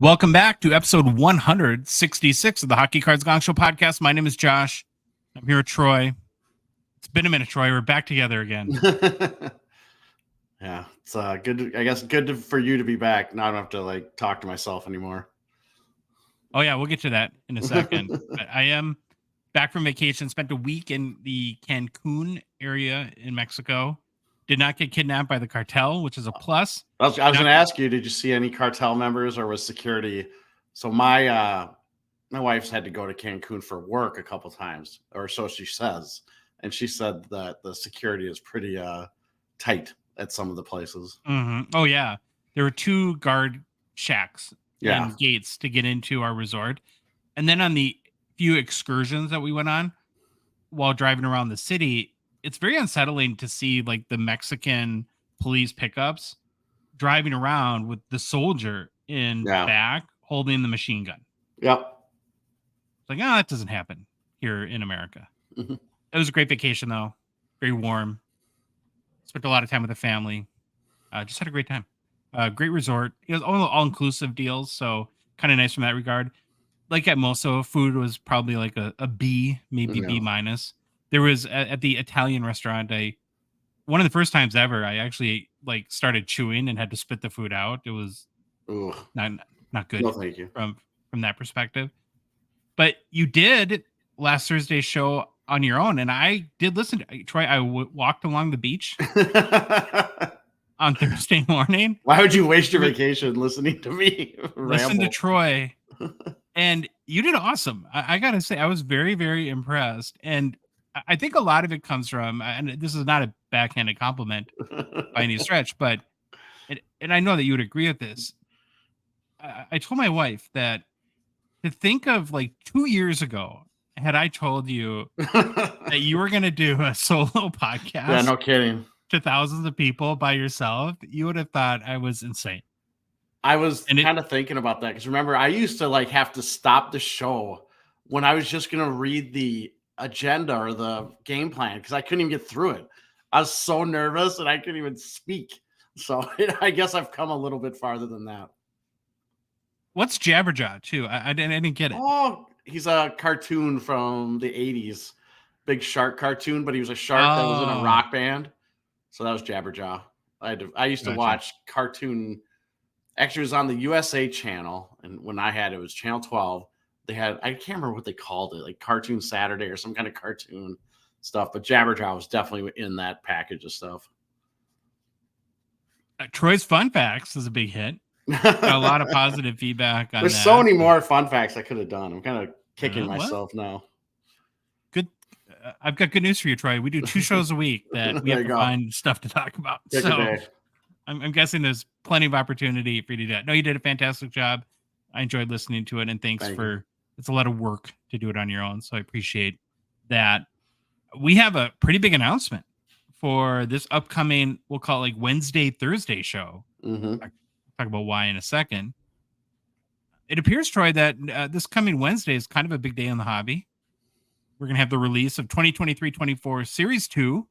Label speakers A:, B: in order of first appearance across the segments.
A: Welcome back to episode 166 of the Hockey Cards Gongshow podcast. My name is Josh. I'm here with Troy. It's been a minute, Troy. We're back together again.
B: Yeah, it's good. I guess good for you to be back. Now I don't have to talk to myself anymore.
A: Oh yeah, we'll get to that in a second. But I am back from vacation. Spent a week in the Cancun area in Mexico. Did not get kidnapped by the cartel, which is a plus.
B: I was going to ask you, did you see any cartel members or was security? So my wife's had to go to Cancun for work a couple times, or so she says. And she said that the security is pretty tight at some of the places.
A: Mm-hmm. Oh yeah. There were 2 guard shacks and gates to get into our resort. And then on the few excursions that we went on while driving around the city, it's very unsettling to see like the Mexican police pickups driving around with the soldier in back holding the machine gun.
B: Yep.
A: It's like, that doesn't happen here in America. Mm-hmm. It was a great vacation though. Very warm. Spent a lot of time with the family. Just had a great time. Great resort. It was all-inclusive deals, so kind of nice from that regard. Like at Moso, food was probably like a B, maybe B minus. There was at the Italian restaurant, one of the first times ever, I actually started chewing and had to spit the food out. It was not good.
B: No, thank you.
A: From that perspective. But you did last Thursday's show on your own, and I did listen to Troy. I walked along the beach on Thursday morning.
B: Why would you waste your vacation listening to me
A: listen to Troy? And you did awesome. I gotta say, I was very, very impressed. And I think a lot of it comes from, and this is not a backhanded compliment by any stretch, but and I know that you would agree with this. I told my wife that to think of 2 years ago, had I told you that you were going to do a solo podcast,
B: yeah, no kidding,
A: to thousands of people by yourself, you would have thought I was insane.
B: I was kind of thinking about that because remember, I used to have to stop the show when I was just going to read the agenda or the game plan because I couldn't even get through it. I was so nervous and I couldn't even speak. So I guess I've come a little bit farther than that.
A: What's Jabberjaw too? I didn't get it.
B: Oh, he's a cartoon from the 80s. Big shark cartoon, but he was a shark that was in a rock band. So that was Jabberjaw. I used to watch cartoon. Actually, it was on the USA channel. And when I had it, was channel 12. They had, I can't remember what they called it, like Cartoon Saturday or some kind of cartoon stuff. But Jabberjaw was definitely in that package of stuff.
A: Troy's Fun Facts is a big hit. Got a lot of positive feedback on
B: There's
A: that.
B: so many more fun facts I could have done. I'm kind of kicking myself now.
A: Good. I've got good news for you, Troy. We do 2 shows a week that we have to find stuff to talk about. So I'm guessing there's plenty of opportunity for you to do that. No, you did a fantastic job. I enjoyed listening to it, and thanks for it's a lot of work to do it on your own. So I appreciate that. We have a pretty big announcement for this upcoming, we'll call it Wednesday, Thursday show.
B: Mm-hmm.
A: Talk about why in a second. It appears, Troy, that this coming Wednesday is kind of a big day in the hobby. We're going to have the release of 2023-24 Series 2,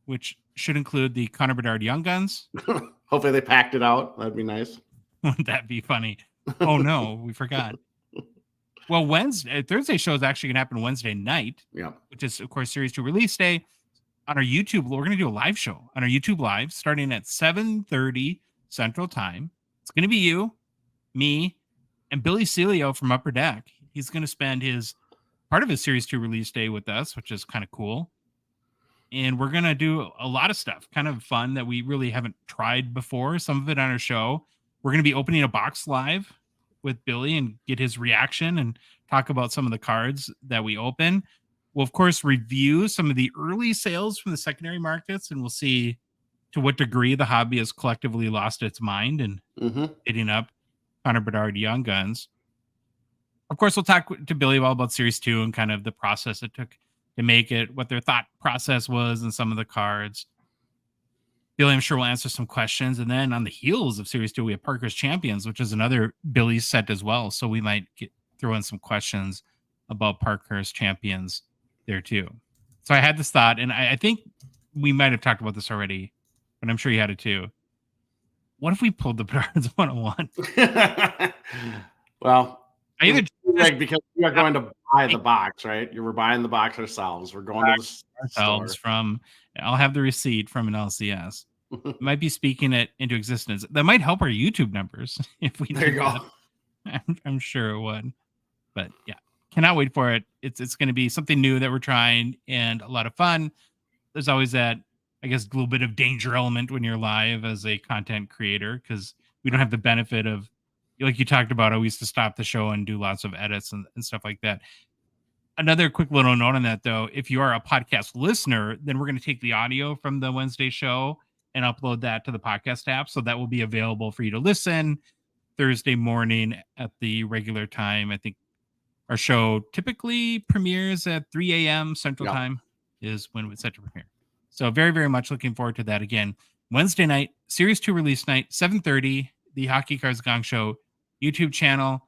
A: which should include the Bedard Young Guns.
B: Hopefully they packed it out. That'd be nice.
A: Wouldn't that be funny? Oh, no, we forgot. Well, Thursday show is actually going to happen Wednesday night, which is, of course, Series 2 release day. On our YouTube, we're going to do a live show on our YouTube Live starting at 7:30 Central Time. It's going to be you, me, and Billy Celio from Upper Deck. He's going to spend part of his Series 2 release day with us, which is kind of cool. And we're going to do a lot of stuff, kind of fun that we really haven't tried before. Some of it on our show. We're going to be opening a box live with Billy and get his reaction and talk about some of the cards that we open. We'll, of course, review some of the early sales from the secondary markets, and we'll see to what degree the hobby has collectively lost its mind and hitting up Bedard Young Guns. Of course, we'll talk to Billy all about Series 2 and kind of the process it took to make it, what their thought process was and some of the cards. Billy, I'm sure, will answer some questions. And then on the heels of Series 2, we have Parker's Champions, which is another Billy set as well. So we might throw in some questions about Parker's Champions there too. So I had this thought, and I think we might have talked about this already, but I'm sure you had it too. What if we pulled the Bedards 101?
B: Well,
A: I either
B: because we are going to buy the box, right? You were buying the box ourselves. We're going to the
A: ourselves
B: store.
A: from. I'll have the receipt from an LCS. Might be speaking it into existence. That might help our YouTube numbers if we
B: There you go.
A: That. I'm sure it would. But yeah, cannot wait for it. It's going to be something new that we're trying and a lot of fun. There's always that, I guess, a little bit of danger element when you're live as a content creator because we don't have the benefit of, like you talked about, I used to stop the show and do lots of edits and stuff like that. Another quick little note on that, though, if you are a podcast listener, then we're going to take the audio from the Wednesday show and upload that to the podcast app. So that will be available for you to listen Thursday morning at the regular time. I think our show typically premieres at 3 a.m. Central Time is when it's set to premiere. So very, very much looking forward to that. Again, Wednesday night, Series 2 release night, 7:30, the Hockey Cards Gongshow YouTube channel.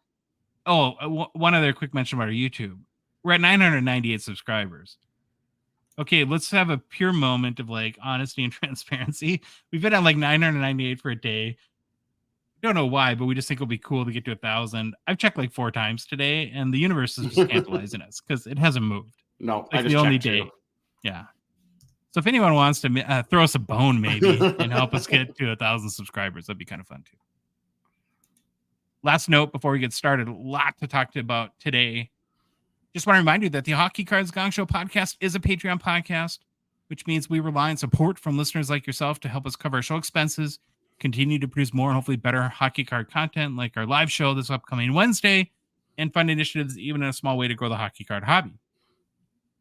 A: Oh, one other quick mention about our YouTube. We're at 998 subscribers. Okay, let's have a pure moment of like honesty and transparency. We've been at like 998 for a day. Don't know why, but we just think it'll be cool to get to 1,000. I've checked like 4 times today, and the universe is just tantalizing us because it hasn't moved.
B: No,
A: like the only day. Too. Yeah. So if anyone wants to throw us a bone, maybe, and help us get to 1,000 subscribers, that'd be kind of fun too. Last note before we get started, a lot to talk about today. Just want to remind you that the Hockey Cards Gongshow podcast is a Patreon podcast, which means we rely on support from listeners like yourself to help us cover our show expenses, continue to produce more and hopefully better hockey card content like our live show this upcoming Wednesday, and fund initiatives even in a small way to grow the hockey card hobby.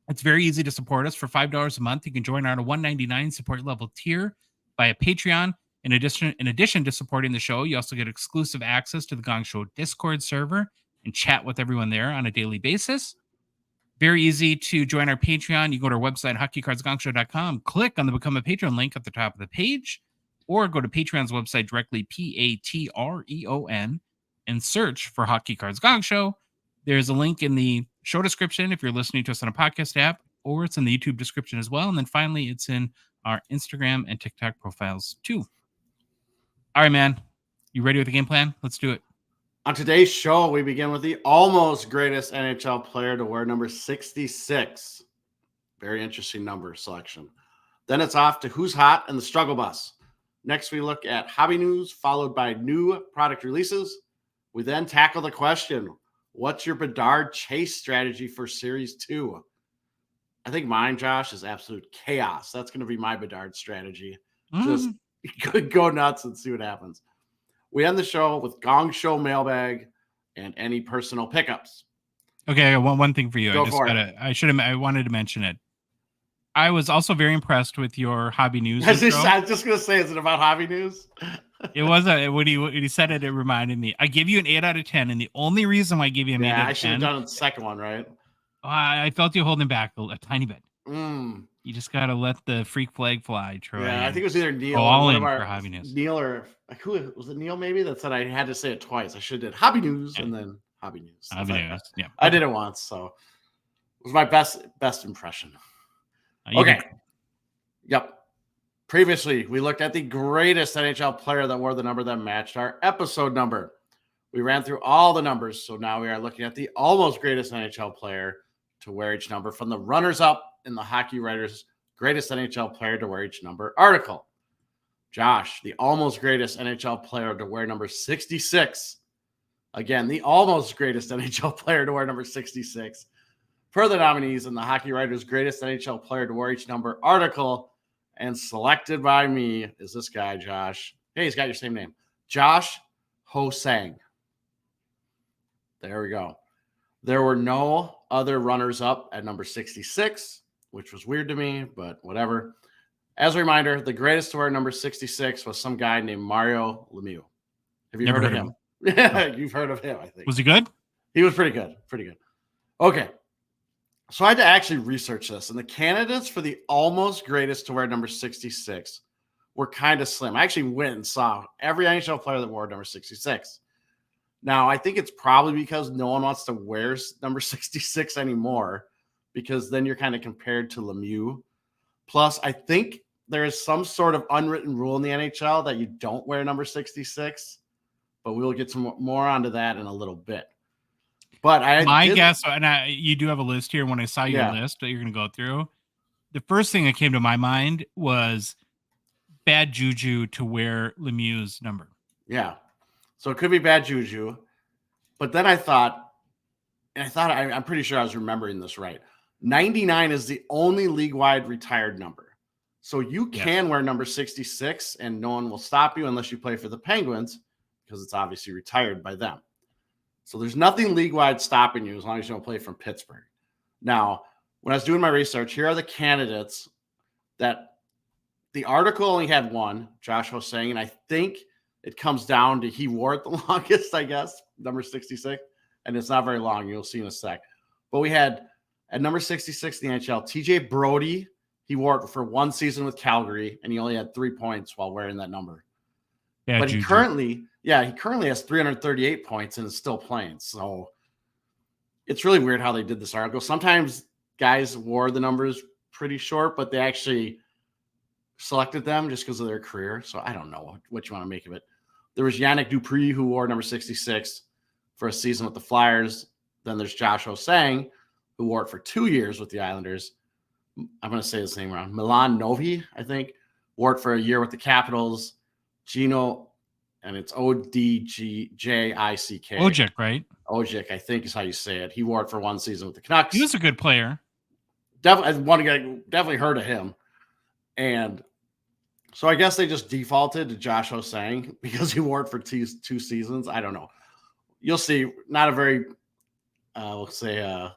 A: It's very easy to support us. For $5 a month, you can join our $1.99 support level tier via Patreon. In addition to supporting the show, you also get exclusive access to the Gong Show Discord server and chat with everyone there on a daily basis. Very easy to join our Patreon. You go to our website, hockeycardsgongshow.com, click on the Become a Patreon link at the top of the page, or go to Patreon's website directly, Patreon, and search for Hockey Cards Gong Show. There's a link in the show description if you're listening to us on a podcast app, or it's in the YouTube description as well. And then finally, it's in our Instagram and TikTok profiles too. All right, man. You ready with the game plan? Let's do it.
B: On today's show, we begin with the almost greatest NHL player to wear number 66. Very interesting number selection. Then it's off to Who's Hot and the Struggle Bus. Next, we look at hobby news, followed by new product releases. We then tackle the question, what's your Bedard chase strategy for Series 2? I think mine, Josh, is absolute chaos. That's going to be my Bedard strategy. Just go nuts and see what happens. We end the show with Gong Show mailbag and any personal pickups.
A: Okay, one thing for you.
B: I
A: wanted to mention it. I was also very impressed with your hobby news.
B: I was just going to say, is it about hobby news?
A: It was when he said it, it reminded me. I give you an 8 out of 10, and the only reason why I gave you an 8 out of 10.
B: I should have done the second one, right?
A: I felt you holding back a tiny bit. You just got to let the freak flag fly, Troy.
B: Yeah, I think it was either Neil
A: or for hobby news.
B: Neil or who was it? Neil maybe that said I had to say it twice. I should have did hobby news and then hobby news.
A: Hobby news. Yeah,
B: I did it once, so it was my best impression. Okay. Yep. Previously, we looked at the greatest NHL player that wore the number that matched our episode number. We ran through all the numbers, so now we are looking at the almost greatest NHL player to wear each number from the runners-up in the Hockey Writers' Greatest NHL Player to Wear Each Number article. Josh, the almost greatest NHL player to wear number 66. Again, the almost greatest NHL player to wear number 66. Per the nominees in the Hockey Writers' Greatest NHL Player to Wear Each Number article, and selected by me is this guy, Josh. Hey, he's got your same name. Josh Ho-Sang. There we go. There were no other runners-up at number 66, which was weird to me, but whatever. As a reminder, the greatest to wear number 66 was some guy named Mario Lemieux. Have you heard of him? Yeah, you've heard of him, I think.
A: Was he good?
B: He was pretty good. Pretty good. Okay. So I had to actually research this, and the candidates for the almost greatest to wear number 66 were kind of slim. I actually went and saw every NHL player that wore number 66. Now, I think it's probably because no one wants to wear number 66 anymore, because then you're kind of compared to Lemieux. Plus, I think there is some sort of unwritten rule in the NHL that you don't wear number 66, but we'll get some more onto that in a little bit. But
A: my guess, and you do have a list here. When I saw your list that you're going to go through, the first thing that came to my mind was bad juju to wear Lemieux's number.
B: Yeah. So it could be bad juju. But then I'm pretty sure I was remembering this right. 99 is the only league-wide retired number. So you can wear number 66 and no one will stop you unless you play for the Penguins because it's obviously retired by them. So there's nothing league-wide stopping you as long as you don't play from Pittsburgh. Now, when I was doing my research, here are the candidates that the article only had one, Josh Ho-Sang, and I think it comes down to he wore it the longest, I guess, number 66, and it's not very long. You'll see in a sec. But we had at number 66 in the NHL, TJ Brody. He wore it for one season with Calgary, and he only had 3 points while wearing that number.
A: Yeah,
B: but he currently has 338 points and is still playing. So it's really weird how they did this article. Sometimes guys wore the numbers pretty short, but they actually selected them just because of their career. So I don't know what you want to make of it. There was Yannick Dupree, who wore number 66 for a season with the Flyers. Then there's Josh Ho-Sang, who wore it for 2 years with the Islanders. I'm going to say his name wrong. Milan Novi, I think, wore it for a year with the Capitals. Gino, and it's Odgick.
A: Odgick, right?
B: Odgick, I think is how you say it. He wore it for one season with the Canucks.
A: He was a good player.
B: Definitely heard of him. And so I guess they just defaulted to Josh Ho-Sang because he wore it for two seasons. I don't know. You'll see. Not a very, let's say,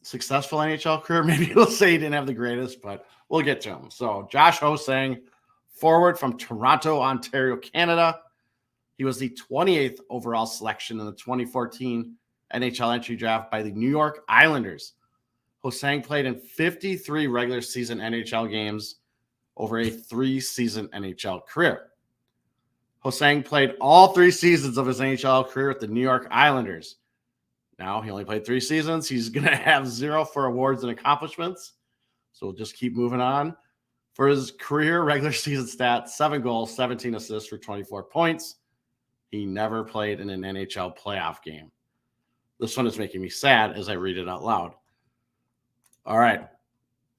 B: successful NHL career. Maybe we'll say he didn't have the greatest, but we'll get to him. So Josh Ho-Sang, forward from Toronto, Ontario, Canada. He was the 28th overall selection in the 2014 NHL entry draft by the New York Islanders. Ho-Sang played in 53 regular season NHL games over a 3-season NHL career. Ho-Sang played all 3 seasons of his NHL career with the New York Islanders. Now, he only played 3 seasons. He's going to have 0 for awards and accomplishments. So we'll just keep moving on. For his career regular season stats, 7 goals, 17 assists for 24 points. He never played in an NHL playoff game. This one is making me sad as I read it out loud. All right.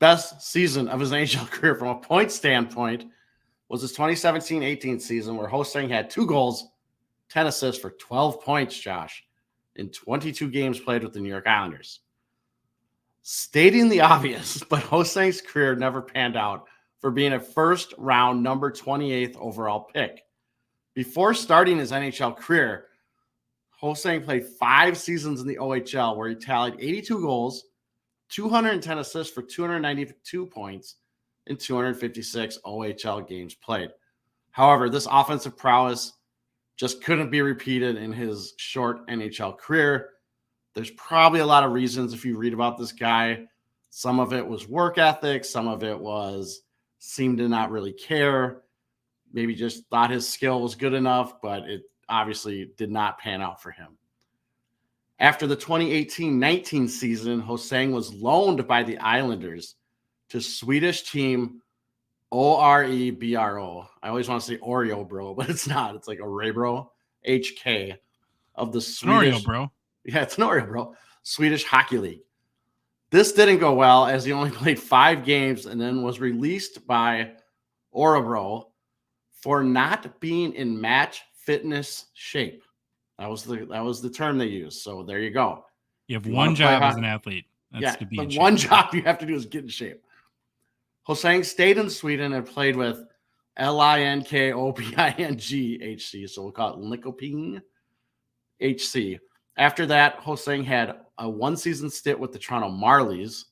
B: Best season of his NHL career from a point standpoint was his 2017-18 season where Ho-Sang had 2 goals, 10 assists for 12 points, Josh, in 22 games played with the New York Islanders. Stating the obvious, but Ho-Sang's career never panned out for being a first-round number 28th overall pick. Before starting his NHL career, Ho-Sang played 5 seasons in the OHL where he tallied 82 goals, 210 assists for 292 points in 256 OHL games played. However, this offensive prowess just couldn't be repeated in his short NHL career. There's probably a lot of reasons if you read about this guy. Some of it was work ethic. Some of it seemed to not really care. Maybe just thought his skill was good enough, but it obviously did not pan out for him. After the 2018-19 season, Ho-Sang was loaned by the Islanders to Swedish team Orebro. I always want to say Oreo Bro, but it's not. It's like Orebro, HK, of the Swedish.
A: Oreo Bro.
B: Yeah, it's an Oreo Bro. Swedish Hockey League. This didn't go well as he only played 5 games and then was released by Orebro for not being in match fitness shape. That was the term they used. So there you go.
A: You have one job as an athlete. That's to be in shape.
B: One job you have to do is get in shape. Ho-Sang stayed in Sweden and played with Linkoping HC. So we'll call it Linkoping HC. After that, Ho-Sang had a 1-season stint with the Toronto Marlies.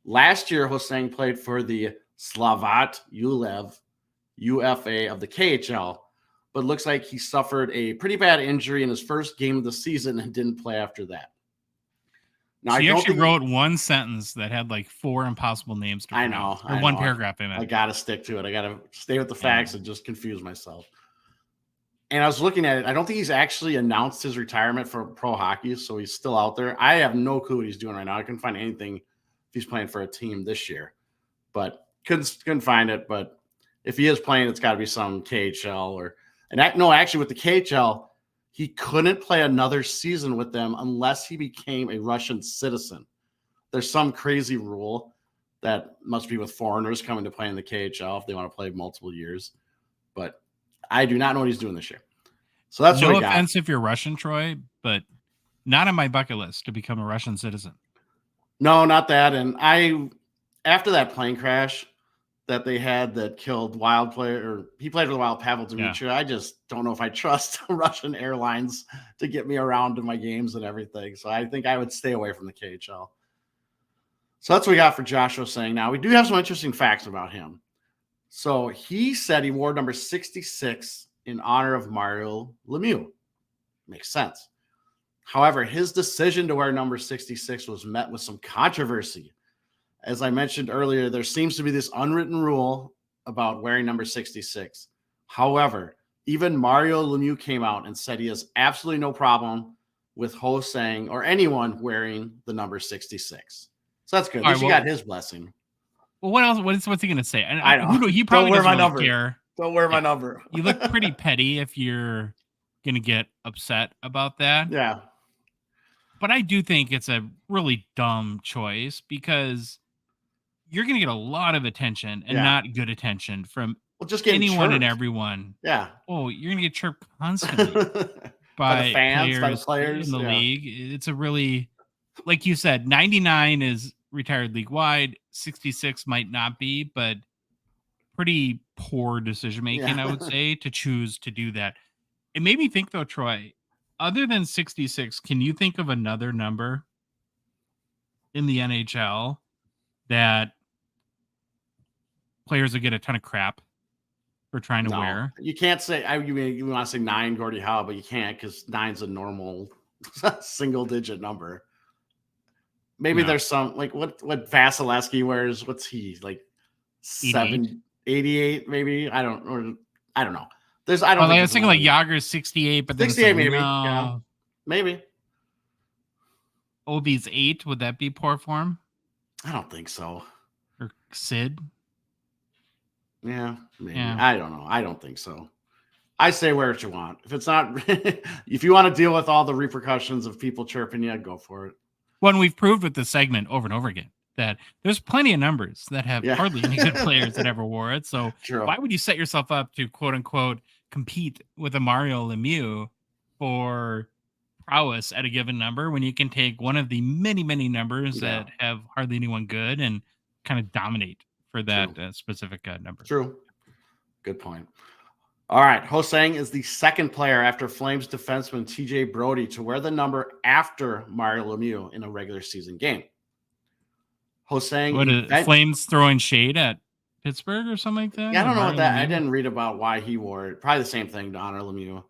B: Last year, Ho-Sang played for the Slavat Ulev UFA of the KHL, but looks like he suffered a pretty bad injury in his first game of the season and didn't play after that.
A: Now, he actually wrote one sentence that had like 4 impossible names to
B: pronounce. I know.
A: One paragraph in it.
B: I got to stick to it. I got to stay with the facts and just confuse myself. And I was looking at it. I don't think he's actually announced his retirement from pro hockey, so he's still out there. I have no clue what he's doing right now. I couldn't find anything if he's playing for a team this year. But couldn't find it, but if he is playing, it's got to be some KHL or actually with the KHL, he couldn't play another season with them unless he became a Russian citizen. There's some crazy rule that must be with foreigners coming to play in the KHL if they want to play multiple years. But I do not know what he's doing this year. So that's
A: no offense if you're Russian, Troy, but not on my bucket list to become a Russian citizen.
B: No, not that. And after that plane crash that they had that killed Wild player, or he played for the Wild, Pavel Dmitry. Yeah. I just don't know if I trust Russian airlines to get me around to my games and everything. So I think I would stay away from the KHL. So that's what we got for Joshua saying. Now, we do have some interesting facts about him. So he said he wore number 66 in honor of Mario Lemieux. Makes sense. However, his decision to wear number 66 was met with some controversy. As I mentioned earlier, there seems to be this unwritten rule about wearing number 66. However, even Mario Lemieux came out and said he has absolutely no problem with Ho-Sang or anyone wearing the number 66. So that's good. At least he got his blessing.
A: Well, what else? What's he going to say? And
B: I know.
A: He probably
B: don't wear
A: doesn't
B: my
A: really
B: number.
A: care.
B: Don't wear my number.
A: You look pretty petty if you're going to get upset about that.
B: Yeah.
A: But I do think it's a really dumb choice because you're going to get a lot of attention and not good attention from
B: just
A: anyone
B: chirped.
A: and everyone.
B: Yeah.
A: Oh, you're going to get chirped constantly
B: by the fans, by the players
A: in the league. It's a really, like you said, 99 is retired league wide. 66 might not be, but pretty poor decision making, I would say, to choose to do that. It made me think, though, Troy, other than 66, can you think of another number in the NHL that players would get a ton of crap for trying to wear?
B: You can't say, you want to say 9, Gordie Howe, but you can't because 9's a normal single digit number. Maybe there's some, like what Vasilevsky wears. What's he, like 88 maybe? I don't know.
A: I was thinking like Yager's 68, but then
B: 68 maybe.
A: No.
B: Yeah. Maybe.
A: Obi's 8, would that be poor form?
B: I don't think so.
A: Or Sid?
B: Yeah, maybe. Yeah. I don't know. I don't think so. I say wear what you want. If it's not, if you want to deal with all the repercussions of people chirping you, go for it.
A: Well, we've proved with this segment over and over again that there's plenty of numbers that have hardly any good players that ever wore it. So why would you set yourself up to quote unquote compete with a Mario Lemieux for prowess at a given number when you can take one of the many, many numbers that have hardly anyone good and kind of dominate for that specific number?
B: True. Good point. All right. Ho-Sang is the second player after Flames defenseman TJ Brodie to wear the number after Mario Lemieux in a regular season game. Ho-Sang.
A: Flames throwing shade at Pittsburgh or something like that?
B: Yeah, I don't know what that. I didn't read about why he wore it. Probably the same thing to honor Lemieux.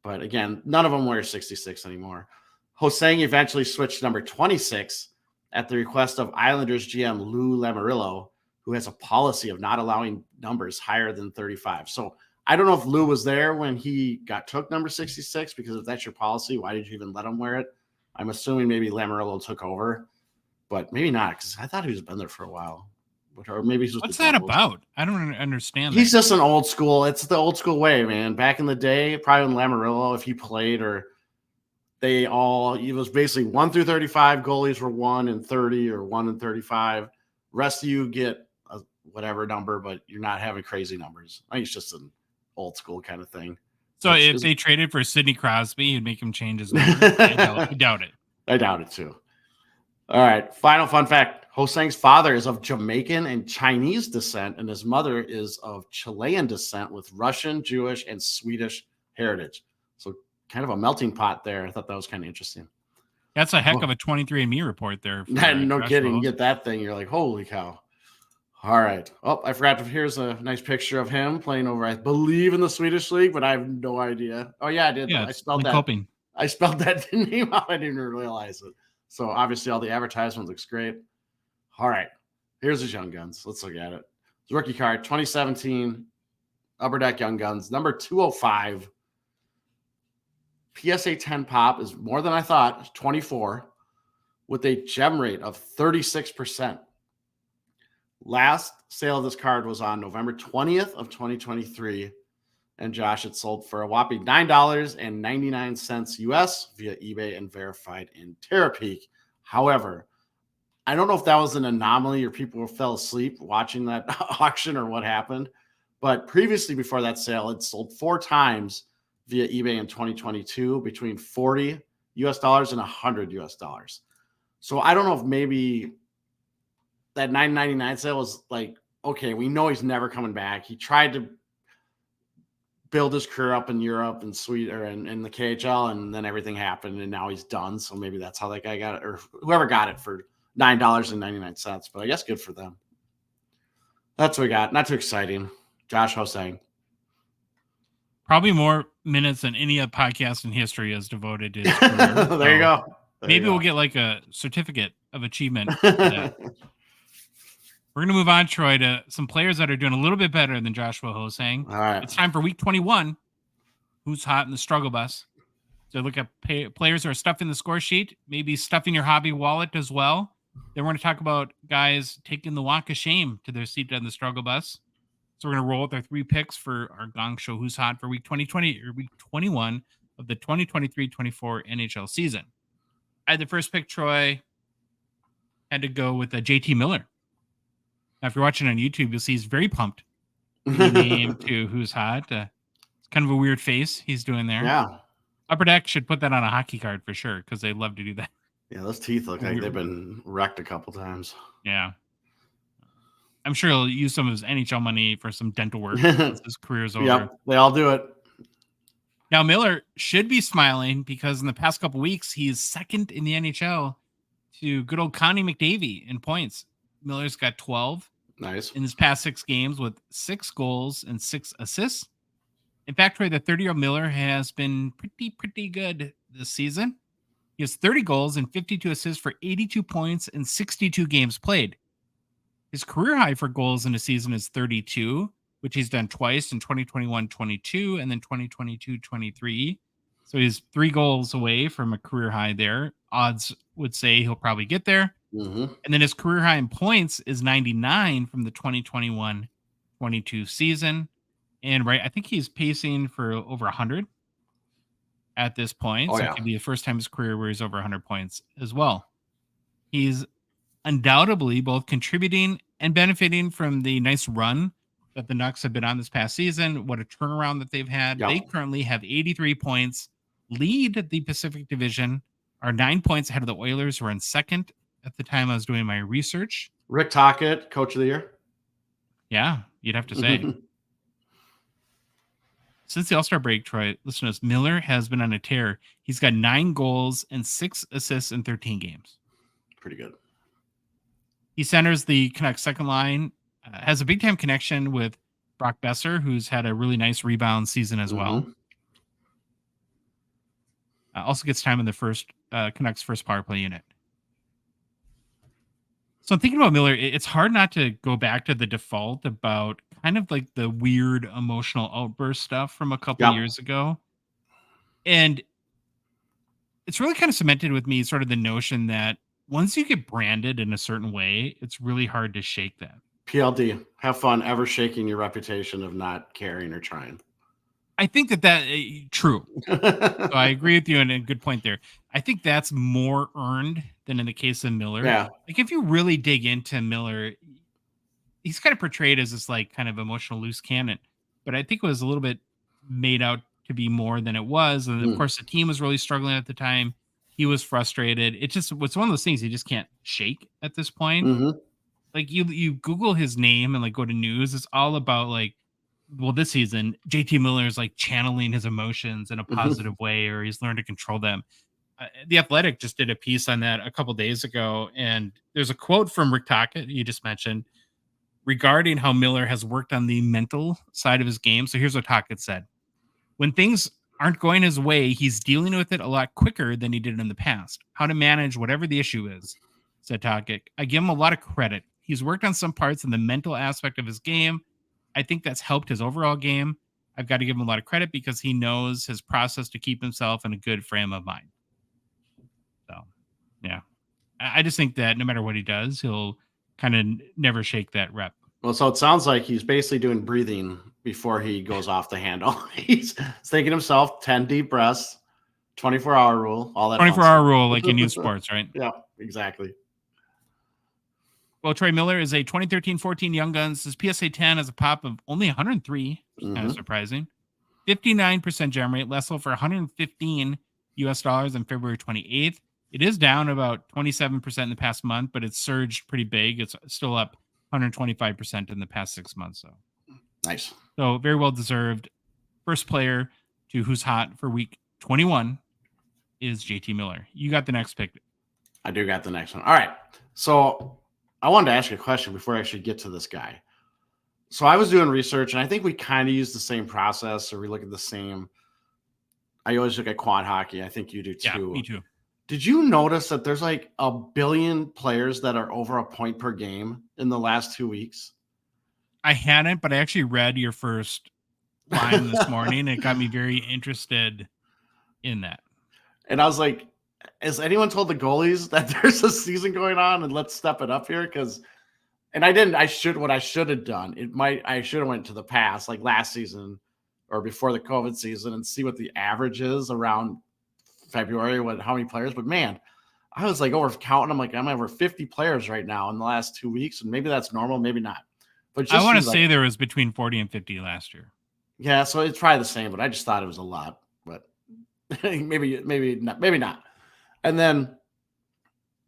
B: But again, none of them wear 66 anymore. Ho-Sang eventually switched to number 26 at the request of Islanders GM Lou Lamoriello, who has a policy of not allowing numbers higher than 35. So I don't know if Lou was there when he took number 66, because if that's your policy, why did you even let him wear it? I'm assuming maybe Lamoriello took over, but maybe not, because I thought he was been there for a while. Or maybe he's
A: what's that about? I don't understand.
B: He's just an old school. It's the old school way, man. Back in the day, probably when Lamoriello, if he played, or it was basically 1 through 35. Goalies were 1 and 30 or 1 and 35. Rest of you get whatever number, but you're not having crazy numbers. I think it's just an old school kind of thing.
A: So if they traded for Sidney Crosby, you'd make him change his number? I doubt it.
B: I doubt it too. All right. Final fun fact. Ho-Sang's father is of Jamaican and Chinese descent, and his mother is of Chilean descent with Russian, Jewish, and Swedish heritage. So kind of a melting pot there. I thought that was kind of interesting.
A: That's a heck of a 23andMe report there.
B: No kidding. You get that thing, you're like, holy cow. All right. Oh, I forgot here's a nice picture of him playing over, I believe, in the Swedish league, but I have no idea. Oh, yeah, I did.
A: Yeah,
B: I spelled that.
A: Coping.
B: I spelled that name out. I didn't realize it. So obviously all the advertisement looks great. All right. Here's his Young Guns. Let's look at it. His rookie card, 2017 Upper Deck Young Guns, number 205. PSA 10 pop is more than I thought, 24, with a gem rate of 36%. last sale of this card was on November 20th of 2023. And Josh, it sold for a whopping $9.99 US via eBay and verified in Terapeak. However, I don't know if that was an anomaly or people fell asleep watching that auction or what happened. But previously, before that sale, it sold 4 times via eBay in 2022 between $40 US and $100 US. So I don't know if maybe that $9.99 sale was like, okay, we know he's never coming back. He tried to build his career up in Europe and in the KHL, and then everything happened, and now he's done. So maybe that's how that guy got it, or whoever got it for $9.99. But I guess good for them. That's what we got. Not too exciting. Josh Hosang.
A: Probably more minutes than any other podcast in history has devoted to his
B: career. There you go.
A: Maybe we'll get like a certificate of achievement for that. We're going to move on, Troy, to some players that are doing a little bit better than Joshua Hosang.
B: All right.
A: It's time for week 21. Who's hot in the struggle bus? So look at players who are stuffing the score sheet, maybe stuffing your hobby wallet as well. Then we're going to talk about guys taking the walk of shame to their seat on the struggle bus. So we're going to roll with our 3 picks for our Gong Show Who's Hot for week 2020 or week 21 of the 2023-24 NHL season. I had the first pick, Troy. Had to go with JT Miller. Now, if you're watching on YouTube, you'll see he's very pumped. The name to Who's Hot. It's kind of a weird face he's doing there.
B: Yeah.
A: Upper Deck should put that on a hockey card for sure because they love to do that.
B: Yeah, those teeth look like they've been wrecked a couple times.
A: Yeah. I'm sure he'll use some of his NHL money for some dental work once his career's over.
B: Yep, they all do it.
A: Now, Miller should be smiling because in the past couple weeks, he's second in the NHL to good old Connie McDavid in points. Miller's got 12.
B: Nice.
A: In his past 6 games with 6 goals and 6 assists. In fact, Troy, the 30-year-old Miller has been pretty good this season. He has 30 goals and 52 assists for 82 points in 62 games played. His career high for goals in a season is 32, which he's done twice in 2021-22 and then 2022-23. So he's 3 goals away from a career high there. Odds would say he'll probably get there.
B: Mm-hmm.
A: And then his career high in points is 99 from the 2021-22 season. And I think he's pacing for over 100 at this point. So it could be the first time in his career where he's over 100 points as well. He's undoubtedly both contributing and benefiting from the nice run that the Nucks have been on this past season. What a turnaround that they've had. Yep. They currently have 83 points, lead the Pacific Division, are 9 points ahead of the Oilers, who are in second at the time I was doing my research.
B: Rick Tocchet, Coach of the Year.
A: Yeah, you'd have to say. Since the All-Star break, Troy, listen to us, Miller has been on a tear. He's got 9 goals and 6 assists in 13 games.
B: Pretty good.
A: He centers the Canucks second line, has a big-time connection with Brock Besser, who's had a really nice rebound season as well. Also gets time in the Canucks first power play unit. So I'm thinking about Miller. It's hard not to go back to the default about kind of like the weird emotional outburst stuff from a couple years ago. And it's really kind of cemented with me sort of the notion that once you get branded in a certain way, it's really hard to shake that.
B: PLD, have fun ever shaking your reputation of not caring or trying.
A: I think that true. So I agree with you, and a good point there. I think that's more earned than in the case of Miller.
B: Yeah.
A: Like if you really dig into Miller, he's kind of portrayed as this like kind of emotional loose cannon, but I think it was a little bit made out to be more than it was. And of course the team was really struggling at the time. He was frustrated. It's one of those things you just can't shake at this point. Like you Google his name and like go to news. It's all about like, well, this season, JT Miller is like channeling his emotions in a positive way, or he's learned to control them. The Athletic just did a piece on that a couple days ago. And there's a quote from Rick Tocchet, you just mentioned, regarding how Miller has worked on the mental side of his game. So here's what Tocchet said. When things aren't going his way, he's dealing with it a lot quicker than he did in the past. How to manage whatever the issue is, said Tocchet. I give him a lot of credit. He's worked on some parts in the mental aspect of his game. I think that's helped his overall game. I've got to give him a lot of credit because he knows his process to keep himself in a good frame of mind. So, yeah. I just think that no matter what he does, he'll kind of never shake that rep.
B: Well, so it sounds like he's basically doing breathing before he goes off the handle. He's thinking himself 10 deep breaths, 24-hour rule, all that
A: 24-hour rule, like in youth sports, right?
B: Yeah, exactly.
A: Well, Troy Miller is a 2013-14 Young Guns. His PSA 10 has a pop of only 103, which is kind of surprising. 59% gem rate, less sold for $115 on February 28th. It is down about 27% in the past month, but it's surged pretty big. It's still up 125% in the past 6 months. So
B: nice.
A: So very well deserved. First player to Who's Hot for week 21 is JT Miller. You got the next pick.
B: I do got the next one. All right. So I wanted to ask you a question before I actually get to this guy. So I was doing research, and I think we kind of use the same process, or we look at the same. I always look at quad hockey. I think you do too.
A: Yeah, me too.
B: Did you notice that there's like 1 billion players that are over a point per game in the last 2 weeks?
A: I hadn't, but I actually read your first line this morning. It got me very interested in that.
B: And I was like, has anyone told the goalies that there's a season going on and let's step it up here? Because, and I didn't, what I should have done. I should have went to the past, like last season or before the COVID season, and see what the average is around February, how many players. But man, I was like over counting. I'm like, I'm over 50 players right now in the last 2 weeks. And maybe that's normal, maybe not. But
A: I want to say there was between 40 and 50 last year.
B: Yeah, so it's probably the same, but I just thought it was a lot. But maybe not. And then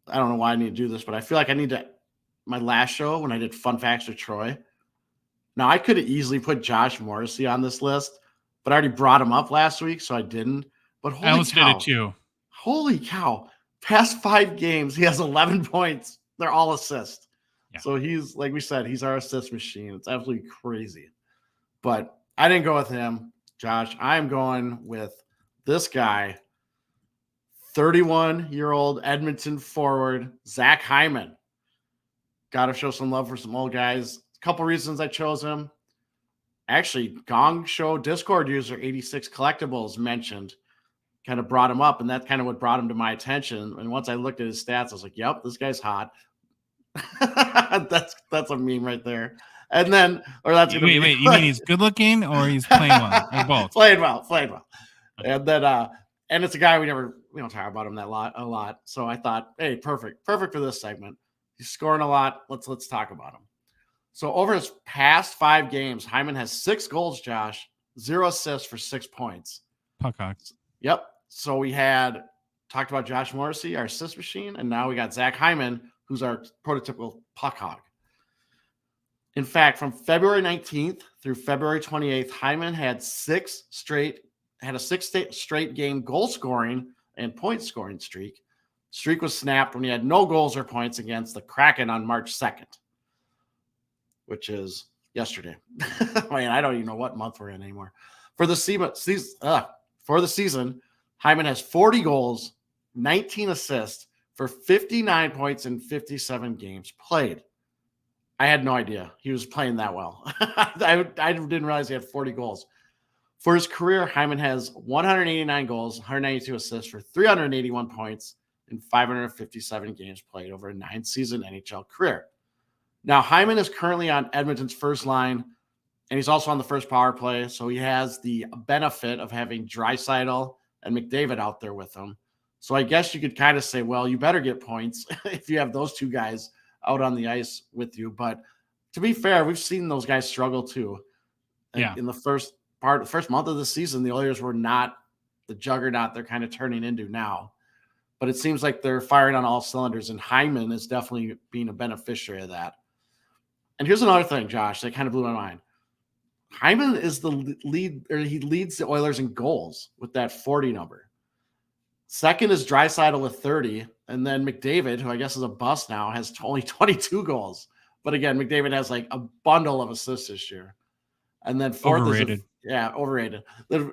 B: I don't know why I need to do this, but I feel like I need to. My last show when I did Fun Facts with Troy. Now I could have easily put Josh Morrissey on this list, but I already brought him up last week, so I didn't. But
A: I almost did it too.
B: Holy cow! Past 5 games, he has 11 points. They're all assists. Yeah. So he's, like we said, he's our assist machine. It's absolutely crazy. But I didn't go with him, Josh. I'm going with this guy, 31-year-old Edmonton forward, Zach Hyman. Got to show some love for some old guys. A couple reasons I chose him. Actually, Gongshow Discord user 86 Collectibles mentioned, kind of brought him up, and that's kind of what brought him to my attention. And once I looked at his stats, I was like, yep, this guy's hot. That's a meme right there. And then, or that's
A: wait, you mean he's good looking or he's playing well, or both?
B: Playing well. And then, and it's a guy we don't talk about him a lot. So I thought, hey, perfect for this segment. He's scoring a lot. Let's talk about him. So over his past 5 games, Hyman has 6 goals, Josh, 0 assists for 6 points.
A: Puckhawks.
B: Yep. So we had talked about Josh Morrissey, our assist machine, and now we got Zach Hyman, who's our prototypical puck hog. In fact, from February 19th through February 28th, Hyman had a 6 straight game goal scoring and point scoring streak. Streak was snapped when he had no goals or points against the Kraken on March 2nd, which is yesterday. Man, I don't even know what month we're in anymore. For the season, Hyman has 40 goals, 19 assists for 59 points in 57 games played. I had no idea he was playing that well. I didn't realize he had 40 goals. For his career, Hyman has 189 goals, 192 assists for 381 points in 557 games played over a 9-season NHL career. Now, Hyman is currently on Edmonton's first line, and he's also on the first power play, so he has the benefit of having Draisaitl and McDavid out there with him. So I guess you could kind of say, well, you better get points if you have those 2 guys out on the ice with you. But to be fair, we've seen those guys struggle too.
A: Yeah.
B: In the first month of the season, the Oilers were not the juggernaut they're kind of turning into now. But it seems like they're firing on all cylinders, and Hyman is definitely being a beneficiary of that. And here's another thing, Josh, that kind of blew my mind. Hyman is the lead, or he leads the Oilers in goals with that 40 number. Second is Draisaitl with 30, and then McDavid, who I guess is a bust now, has only 22 goals. But again, McDavid has like a bundle of assists this year. And then fourth
A: overrated.
B: Overrated.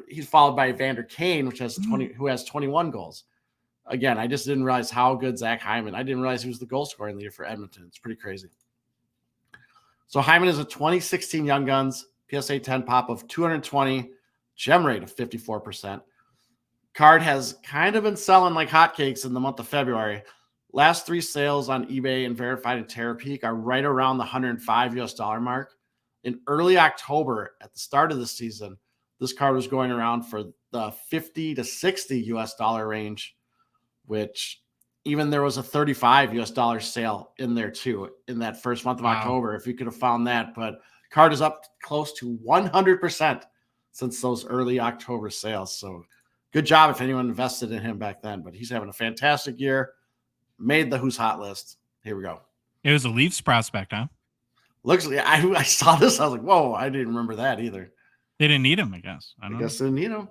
B: He's followed by Evander Kane, which has who has 21 goals. Again, I just didn't realize how good Zach Hyman. I didn't realize he was the goal scoring leader for Edmonton. It's pretty crazy. So Hyman is a 2016 Young Guns, PSA 10 pop of 220, gem rate of 54%. Card has kind of been selling like hotcakes in the month of February. last 3 sales on eBay and verified in Terapeak are right around the $105 mark. In early October, at the start of the season, this card was going around for the $50 to $60 range, which even there was a $35 sale in there too in that first month of October, if you could have found that. But card is up close to 100% since those early October sales. So good job if anyone invested in him back then. But he's having a fantastic year. Made the Who's Hot list. Here we go.
A: It was a Leafs prospect, huh?
B: Looks like I saw this. I was like, whoa, I didn't remember that either.
A: They didn't need him, I guess.
B: I guess they didn't need him.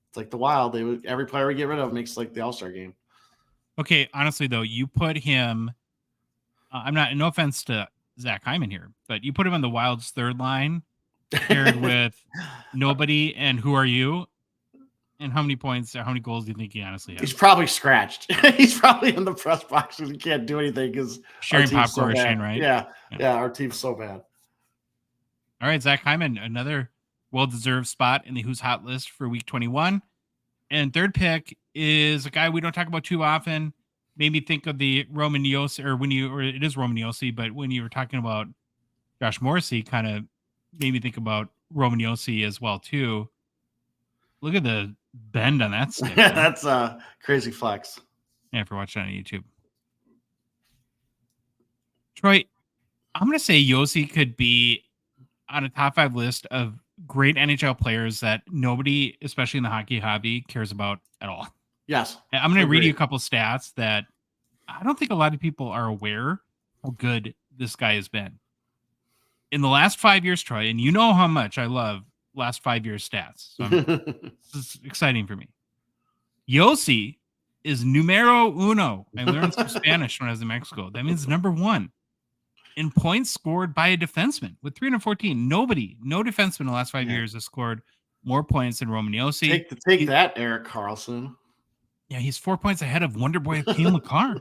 B: It's like the Wild. Every player we get rid of makes like the All-Star game.
A: Okay, honestly though, you put him. I'm not. No offense to Zach Hyman here, but you put him on the Wild's third line, paired with nobody and who are you, and how many points or how many goals do you think he honestly has?
B: He's probably scratched. He's probably in the press box and he can't do anything because
A: sharing popcorn machine, right?
B: Yeah, our team's so bad.
A: All right, Zach Hyman, another well-deserved spot in the Who's Hot list for Week 21. And third pick is a guy we don't talk about too often. Made me think of the Roman Josi, or it is Roman Josi, but when you were talking about Josh Morrissey, kind of made me think about Roman Josi as well too. Look at the bend on that stick.
B: That's a crazy flex.
A: Yeah, if you're watching on YouTube. Troy, I'm going to say Josi could be on a top 5 list of great NHL players that nobody, especially in the hockey hobby, cares about at all.
B: Yes.
A: I'm going to read you a couple stats that I don't think a lot of people are aware how good this guy has been. In the last 5 years, Troy, and you know how much I love last 5 years stats. So this is exciting for me. Josi is numero uno. I learned some Spanish when I was in Mexico. That means number 1 in points scored by a defenseman with 314. No defenseman in the last 5 years has scored more points than Roman Josi.
B: Take that, Erik Karlsson.
A: Yeah, he's 4 points ahead of Wonder Boy Cale Makar.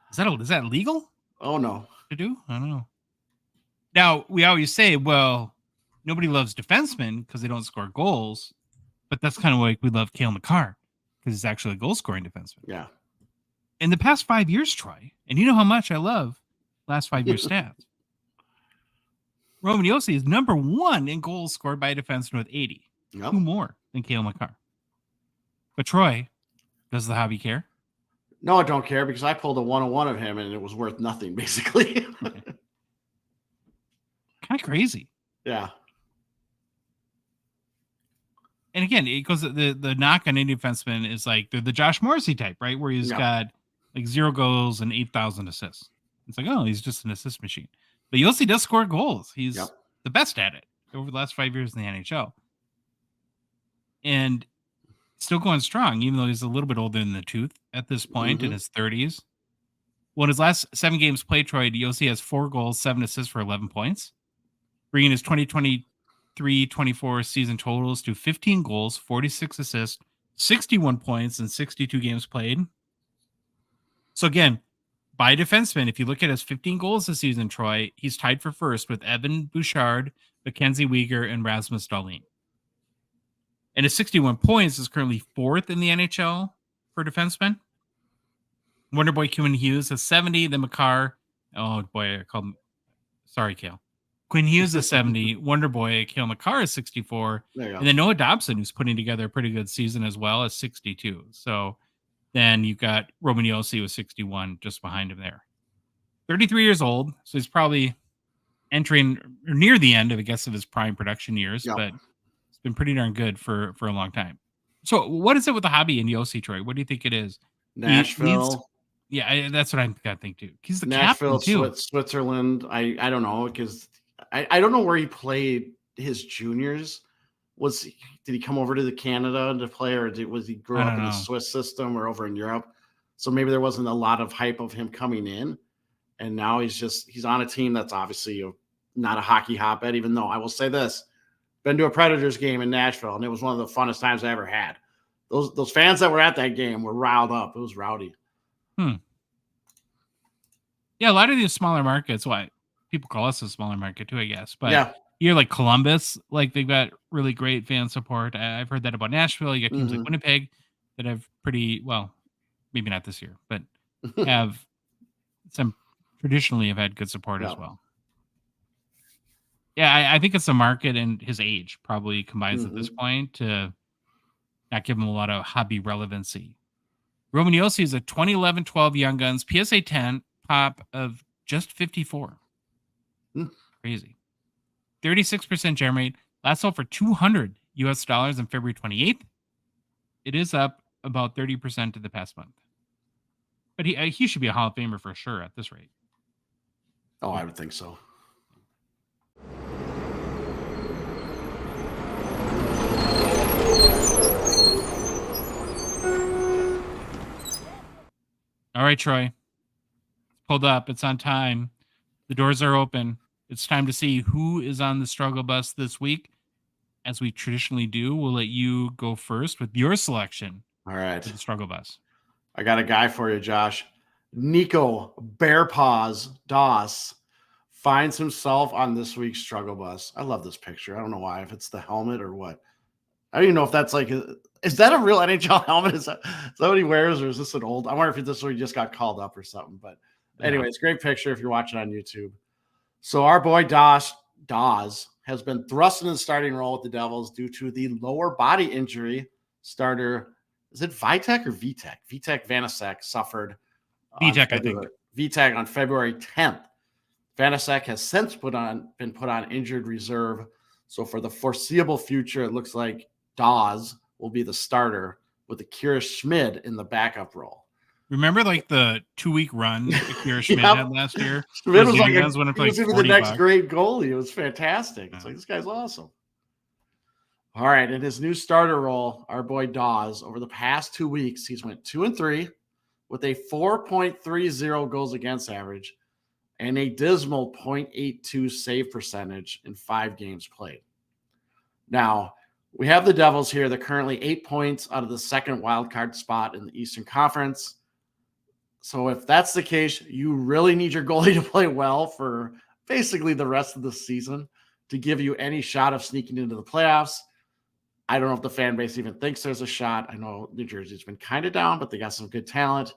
A: Is that legal?
B: Oh no.
A: To do? I don't know. Now, we always say, well, nobody loves defensemen because they don't score goals, but that's kind of like we love Cale Makar because he's actually a goal-scoring defenseman.
B: Yeah.
A: In the past 5 years, Troy, and you know how much I love last 5 year stats. Roman Josi is number 1 in goals scored by a defenseman with 80. Yep. 2 more than Cale Makar. But Troy, does the hobby care?
B: No, I don't care because I pulled a 101 of him and it was worth nothing, basically.
A: Okay. Kind of crazy.
B: Yeah.
A: And again, it goes the knock on any defenseman is like they're the Josh Morrissey type, right? Where he's got like 0 goals and 8,000 assists. It's like, oh, he's just an assist machine. But Josi does score goals. He's the best at it over the last 5 years in the NHL. And still going strong, even though he's a little bit older than the tooth at this point in his 30s. Well, in his last 7 games played, Troy, Josi has 4 goals, 7 assists for 11 points, bringing his 2023-24 season totals to 15 goals, 46 assists, 61 points, and 62 games played. So again, by defenseman, if you look at his 15 goals this season, Troy, he's tied for first with Evan Bouchard, Mackenzie Weegar, and Rasmus Dahlin. And his 61 points is currently 4th in the NHL for defensemen. Wonderboy Quinn Hughes has 70. Then Makar, oh boy, I called him. Sorry, Cale. Quinn Hughes is 70. Wonderboy Cale Makar is 64. And then Noah Dobson, who's putting together a pretty good season as well, is 62. So then you've got Roman Josi with 61 just behind him there. 33 years old, so he's probably entering or near the end of, I guess, of his prime production years, but it's been pretty darn good for a long time. So what is it with the hobby in Josi, Troy? What do you think it is?
B: Nashville.
A: That's what I'm got to think too. He's the
B: Nashville,
A: captain too.
B: Switzerland. I don't know because I don't know where he played his juniors. Did he come over to Canada to play, or was he grew up in the Swiss system or over in Europe? So maybe there wasn't a lot of hype of him coming in, and now he's on a team that's obviously not a hockey hotbed. Even though I will say this, been to a Predators game in Nashville, and it was one of the funnest times I ever had. Those fans that were at that game were riled up. It was rowdy.
A: Yeah, a lot of these smaller markets. Why people call us a smaller market too, I guess. But you're like Columbus, like they've got really great fan support. I've heard that about Nashville. You got teams like Winnipeg that have pretty well, maybe not this year, but have some traditionally have had good support as well. Yeah, I think it's the market and his age probably combines at this point to not give him a lot of hobby relevancy. Roman Yossi is a 2011-12 Young Guns PSA 10 pop of just 54. Crazy. 36% gem rate. Last sold for $200 on February 28th. It is up about 30% in the past month. But he should be a Hall of Famer for sure at this rate.
B: Oh, I would think so.
A: All right, Troy. Pulled up. It's on time. The doors are open. It's time to see who is on the struggle bus this week. As we traditionally do, we'll let you go first with your selection.
B: All right.
A: For the struggle bus.
B: I got a guy for you, Josh. Nico Bear Paws Doss finds himself on this week's struggle bus. I love this picture. I don't know why, if it's the helmet or what. I don't even know if that's like, is that a real NHL helmet? Is that what he wears, or is this an old? I wonder if this one just got called up or something. But anyway, it's a great picture if you're watching on YouTube. So our boy Dawes has been thrust into the starting role with the Devils due to the lower body injury. Starter, is it Vitek or Vitek? Vitek Vanacek suffered.
A: Vitek, I think.
B: Vitek on February 10th. Vanacek has since been put on injured reserve. So for the foreseeable future, it looks like Dawes will be the starter with Akira Schmid in the backup role.
A: Remember, like the 2-week run Akira Schmid had last year?
B: Schmid was like, he was even the next great goalie. It was fantastic. It's like, this guy's awesome. All right, in his new starter role, our boy Dawes, over the past 2 weeks, he's went 2-3 with a 4.30 goals against average and a dismal 0.82 save percentage in 5 games played. Now, we have the Devils here. They're currently 8 points out of the second wildcard spot in the Eastern Conference. So if that's the case, you really need your goalie to play well for basically the rest of the season to give you any shot of sneaking into the playoffs. I don't know if the fan base even thinks there's a shot. I know New Jersey's been kind of down, but they got some good talent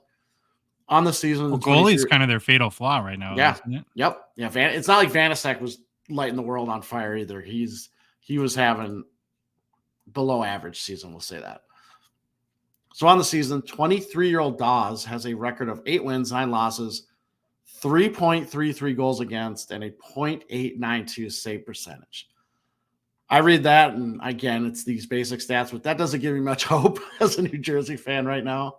B: on the season.
A: Well, goalie is kind of their fatal flaw right now.
B: Yeah.
A: Isn't it?
B: Yep. Yeah. It's not like Vanacek was lighting the world on fire either. He was having below average season. We'll say that. So on the season, 23-year-old Dawes has a record of 8 wins, 9 losses, 3.33 goals against, and a 0.892 save percentage. I read that, and again, it's these basic stats, but that doesn't give me much hope as a New Jersey fan right now.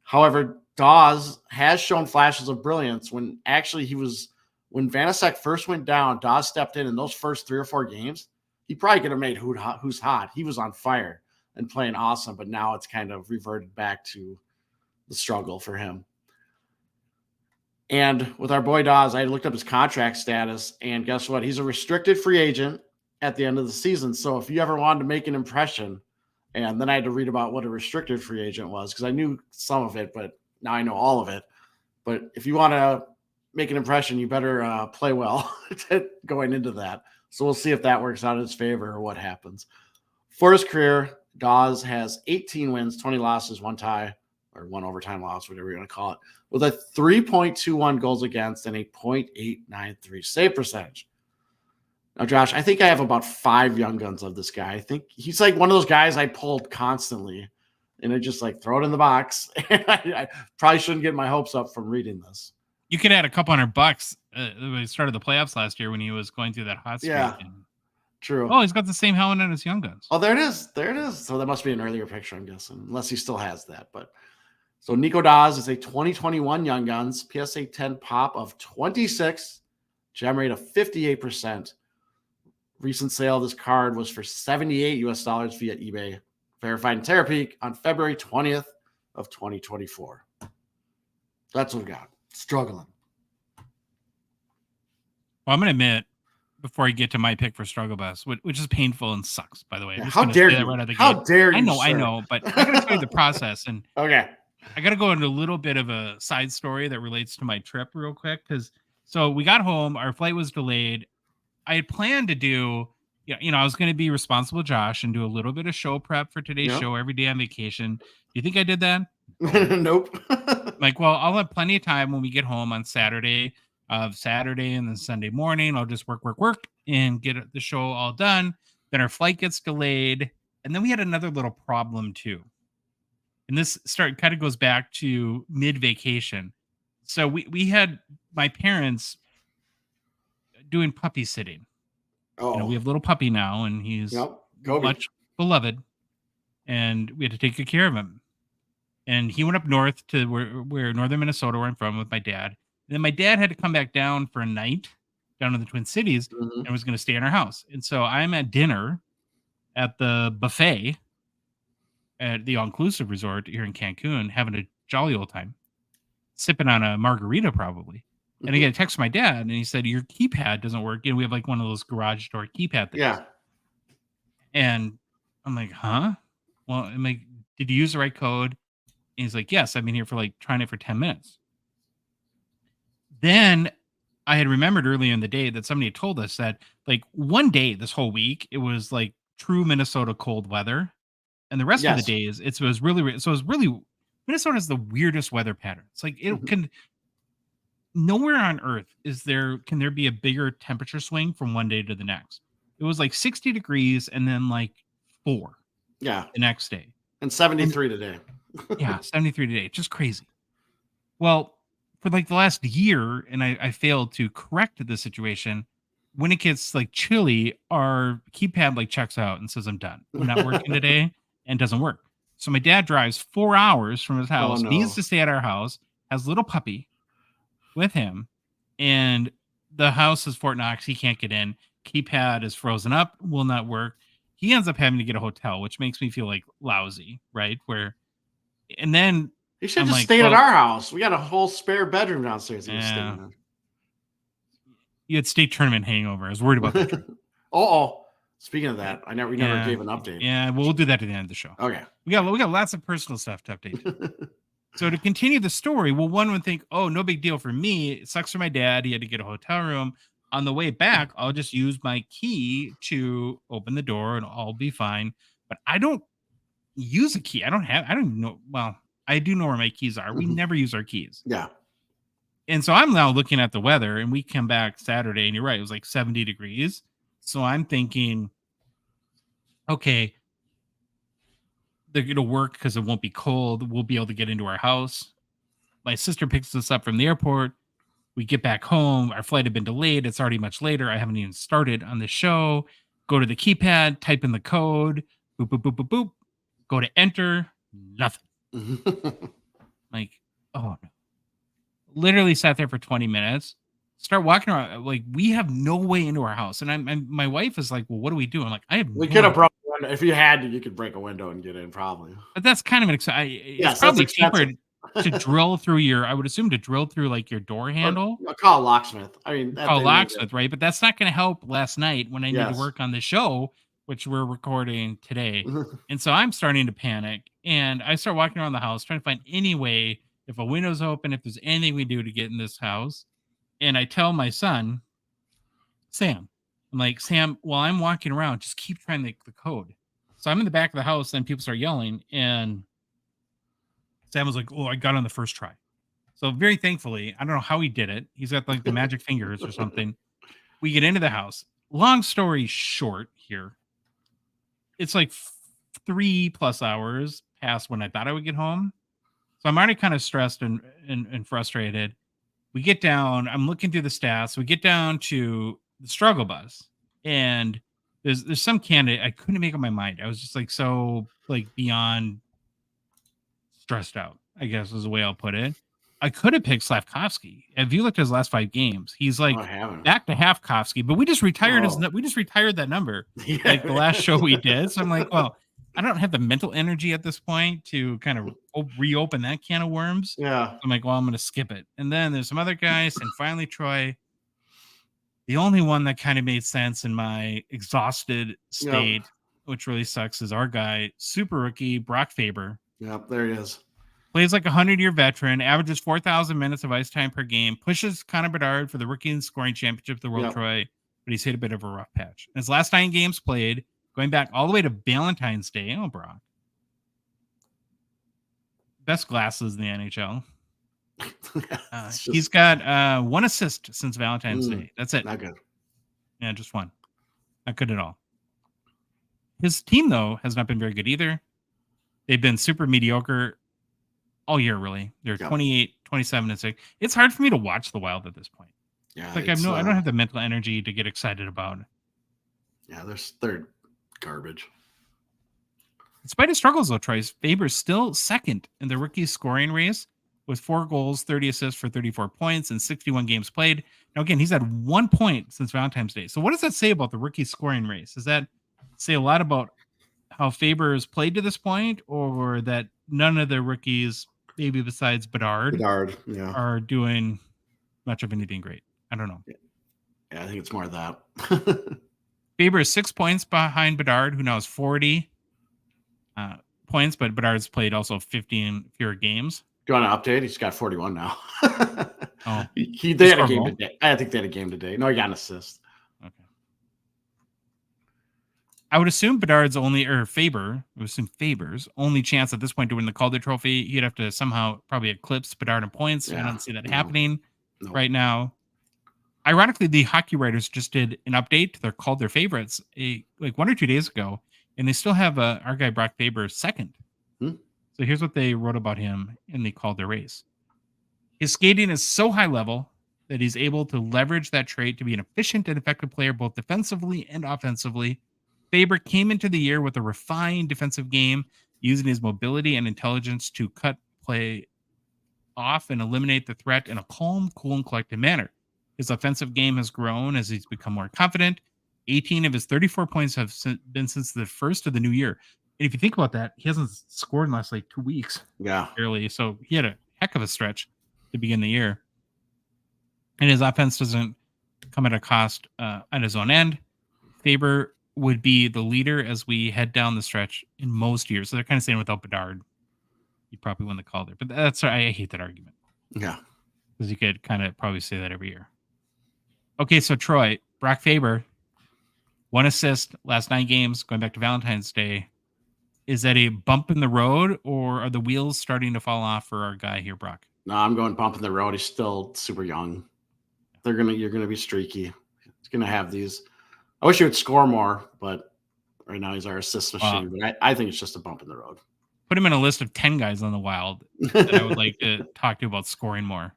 B: However, Dawes has shown flashes of brilliance when when Vanacek first went down, Dawes stepped in those first 3 or 4 games. He probably could have made who's hot. He was on fire and playing awesome, but now it's kind of reverted back to the struggle for him. And with our boy Dawes, I looked up his contract status, and guess what? He's a restricted free agent at the end of the season. So if you ever wanted to make an impression, and then I had to read about what a restricted free agent was because I knew some of it, but now I know all of it. But if you want to make an impression, you better play well going into that. So we'll see if that works out in his favor or what happens. For his career, Dawes has 18 wins, 20 losses, 1 tie, or 1 overtime loss, whatever you're going to call it, with a 3.21 goals against and a 0.893 save percentage. Now, Josh, I think I have about 5 Young Guns of this guy. I think he's like one of those guys I pulled constantly, and I just like throw it in the box. I probably shouldn't get my hopes up from reading this.
A: You could add a couple $100 when he started the playoffs last year when he was going through that hot streak.
B: Yeah, true.
A: Oh, he's got the same helmet as Young Guns.
B: Oh, there it is. There it is. So that must be an earlier picture, I'm guessing, unless he still has that. But so Nico Dawes is a 2021 Young Guns PSA 10 pop of 26, gem rate of 58%. Recent sale of this card was for $78 via eBay, verified in Terapeak on February 20th of 2024. That's what we got. Struggling.
A: Well, I'm going to admit, before I get to my pick for Struggle Bus, which is painful and sucks, by the way.
B: Yeah, how dare you?
A: Right
B: how dare you?
A: I know, but I got to tell you the process. And
B: okay,
A: I got to go into a little bit of a side story that relates to my trip real quick. So we got home, our flight was delayed. I had planned to do, I was going to be responsible, Josh, and do a little bit of show prep for today's show every day on vacation. Do you think I did that?
B: Nope.
A: Like, well, I'll have plenty of time when we get home on Saturday and then Sunday morning. I'll just work, and get the show all done. Then our flight gets delayed. And then we had another little problem too. And this kind of goes back to mid vacation. So we had my parents doing puppy sitting.
B: Oh,
A: We have a little puppy now, and he's much beloved, and we had to take good care of him. And he went up north to where northern Minnesota, where I'm from, with my dad. And then my dad had to come back down for a night down in the Twin Cities and was going to stay in our house. And so I'm at dinner at the buffet at the all-inclusive resort here in Cancun, having a jolly old time, sipping on a margarita probably. And I get a text from my dad, and he said, "Your keypad doesn't work." We have like one of those garage door keypad things.
B: Yeah.
A: And I'm like, huh? Well, I'm like, did you use the right code? And he's like, yes, I've been here for trying it for 10 minutes. Then I had remembered earlier in the day that somebody had told us that one day this whole week, it was like true Minnesota cold weather. And the rest of the days, it was really, Minnesota has the weirdest weather pattern. It's like it can, nowhere on earth can there be a bigger temperature swing from one day to the next. It was like 60 degrees and then 4 the next day.
B: And 73 today.
A: Yeah, 73 today. Just crazy. Well, for the last year, and I failed to correct the situation. When it gets chilly, our keypad checks out and says, "I'm done. I'm not working today," and doesn't work. So my dad drives 4 hours from his house, needs to stay at our house, has a little puppy with him, and the house is Fort Knox. He can't get in. Keypad is frozen up, will not work. He ends up having to get a hotel, which makes me feel lousy, right? And then
B: he should just stay at our house. We got a whole spare bedroom downstairs. He was staying in.
A: You had state tournament hangover. I was worried about that.
B: Speaking of that, we never gave an update.
A: Yeah, we'll do that at the end of the show.
B: Okay.
A: We got lots of personal stuff to update. So to continue the story, well, one would think, oh, no big deal for me. It sucks for my dad. He had to get a hotel room. On the way back, I'll just use my key to open the door and I'll be fine. But I don't use a key. I don't know. Well, I do know where my keys are. We never use our keys.
B: Yeah.
A: And so I'm now looking at the weather, and we come back Saturday, and you're right. It was 70 degrees. So I'm thinking, okay, it'll work because it won't be cold. We'll be able to get into our house. My sister picks us up from the airport. We get back home. Our flight had been delayed. It's already much later. I haven't even started on the show. Go to the keypad, type in the code, boop, boop, boop, boop, boop. Go to enter, nothing. Oh no. Literally sat there for 20 minutes. Start walking around. We have no way into our house. And my wife is like, well, what do we do? I'm like,
B: we could have broken a window. If you had to, you could break a window and get in probably.
A: But that's kind of it's probably cheaper to drill through I would assume to drill through your door handle.
B: I'll call a locksmith. I mean,
A: call a locksmith, right? But that's not going to help last night when I need to work on the show, which we're recording today. And so I'm starting to panic, and I start walking around the house trying to find any way, if a window's open, if there's anything we do to get in this house. And I tell my son, Sam, I'm like, Sam, while I'm walking around, just keep trying the code. So I'm in the back of the house, and people start yelling, and Sam was like, oh, I got on the first try. So very thankfully, I don't know how he did it. He's got the magic fingers or something. We get into the house. Long story short here, it's 3+ hours past when I thought I would get home. So I'm already kind of stressed and frustrated. We get down. I'm looking through the stats. We get down to the struggle bus, and there's some candidate I couldn't make up my mind. I was just so beyond stressed out, I guess is the way I'll put it. I could have picked Slavkovsky. If you looked at his last 5 games, he's back to half Kovsky, but we just retired that number the last show we did. So I'm like, well, I don't have the mental energy at this point to kind of reopen that can of worms.
B: Yeah.
A: I'm like, well, I'm going to skip it. And then there's some other guys, and finally Troy. The only one that kind of made sense in my exhausted state, which really sucks, is our guy, super rookie Brock Faber.
B: Yep, there he is.
A: Plays like a 100-year veteran, averages 4,000 minutes of ice time per game, pushes Connor Bedard for the rookie and scoring championship of the World Troy, but he's hit a bit of a rough patch. In his last 9 games played, going back all the way to Valentine's Day, Brock. best glasses in the NHL. He's got 1 assist since Valentine's Day. That's it.
B: Not good.
A: Yeah, just 1. Not good at all. His team, though, has not been very good either. They've been super mediocre all year, really. They're 28, 27, and 6. It's hard for me to watch the Wild at this point.
B: Yeah,
A: like I don't have the mental energy to get excited about.
B: Yeah, they're garbage.
A: Despite his struggles, though, Troy, Faber's still second in the rookie scoring race with 4 goals, 30 assists for 34 points, and 61 games played. Now, again, he's had 1 point since Valentine's Day. So what does that say about the rookie scoring race? Does that say a lot about how Faber has played to this point, or that none of the rookies, maybe besides Bedard, are doing much of anything great? I don't know.
B: Yeah, I think it's more of that.
A: Faber is 6 points behind Bedard, who now has 40 points, but Bedard's played also 15 fewer games.
B: Do you want to update? He's got 41 now.
A: Oh,
B: they had a game today. I think they had a game today. No, he got an assist.
A: Okay. I would assume Bedard's Faber's only chance at this point to win the Calder Trophy, he'd have to somehow probably eclipse Bedard in points. Yeah, I don't see that happening right now. Ironically, the hockey writers just did an update. They're called their favorites like 1 or 2 days ago, and they still have our guy Brock Faber second. So here's what they wrote about him in the Calder race. His skating is so high level that he's able to leverage that trait to be an efficient and effective player both defensively and offensively. Faber came into the year with a refined defensive game, using his mobility and intelligence to cut play off and eliminate the threat in a calm, cool, and collected manner. His offensive game has grown as he's become more confident. 18 of his 34 points have been since the first of the new year. And if you think about that, he hasn't scored in the last 2 weeks.
B: Yeah.
A: Barely. So he had a heck of a stretch to begin the year. And his offense doesn't come at a cost on his own end. Faber would be the leader as we head down the stretch in most years. So they're kind of saying without Bedard, you'd probably win the Calder. But I hate that argument.
B: Yeah.
A: Because you could kind of probably say that every year. Okay, so Troy, Brock Faber, 1 assist, last 9 games, going back to Valentine's Day. Is that a bump in the road, or are the wheels starting to fall off for our guy here, Brock?
B: No, I'm going bump in the road. He's still super young. You're gonna be streaky. He's gonna have these. I wish he would score more, but right now he's our assist machine. But I think it's just a bump in the road.
A: Put him in a list of 10 guys on the Wild that I would like to talk to about scoring more,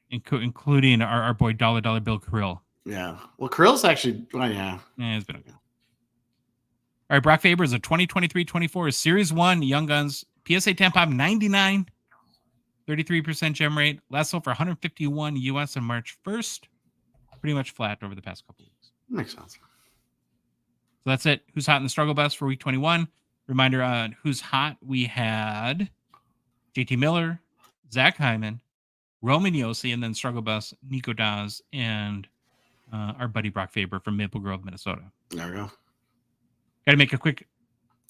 A: including our boy Dollar Bill Kirill.
B: Yeah. Well, Kirill's actually,
A: it's been okay. All right, Brock Faber is a 2023-24 Series 1 Young Guns PSA 10 pop 99, 33% gem rate. Last sold for $151 US on March 1st. Pretty much flat over the past couple of weeks.
B: Makes sense.
A: So that's it. Who's hot in the struggle bus for week 21? Reminder on who's hot. We had JT Miller, Zach Hyman, Roman Yossi, and then struggle bus Nico Daz and our buddy Brock Faber from Maple Grove, Minnesota.
B: There we go.
A: Got to make a quick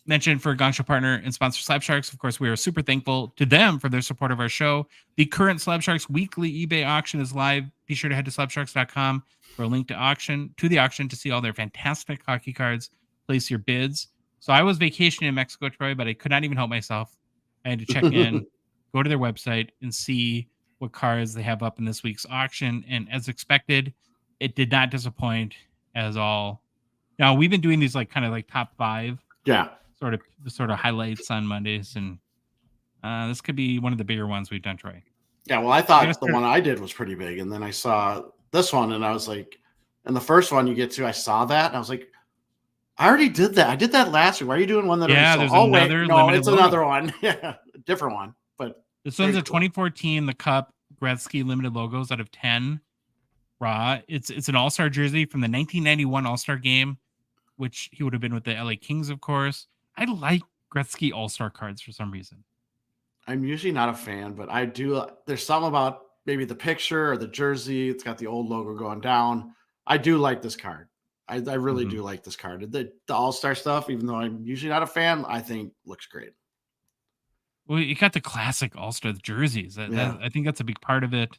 A: mention for Gongshow partner and sponsor Slab Sharks. Of course, we are super thankful to them for their support of our show. The current Slab Sharks weekly eBay auction is live. Be sure to head to slabsharks.com for a link to the auction to see all their fantastic hockey cards. Place your bids. So I was vacationing in Mexico, Troy, but I could not even help myself. I had to check in, go to their website, and see what cards they have up in this week's auction. And as expected, it did not disappoint as all. Now, we've been doing these kind of top 5.
B: Yeah.
A: Sort of highlights on Mondays, and this could be one of the bigger ones we've done, Troy.
B: Yeah, well, I thought the one I did was pretty big, and then I saw this one, and I was like, and the first one you get to, I saw that, and I was like, I already did that. I did that last week. Why are you doing one that?
A: There's another.
B: No, it's another one. Yeah, a different one. But
A: this one's a 2014 the Cup Gretzky limited logos out of 10 raw. It's an All-Star jersey from the 1991 All-Star game, which he would have been with the LA Kings, of course. I like Gretzky All-Star cards for some reason.
B: I'm usually not a fan, but I do. There's something about maybe the picture or the jersey. It's got the old logo going down. I do like this card. I really do like this card. The All-Star stuff, even though I'm usually not a fan, I think looks great.
A: Well, you got the classic All-Star jerseys. I think that's a big part of it.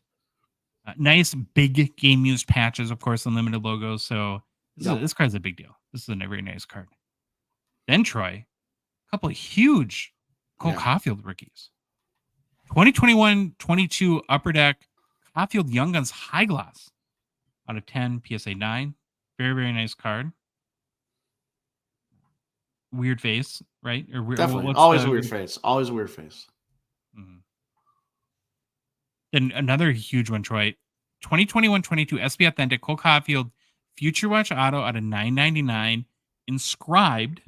A: Nice big game used patches, of course, unlimited logos. So this card's a big deal. This is a very nice card. Then Troy, a couple of huge Cole Caulfield rookies. 2021-22 Upper Deck Caulfield Young Guns High Gloss out of 10 PSA 9. Very, very nice card. Weird face, right? Or
B: definitely always a weird face. Always a weird face.
A: Mm-hmm. Then another huge one, Troy. 2021-22 SB Authentic Cole Caulfield Future Watch Auto out of $9.99. Inscribed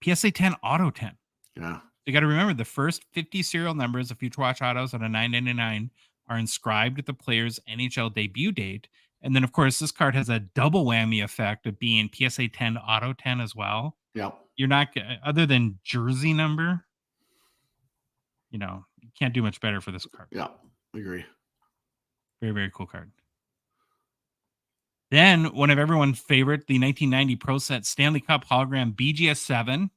A: PSA 10 Auto 10.
B: Yeah.
A: You got to remember the first 50 serial numbers of Future Watch Autos out of $9.99 are inscribed at the player's NHL debut date. And then, of course, this card has a double whammy effect of being PSA 10 Auto 10 as well.
B: Yep.
A: You're not, other than jersey number, you can't do much better for this card.
B: Yeah, agree.
A: Very, very cool card. Then, one of everyone's favorite, the 1990 Pro Set Stanley Cup Hologram BGS 7.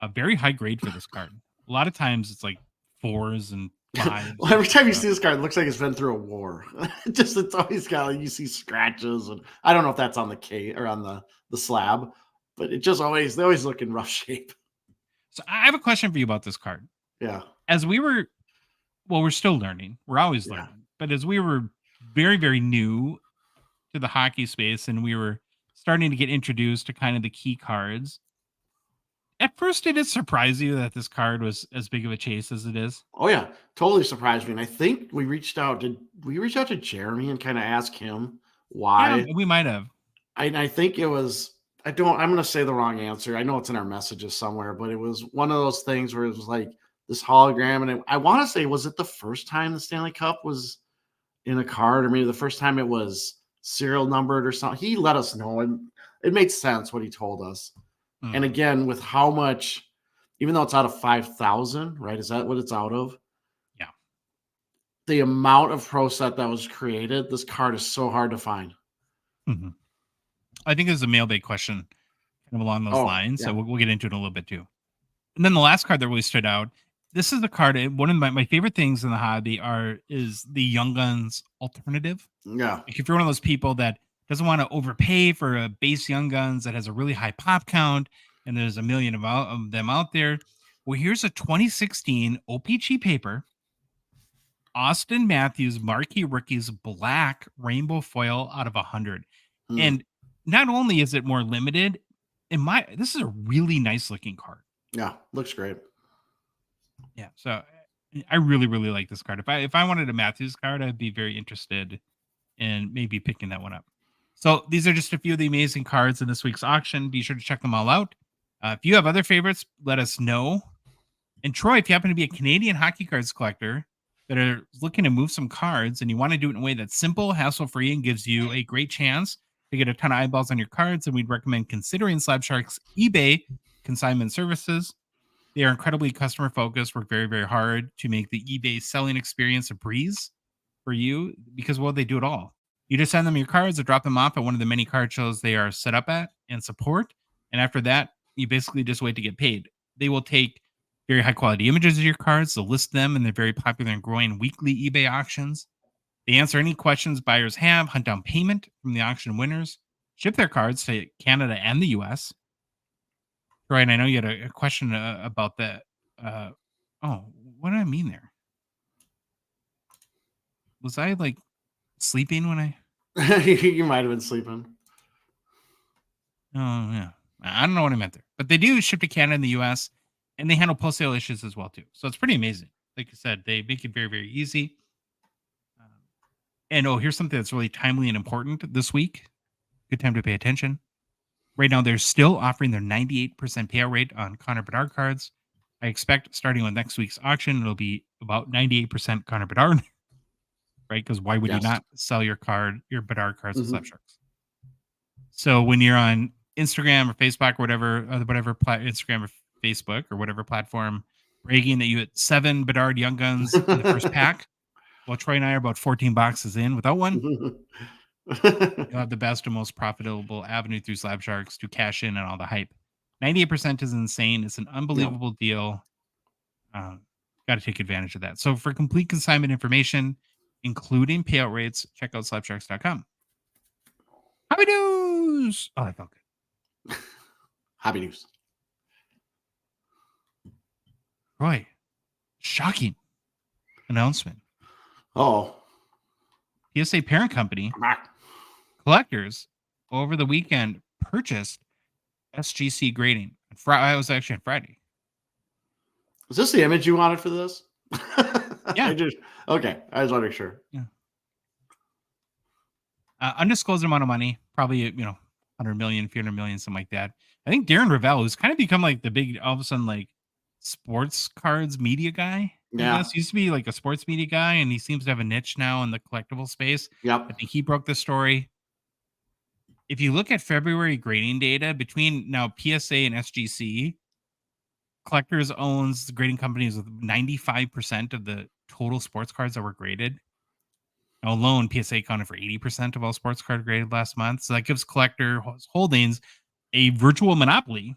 A: A very high grade for this card. A lot of times it's like 4s and 5s.
B: Well, every time you see this card, it looks like it's been through a war. It's always got like you see scratches, and I don't know if that's on the case or on the slab, but they always look in rough shape.
A: So I have a question for you about this card.
B: Yeah.
A: As we're still learning. We're always learning. But as we were very, very new to the hockey space and we were starting to get introduced to kind of the key cards, at first, did it surprise you that this card was as big of a chase as it is?
B: Oh yeah, totally surprised me. And I think we reached out. Did we reach out to Jeremy and kind of ask him why?
A: Yeah, we might have.
B: I think it was. I'm going to say the wrong answer. I know it's in our messages somewhere, but it was one of those things where it was like this hologram, and I want to say, was it the first time the Stanley Cup was in a card, or maybe the first time it was serial numbered or something? He let us know, and it made sense what he told us. And again, with how much, even though it's out of 5,000, right? Is that what it's out of?
A: Yeah.
B: The amount of Pro Set that was created, this card is so hard to find.
A: Mm-hmm. I think there's a mailbag question kind of along those lines. Yeah. So we'll get into it in a little bit too. And then the last card that really stood out, this is the card, one of my favorite things in the hobby is the Young Guns alternative.
B: Yeah.
A: Like if you're one of those people that doesn't want to overpay for a base Young Guns that has a really high pop count, and there's a million of them out there. Well, here's a 2016 OPG paper, Austin Matthews Marquee Rookies Black Rainbow Foil out of 100. And not only is it more limited, this is a really nice looking card.
B: Yeah, looks great.
A: Yeah, so I really, really like this card. If I wanted a Matthews card, I'd be very interested in maybe picking that one up. So these are just a few of the amazing cards in this week's auction. Be sure to check them all out. If you have other favorites, let us know. And Troy, if you happen to be a Canadian hockey cards collector that are looking to move some cards and you want to do it in a way that's simple, hassle-free, and gives you a great chance to get a ton of eyeballs on your cards, then we'd recommend considering Slabshark's eBay consignment services. They are incredibly customer-focused, work very, very hard to make the eBay selling experience a breeze for you because, well, they do it all. You just send them your cards or drop them off at one of the many card shows they are set up at and support. And after that, you basically just wait to get paid. They will take very high quality images of your cards. They'll list them in their very popular and growing weekly eBay auctions. They answer any questions buyers have, hunt down payment from the auction winners, ship their cards to Canada and the US. Ryan, I know you had a question about that. What did I mean there? Was I like sleeping when I
B: you might have been sleeping.
A: Oh yeah, I don't know what I meant there, but they do ship to Canada and the US, and they handle post sale issues as well too. So it's pretty amazing. Like I said, they make it very, very easy. And here's something that's really timely and important this week. Good time to pay attention. Right now, they're still offering their 98% payout rate on Connor Bedard cards. I expect starting with next week's auction, it'll be about 98% Connor Bedard. Right? Because why would you not sell your Bedard cards to Slabsharks? So when you're on Instagram or Facebook or whatever Instagram or Facebook or whatever platform, bragging that you hit 7 Bedard Young Guns in the first pack, while Troy and I are about 14 boxes in without one, you'll have the best and most profitable avenue through Slabsharks to cash in on all the hype. 98% is insane. It's an unbelievable deal. Got to take advantage of that. So for complete consignment information, including payout rates, check out slabsharks.com. Hobby news. Oh, that felt good.
B: Hobby news.
A: Roy, Shocking announcement.
B: Oh.
A: PSA parent company, Collectors, over the weekend purchased SGC Grading. I was actually on Friday.
B: Is this the image you wanted for this?
A: Yeah.
B: Okay. I just want to make sure.
A: Yeah. Undisclosed amount of money, probably, 100 million, 300 million, something like that. I think Darren Ravel, who's kind of become like the big, all of a sudden, like sports cards media guy. I guess he used to be like a sports media guy, and he seems to have a niche now in the collectible space.
B: Yep.
A: I think he broke the story. If you look at February grading data between now PSA and SGC, Collectors owns the grading companies with 95% of the total sports cards that were graded. Now, alone, PSA accounted for 80% of all sports card graded last month. So that gives Collector Holdings a virtual monopoly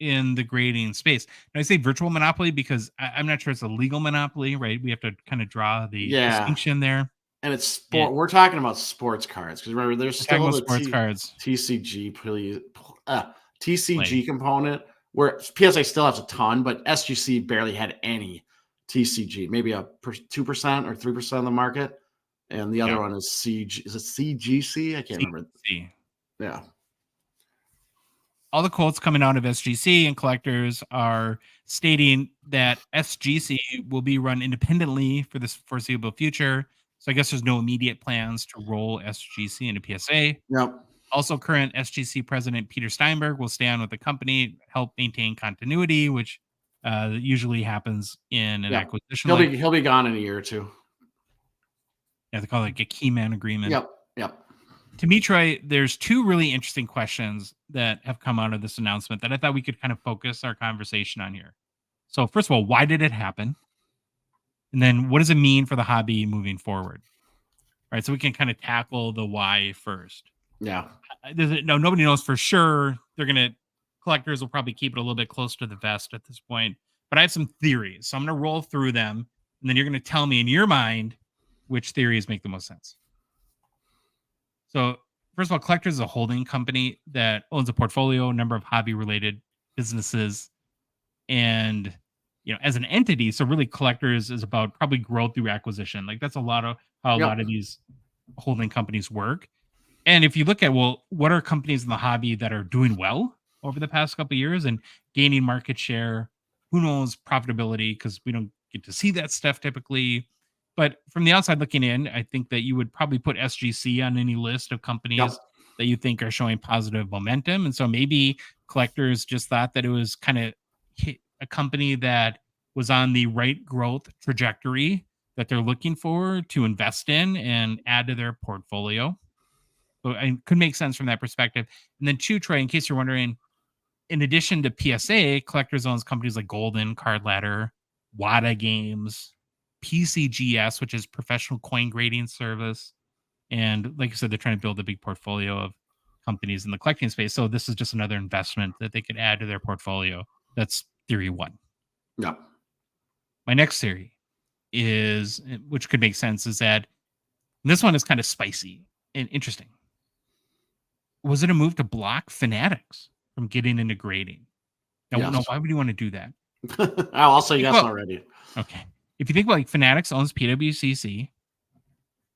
A: in the grading space. Now, I say virtual monopoly because I'm not sure it's a legal monopoly, right? We have to kind of draw the distinction there.
B: And it's sport. And we're talking about sports cards because remember, there's still the
A: sports cards.
B: TCG component where PSA still has a ton, but SGC barely had any TCG, maybe 2% or 3% of the market, and the other one is CG. Is it CGC? I can't remember. Yeah.
A: All the quotes coming out of SGC and Collectors are stating that SGC will be run independently for this foreseeable future. So I guess there's no immediate plans to roll SGC into PSA.
B: Yep.
A: Also, current SGC president Peter Steinberg will stay on with the company, help maintain continuity, which usually happens in an acquisition.
B: He'll be gone in a year or two.
A: Yeah, they call it a key man agreement.
B: Yep.
A: To me, Troy, there's two really interesting questions that have come out of this announcement that I thought we could kind of focus our conversation on here. So, first of all, why did it happen? And then what does it mean for the hobby moving forward? Right. So we can kind of tackle the why first.
B: Yeah.
A: Nobody knows for sure. Collectors will probably keep it a little bit close to the vest at this point. But I have some theories. So I'm going to roll through them. And then you're going to tell me in your mind which theories make the most sense. So, first of all, Collectors is a holding company that owns a portfolio, a number of hobby-related businesses, and as an entity. So, really, Collectors is about probably growth through acquisition. Like that's a lot of how a lot of these holding companies work. And if you look at what are companies in the hobby that are doing well over the past couple of years and gaining market share? Who knows profitability because we don't get to see that stuff typically. But from the outside looking in, I think that you would probably put SGC on any list of companies that you think are showing positive momentum. And so maybe Collectors just thought that it was kind of a company that was on the right growth trajectory that they're looking for to invest in and add to their portfolio. So it could make sense from that perspective. And then two, Troy, in case you're wondering, in addition to PSA, Collectors owns companies like Golden, Card Ladder, WADA Games, PCGS, which is professional coin grading service. And like I said, they're trying to build a big portfolio of companies in the collecting space. So this is just another investment that they could add to their portfolio. That's theory one.
B: Yeah.
A: My next theory is, which could make sense, is that this one is kind of spicy and interesting. Was it a move to block Fanatics from getting into grading? Now, why would you want to do that?
B: I'll say yes already.
A: Okay. If you think about Fanatics owns PWCC,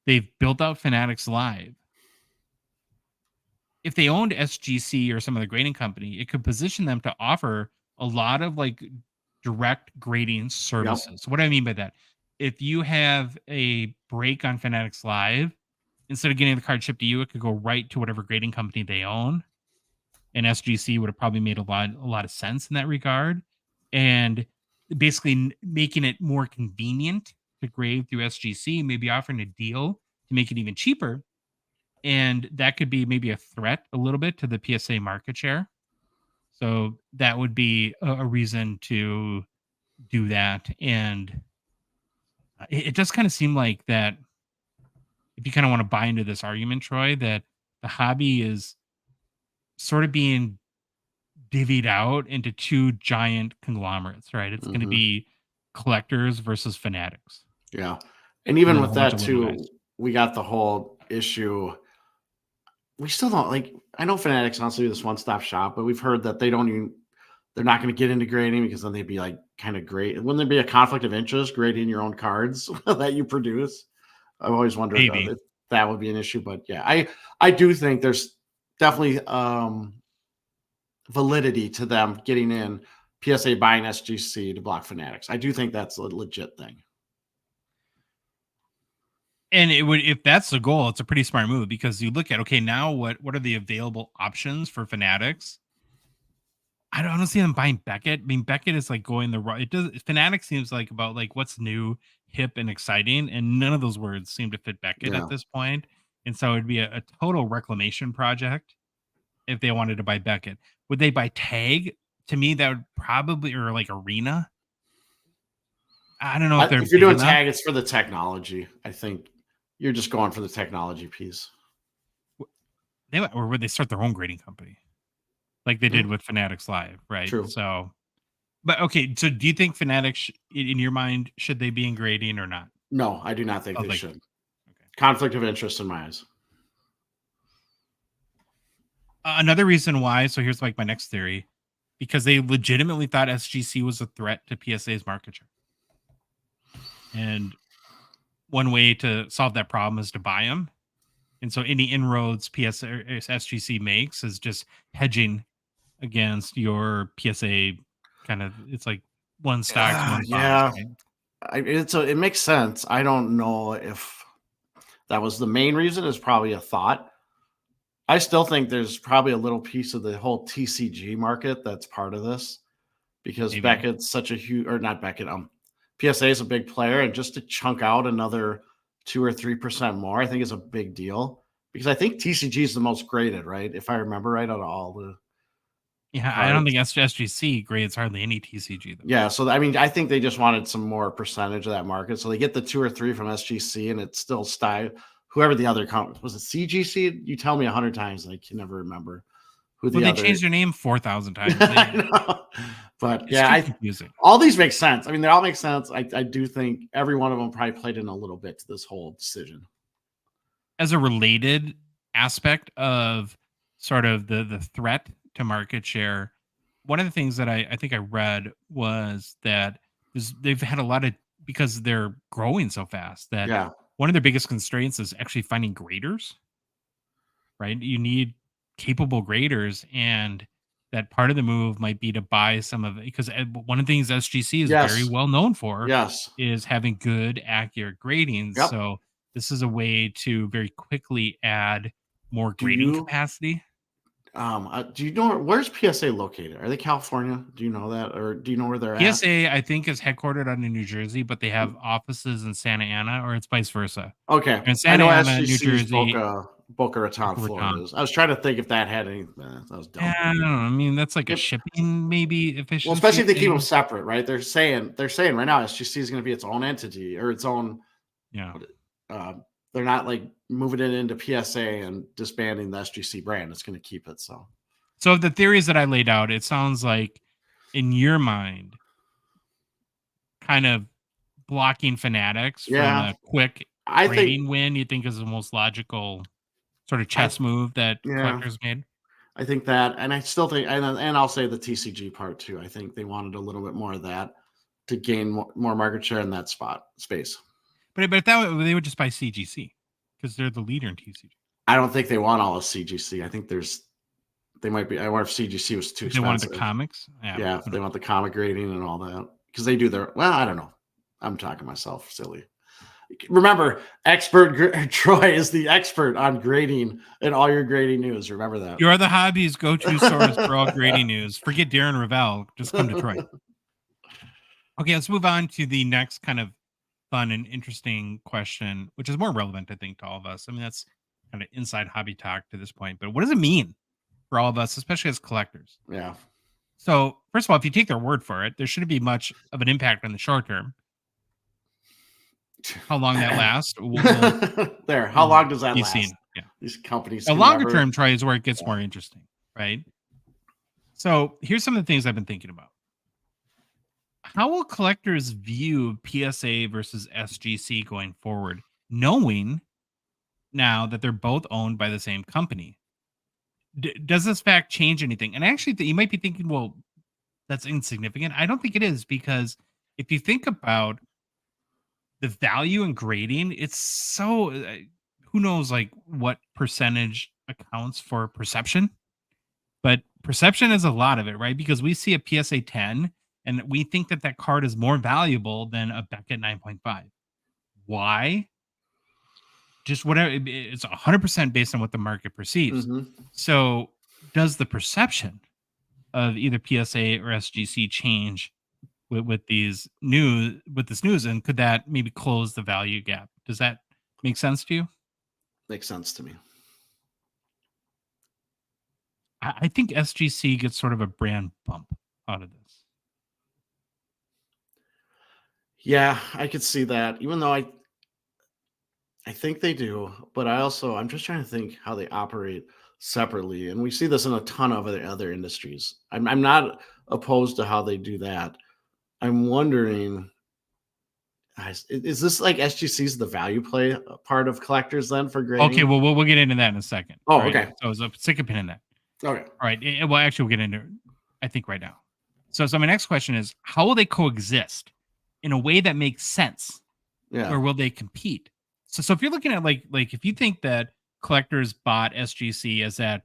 A: they've built out Fanatics Live. If they owned SGC or some other grading company, it could position them to offer a lot of like direct grading services. So what do I mean by that? If you have a break on Fanatics Live, instead of getting the card shipped to you, it could go right to whatever grading company they own. And SGC would have probably made a lot of sense in that regard. And basically making it more convenient to grade through SGC, maybe offering a deal to make it even cheaper. And that could be maybe a threat a little bit to the PSA market share. So that would be a reason to do that. And it does kind of seem like that if you kind of want to buy into this argument, Troy, that the hobby is sort of being divvied out into two giant conglomerates, right? It's going to be Collectors versus Fanatics.
B: Yeah. And even with that too, we got the whole issue. We still don't I know Fanatics wants to do this one-stop shop, but we've heard that they they're not going to get into grading because then they'd be like kind of great. Wouldn't there be a conflict of interest grading your own cards that you produce? I've always wondered if that would be an issue, but yeah, I do think there's definitely validity to them getting in PSA buying SGC to block Fanatics. I do think that's a legit thing.
A: And it would, if that's the goal, it's a pretty smart move because you look at, okay, now what are the available options for Fanatics? I don't see them buying Beckett. I mean, Beckett is like going the right. It does. Fanatics seems like about like what's new, hip, and exciting, and none of those words seem to fit Beckett at this point. And so it'd be a total reclamation project if they wanted to buy Beckett. Would they buy Tag? To me, that would probably, or like Arena. I don't know if they're.
B: If you're doing Tag, it's for the technology. I think you're just going for the technology piece.
A: Or would they start their own grading company? Like they did with Fanatics Live, right?
B: True.
A: So, but okay. So, do you think Fanatics, in your mind, should they be in grading or not?
B: No, I do not think they should. Okay. Conflict of interest in my eyes.
A: Another reason why. So here's like my next theory, because they legitimately thought SGC was a threat to PSA's market share, and one way to solve that problem is to buy them. And so any inroads PSA or SGC makes is just hedging against your PSA kind of, it's like one stocks, one bonds.
B: Yeah. Right? It makes sense. I don't know if that was the main reason. Is probably a thought. I still think there's probably a little piece of the whole TCG market that's part of this because Beckett's such a huge, or not Beckett, PSA is a big player, and just to chunk out another 2 or 3% more, I think is a big deal because I think TCG is the most graded, right? If I remember right, out of all the.
A: Yeah, cards. I don't think SGC grades hardly any TCG though.
B: Yeah, so I mean, I think they just wanted some more percentage of that market, so they get the 2 or 3 from SGC, and it's still whoever the other company was. It CGC? You tell me 100 times, and I can never remember who the other.
A: They changed their name 4,000 times.
B: I know. But
A: it's
B: yeah,
A: confusing.
B: All these make sense. I mean, they all make sense. I do think every one of them probably played in a little bit to this whole decision.
A: As a related aspect of sort of the threat to market share, one of the things that I think I read was that they've had a lot of, because they're growing so fast, that one of their biggest constraints is actually finding graders, right? You need capable graders, and that part of the move might be to buy some of it, because one of the things SGC is very well known for is having good, accurate grading. So this is a way to very quickly add more grading capacity.
B: Do you know where's PSA located? Are they California? Do you know that, or do you know where they're at?
A: PSA, I think, is headquartered out in New Jersey, but they have offices in Santa Ana, or it's vice versa.
B: Okay,
A: in Santa Ana, New Jersey,
B: Boca Raton, Florida. I was trying to think if that had anything. That was dumb.
A: Yeah, I don't know. I mean, that's like a shipping maybe efficiency.
B: Well, especially if they keep them separate, right? They're saying right now SGC is going to be its own entity or its own.
A: Yeah.
B: They're not like moving it into PSA and disbanding the SGC brand. It's going to keep it.
A: So the theories that I laid out, it sounds like in your mind, kind of blocking Fanatics from a quick grading win, you think is the most logical sort of chess move that collectors made?
B: I think that, and I still think, and I'll say the TCG part too. I think they wanted a little bit more of that to gain more market share in that space.
A: But if that way, they would just buy CGC because they're the leader in TCG.
B: I don't think they want all of CGC. I think they might be. I wonder if CGC was too expensive.
A: They want the comics.
B: Yeah, they want the comic grading and all that because they do their. Well, I don't know. I'm talking myself silly. Remember, Troy is the expert on grading and all your grading news. Remember that.
A: You are the hobby's go-to source for all grading news. Forget Darren Ravel. Just come to Troy. Okay, let's move on to the next kind of fun and interesting question, which is more relevant, I think, to all of us. I mean, that's kind of inside hobby talk to this point, but what does it mean for all of us, especially as collectors?
B: Yeah.
A: So, first of all, if you take their word for it, there shouldn't be much of an impact in the short term. How long that lasts?
B: How long does that last?
A: Yeah.
B: These companies.
A: A longer term try is where it gets more interesting, right? So, here's some of the things I've been thinking about. How will collectors view PSA versus SGC going forward, knowing now that they're both owned by the same company? Does this fact change anything? And actually, you might be thinking, well, that's insignificant. I don't think it is, because if you think about the value in grading, it's so who knows like what percentage accounts for perception, but perception is a lot of it, right? Because we see a PSA 10 and we think that that card is more valuable than a Beckett 9.5. Why? Just whatever, it's 100% based on what the market perceives.
B: Mm-hmm.
A: So does the perception of either PSA or SGC change with this news, and could that maybe close the value gap? Does that make sense to you?
B: Makes sense to me.
A: I think SGC gets sort of a brand bump out of this.
B: Yeah, I could see that. Even though I think they do, but I'm just trying to think how they operate separately, and we see this in a ton of other industries. I'm not opposed to how they do that. I'm wondering, is this like SGC's the value play part of collectors then for
A: Okay,
B: grading?
A: well, we'll get into that in a second.
B: Oh,
A: All right.
B: okay.
A: So stick a pin in that.
B: Okay.
A: All right. Well, actually, we'll get into it, I think, right now. So my next question is, how will they coexist in a way that makes sense?
B: Yeah.
A: Or will they compete? So if you're looking at like if you think that collectors bought SGC as that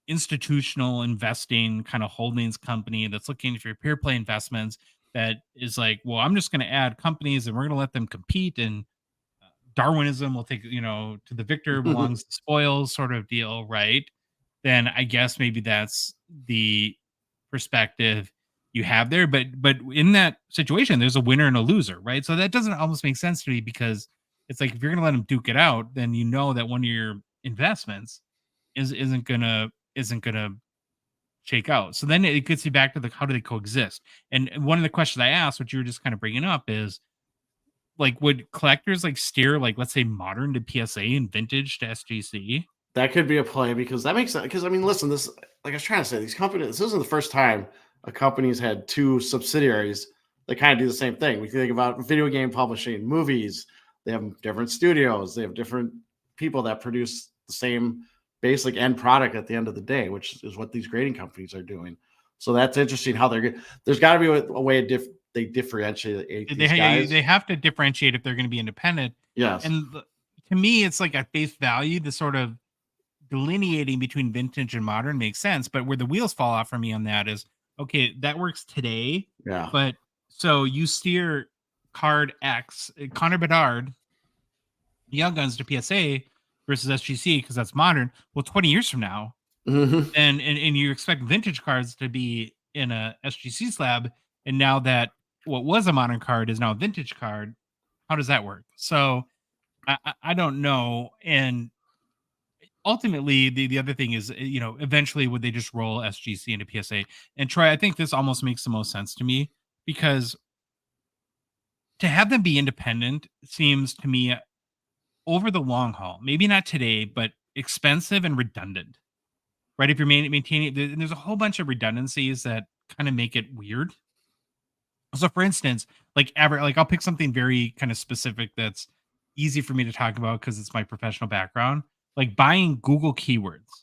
A: institutional investing kind of holdings company that's looking for peer play investments, that is like, well, I'm just going to add companies and we're going to let them compete, and Darwinism will take, to the victor belongs the spoils sort of deal, right? Then I guess maybe that's the perspective you have there. But in that situation, there's a winner and a loser, right? So that doesn't almost make sense to me, because it's like if you're gonna let them duke it out, then you know that one of your investments isn't gonna shake out. So then it gets you back to the how do they coexist? And one of the questions I asked, what you were just kind of bringing up, is like, would collectors like steer, like, let's say modern to PSA and vintage to SGC?
B: That could be a play, because that makes sense. Because I mean, listen, this, like I was trying to say, these companies. This isn't the first time a company's had two subsidiaries that kind of do the same thing. We can think about video game publishing, movies. They have different studios. They have different people that produce the same basic end product at the end of the day, which is what these grading companies are doing. So that's interesting how they're good. There's got to be a way they differentiate these guys.
A: They have to differentiate if they're going to be independent.
B: Yes.
A: And to me, it's like at face value, the sort of delineating between vintage and modern makes sense. But where the wheels fall off for me on that is, okay, that works today.
B: Yeah.
A: But so you steer card X, Connor Bedard, Young Guns to PSA versus SGC because that's modern. Well, 20 years from now, and you expect vintage cards to be in a SGC slab, and now that what was a modern card is now a vintage card, how does that work? So I don't know. And ultimately, the other thing is, eventually would they just roll SGC into PSA? And Troy, I think this almost makes the most sense to me, because to have them be independent seems to me, over the long haul, maybe not today, but expensive and redundant, right? If you're maintaining, there's a whole bunch of redundancies that kind of make it weird. So, for instance, like I'll pick something very kind of specific that's easy for me to talk about because it's my professional background, like buying Google keywords,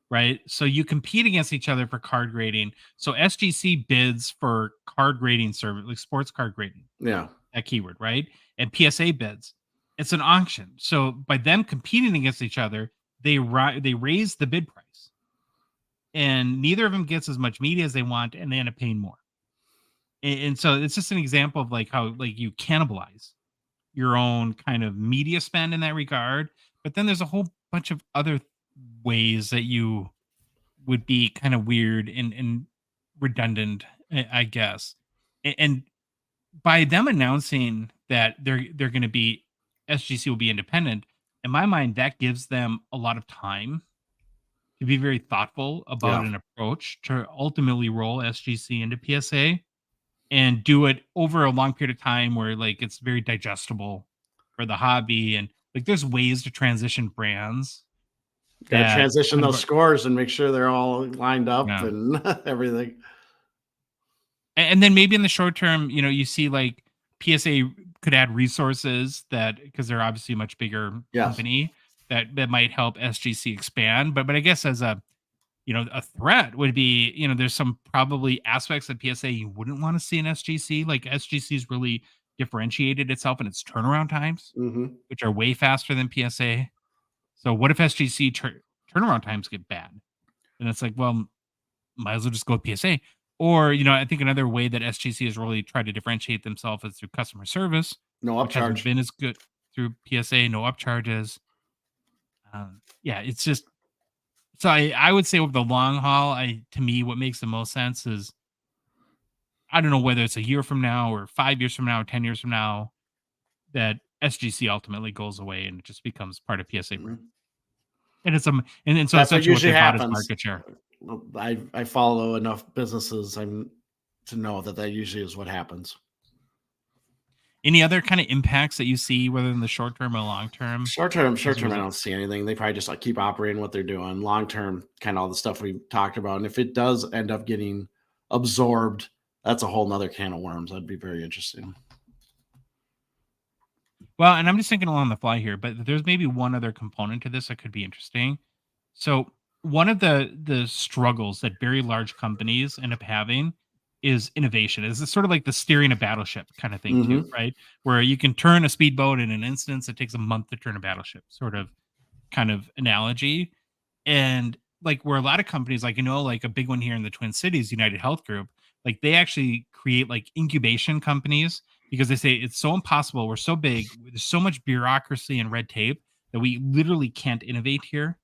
A: right? So you compete against each other for card grading. So SGC bids for card grading service, like sports card grading,
B: Yeah.
A: that keyword, right? And PSA bids. It's an auction. So by them competing against each other, they raise the bid price, and neither of them gets as much media as they want, and they end up paying more. And so it's just an example of like how like you cannibalize your own kind of media spend in that regard. But then there's a whole bunch of other ways that you would be kind of weird and redundant, I guess. And by them announcing that they're going to be SGC will be independent, in my mind, that gives them a lot of time to be very thoughtful about
B: Yeah.
A: an approach to ultimately roll SGC into PSA, and do it over a long period of time where like it's very digestible for the hobby. And like there's ways to transition brands
B: Got to
A: that
B: transition
A: kind of
B: those scores and make sure they're all lined up
A: yeah.
B: and everything.
A: And then maybe in the short term, you see like PSA could add resources that, because they're obviously a much bigger
B: Yes.
A: company, that might help SGC expand. But I guess as a a threat would be, there's some probably aspects of PSA you wouldn't want to see in SGC. Like SGC's really differentiated itself in its turnaround times,
B: Mm-hmm.
A: which are way faster than PSA. So what if SGC turnaround times get bad? And it's like, well, might as well just go with PSA. Or, I think another way that SGC has really tried to differentiate themselves is through customer service,
B: No
A: which hasn't
B: upcharge.
A: been as good through PSA, no upcharges. Yeah, it's just so I would say over the long haul, to me, what makes the most sense is I don't know whether it's a year from now or 5 years from now or 10 years from now that SGC ultimately goes away and it just becomes part of PSA brand.
B: Mhm.
A: And so
B: That's what
A: essentially what
B: usually
A: they bought is
B: happens.
A: market share.
B: Well, I follow enough businesses to know that usually is what happens.
A: Any other kind of impacts that you see, whether in the short term or long term,
B: Short term,
A: as a
B: I
A: result?
B: don't see anything. They probably just like keep operating what they're doing. Long term, kind of all the stuff we talked about. And if it does end up getting absorbed, that's a whole nother can of worms. That'd be very interesting.
A: Well, and I'm just thinking along the fly here, but there's maybe one other component to this that could be interesting. So one of the struggles that very large companies end up having is innovation. Is sort of like the steering a battleship kind of thing too,
B: Mm-hmm.
A: right? Where you can turn a speedboat in an instance, it takes a month to turn a battleship, sort of kind of analogy. And like where a lot of companies, like like a big one here in the Twin Cities, United Health Group, like they actually create like incubation companies because they say it's so impossible. We're so big, there's so much bureaucracy and red tape that we literally can't innovate here.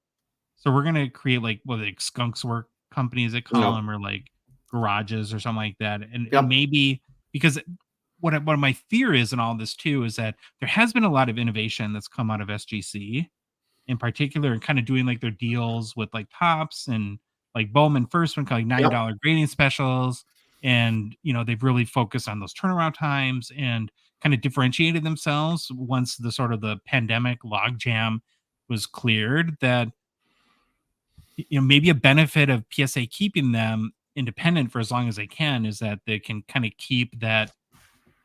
A: So we're gonna create like like skunks work companies they call
B: Yep.
A: them, or like garages or something like that. And
B: Yep.
A: maybe because what my fear is in all this too is that there has been a lot of innovation that's come out of SGC in particular, and kind of doing like their deals with like Tops and like Bowman First one, like
B: Yep.
A: $9 grading specials. And they've really focused on those turnaround times and kind of differentiated themselves once the sort of the pandemic logjam was cleared. That maybe a benefit of PSA keeping them independent for as long as they can is that they can kind of keep that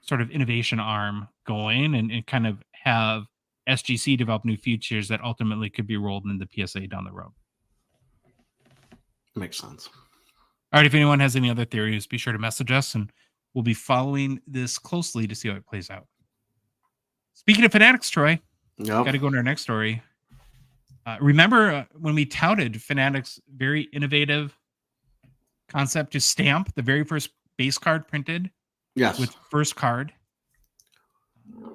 A: sort of innovation arm going, and kind of have SGC develop new features that ultimately could be rolled into PSA down the road.
B: Makes sense.
A: All right. If anyone has any other theories, be sure to message us, and we'll be following this closely to see how it plays out. Speaking of Fanatics, Troy, got
B: Yep.
A: to go into our next story. Remember when we touted Fanatics' very innovative concept to stamp the very first base card printed
B: Yes.
A: with first card?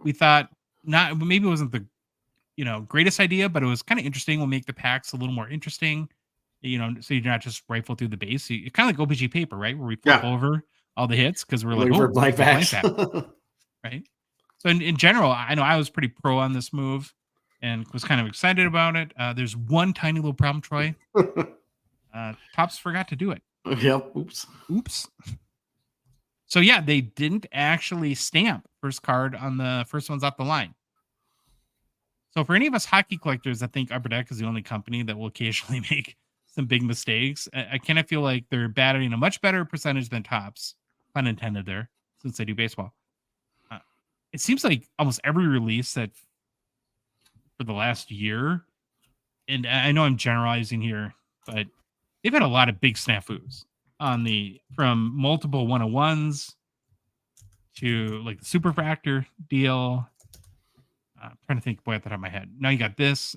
A: We thought not maybe it wasn't the greatest idea, but it was kind of interesting. We'll make the packs a little more interesting, so you're not just rifle through the base. It's kind of like OPG paper, right? Where we flip
B: Yeah.
A: over all the hits because we're like,
B: Looking for
A: oh,
B: blank
A: it's a blank
B: backs.
A: pack, right? So in general, I know I was pretty pro on this move and was kind of excited about it. There's one tiny little problem, Troy. Tops forgot to do it.
B: Yep. Oops.
A: Oops. So yeah, they didn't actually stamp first card on the first ones off the line. So for any of us hockey collectors that think Upper Deck is the only company that will occasionally make some big mistakes, I kind of feel like they're batting a much better percentage than Tops, pun intended there, since they do baseball. Uh, it seems like almost every release that for the last year, and I know I'm generalizing here, but they've had a lot of big snafus on from multiple 101s to like the super factor deal. I'm trying to think boy at the top of my head. Now you got this,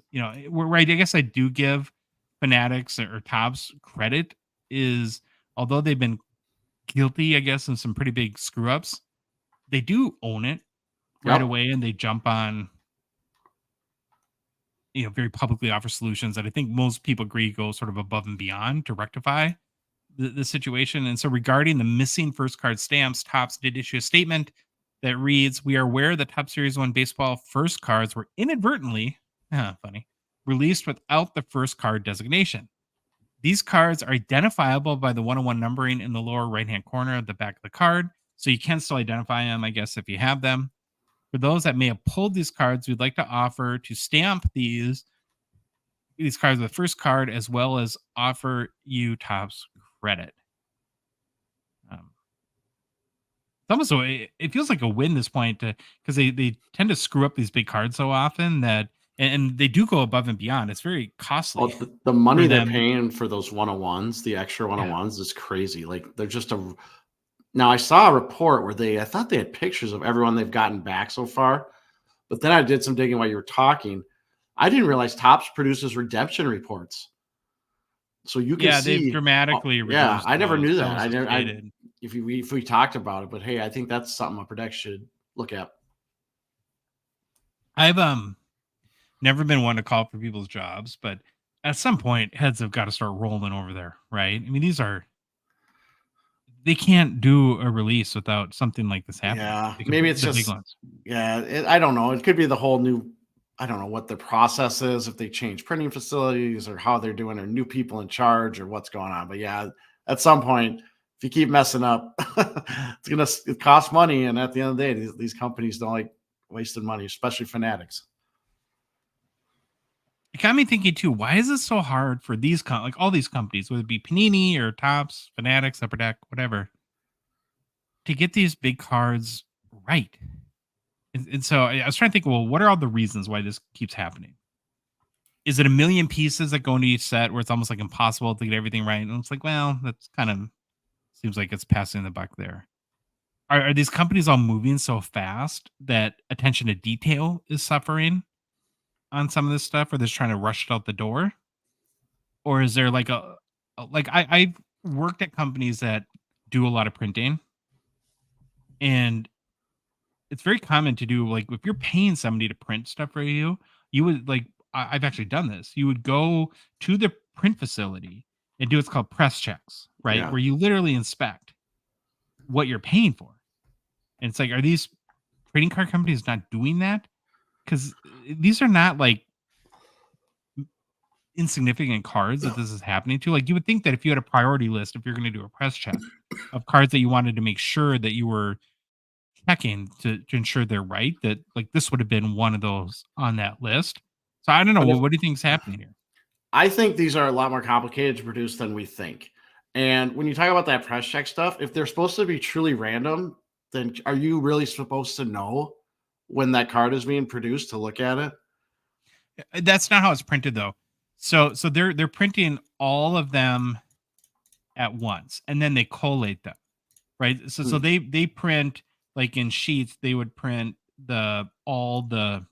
A: where I guess I do give Fanatics or Tops credit is, although they've been guilty, I guess, in some pretty big screw ups, they do own it right
B: Yep.
A: away, and they jump on, very publicly offer solutions that I think most people agree go sort of above and beyond to rectify the situation. And so, regarding the missing first card stamps, Tops did issue a statement that reads, "We are aware that Top Series 1 baseball first cards were inadvertently, funny, released without the first card designation. These cards are identifiable by the 101 numbering in the lower right hand corner of the back of the card. So you can still identify them, I guess, if you have them. For those that may have pulled these cards, we'd like to offer to stamp these cards with first card, as well as offer you Tops credit." Um, it's almost it feels like a win this point because they tend to screw up these big cards so often that and they do go above and beyond. It's very
B: Oh,
A: costly
B: the money
A: for
B: they're
A: them.
B: paying for those 101s, the extra
A: Yeah.
B: 101s is crazy. Like they're just a now I saw a report where I thought they had pictures of everyone they've gotten back so far, but then I did some digging while you were talking. I didn't realize Topps produces redemption reports. So you can
A: Yeah, they've
B: see
A: dramatically
B: yeah,
A: reduced
B: I never
A: those.
B: knew
A: They're
B: that.
A: almost
B: I never I
A: inflated.
B: if we talked about it, but hey, I think that's something Upper Deck should look at.
A: I've never been one to call for people's jobs, but at some point heads have got to start rolling over there, right? I mean, they can't do a release without something like this happening.
B: Yeah, maybe it's
A: The big
B: just
A: ones.
B: yeah, I don't know. It could be the whole new I don't know what the process is, if they change printing facilities or how they're doing or new people in charge or what's going on. But yeah, at some point, if you keep messing up, it cost money. And at the end of the day, these companies don't like wasting money, especially Fanatics.
A: It got me thinking too. Why is it so hard for these like all these companies, whether it be Panini or Tops, Fanatics, Upper Deck, whatever, to get these big cards right? And so I was trying to think, well, what are all the reasons why this keeps happening? Is it a million pieces that go into each set where it's almost like impossible to get everything right? And it's like, well, that's kind of seems like it's passing the buck there. Are these companies all moving so fast that attention to detail is suffering on some of this stuff, or they're just trying to rush it out the door? Or is there like like I've worked at companies that do a lot of printing, and it's very common to do like if you're paying somebody to print stuff for you, you would like I've actually done this. You would go to the print facility and do what's called press checks, right?
B: Yeah.
A: Where you literally inspect what you're paying for. And it's like, are these trading card companies not doing that? Because these are not like insignificant cards that this is happening to. Like you would think that if you had a priority list, if you're going to do a press check of cards that you wanted to make sure that you were checking to ensure they're right, that like this would have been one of those on that list. So I don't know.
B: But if
A: What do you think is happening here?
B: I think these are a lot more complicated to produce than we think. And when you talk about that press check stuff, if they're supposed to be truly random, then are you really supposed to know when that card is being produced to look at it?
A: That's not how it's printed though. So they're printing all of them at once and then they collate them. Right? So
B: Hmm.
A: they print like in sheets, they would print all the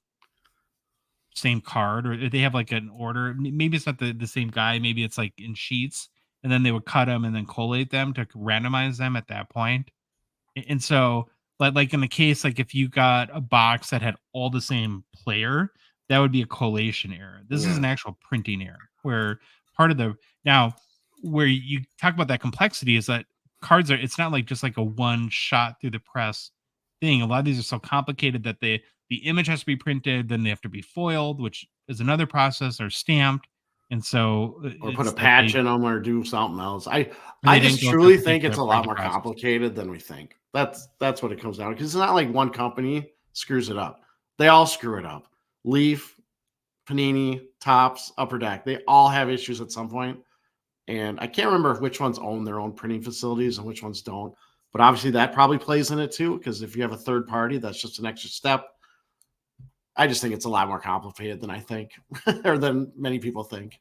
A: same card, or they have like an order. Maybe it's not the same guy, maybe it's like in sheets, and then they would cut them and then collate them to randomize them at that point. And so, like in the case, like if you got a box that had all the same player, that would be a collation error. This is
B: Yeah.
A: an actual printing error where part of the now where you talk about that complexity is that cards are it's not like just like a one shot through the press thing. A lot of these are so complicated that the image has to be printed, then they have to be foiled, which is another process, or stamped. And so
B: Or put a
A: it's that
B: patch in them or do something else. I
A: they
B: just
A: didn't go through a
B: truly think it's
A: particular
B: a lot
A: printing
B: more
A: process.
B: complicated than we think. That's what it comes down to. Because it's not like one company screws it up. They all screw it up. Leaf, Panini, Tops, Upper Deck, they all have issues at some point. And I can't remember which ones own their own printing facilities and which ones don't. But obviously that probably plays in it too, because if you have a third party, that's just an extra step. I just think it's a lot more complicated than I think, or than many people think.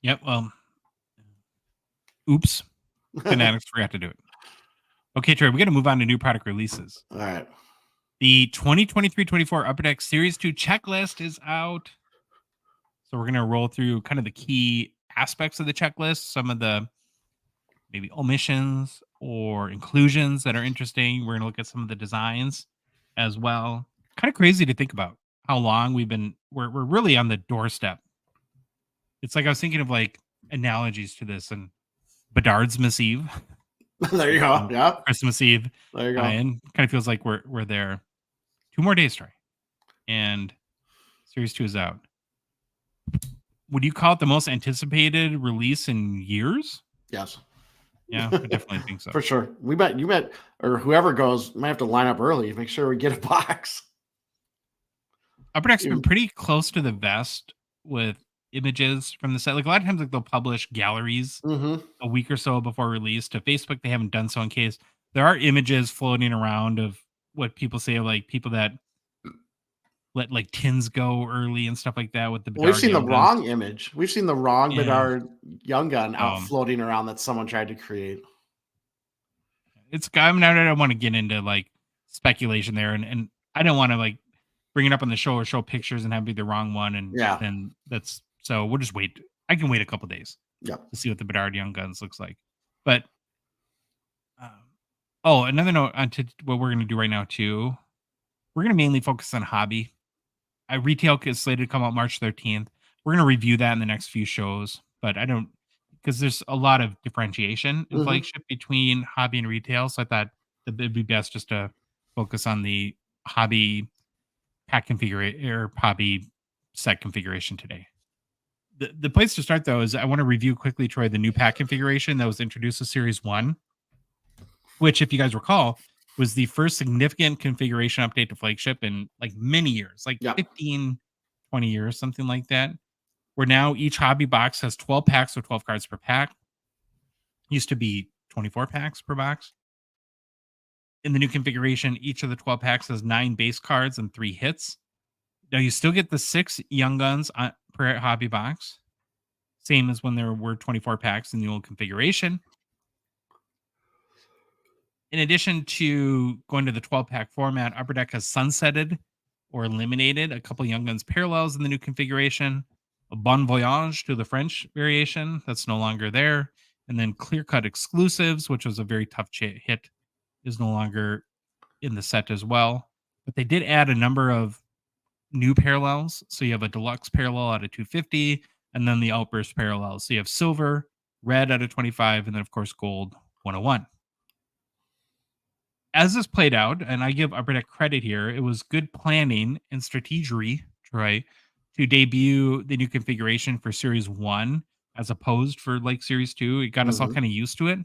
A: Yep. Well, oops. Fanatics forgot to do it. Okay, Trey, we got to move on to new product releases.
B: All right.
A: The 2023-24 Upper Deck Series 2 checklist is out. So we're going to roll through kind of the key aspects of the checklist, some of the maybe omissions or inclusions that are interesting. We're going to look at some of the designs as well. Kind of crazy to think about how long we're really on the doorstep. It's like I was thinking of like analogies to this and Bedard's Miss Eve.
B: There you go. Yeah.
A: Christmas Eve.
B: There you go.
A: And kind of feels like we're there. 2 more days, Trey. And Series 2 is out. Would you call it the most anticipated release in years?
B: Yes.
A: Yeah, I definitely think so.
B: For sure. You bet, or whoever goes might have to line up early. Make sure we get a box.
A: Upper Deck's been pretty close to the vest with images from the set. Like a lot of times, like they'll publish galleries a week or so before release to Facebook. They haven't done so in case there are images floating around of what people say, like people that let like tins go early and stuff like that with the
B: Well, we've
A: Bedard
B: seen the
A: Young Guns.
B: wrong image. We've seen the wrong
A: Yeah.
B: Bedard Young Gun out floating around that someone tried to create.
A: I don't want to get into like speculation there, and I don't want to like bring it up on the show or show pictures and have it be the wrong one, and then that's so we'll just wait. I can wait a couple days to see what the Bedard Young Guns looks like. But another note on to what we're going to do right now too. We're going to mainly focus on hobby. Retail is slated to come out March 13th. We're going to review that in the next few shows, but I don't because there's a lot of differentiation in flagship between hobby and retail. So I thought it'd be best just to focus on the hobby pack configuration or hobby set configuration today. The place to start though is I want to review quickly, Troy, the new pack configuration that was introduced to Series 1, which, if you guys recall, was the first significant configuration update to flagship in like many years, like 15, 20 years, something like that. Where now each hobby box has 12 packs of 12 cards per pack. Used to be 24 packs per box. In the new configuration, each of the 12 packs has 9 base cards and 3 hits. Now you still get the 6 Young Guns per hobby box. Same as when there were 24 packs in the old configuration. In addition to going to the 12-pack format, Upper Deck has sunsetted or eliminated a couple Young Guns parallels in the new configuration. A Bon Voyage to the French variation that's no longer there. And then Clear Cut Exclusives, which was a very tough hit, is no longer in the set as well. But they did add a number of new parallels. So you have a Deluxe parallel out of 250, and then the Outburst parallels. So you have Silver, Red out of 25, and then, of course, Gold 101. As this played out, and I give Upper Deck credit here, it was good planning and strategery, Troy, to debut the new configuration for Series 1 as opposed for like Series 2. It got us all kind of used to it.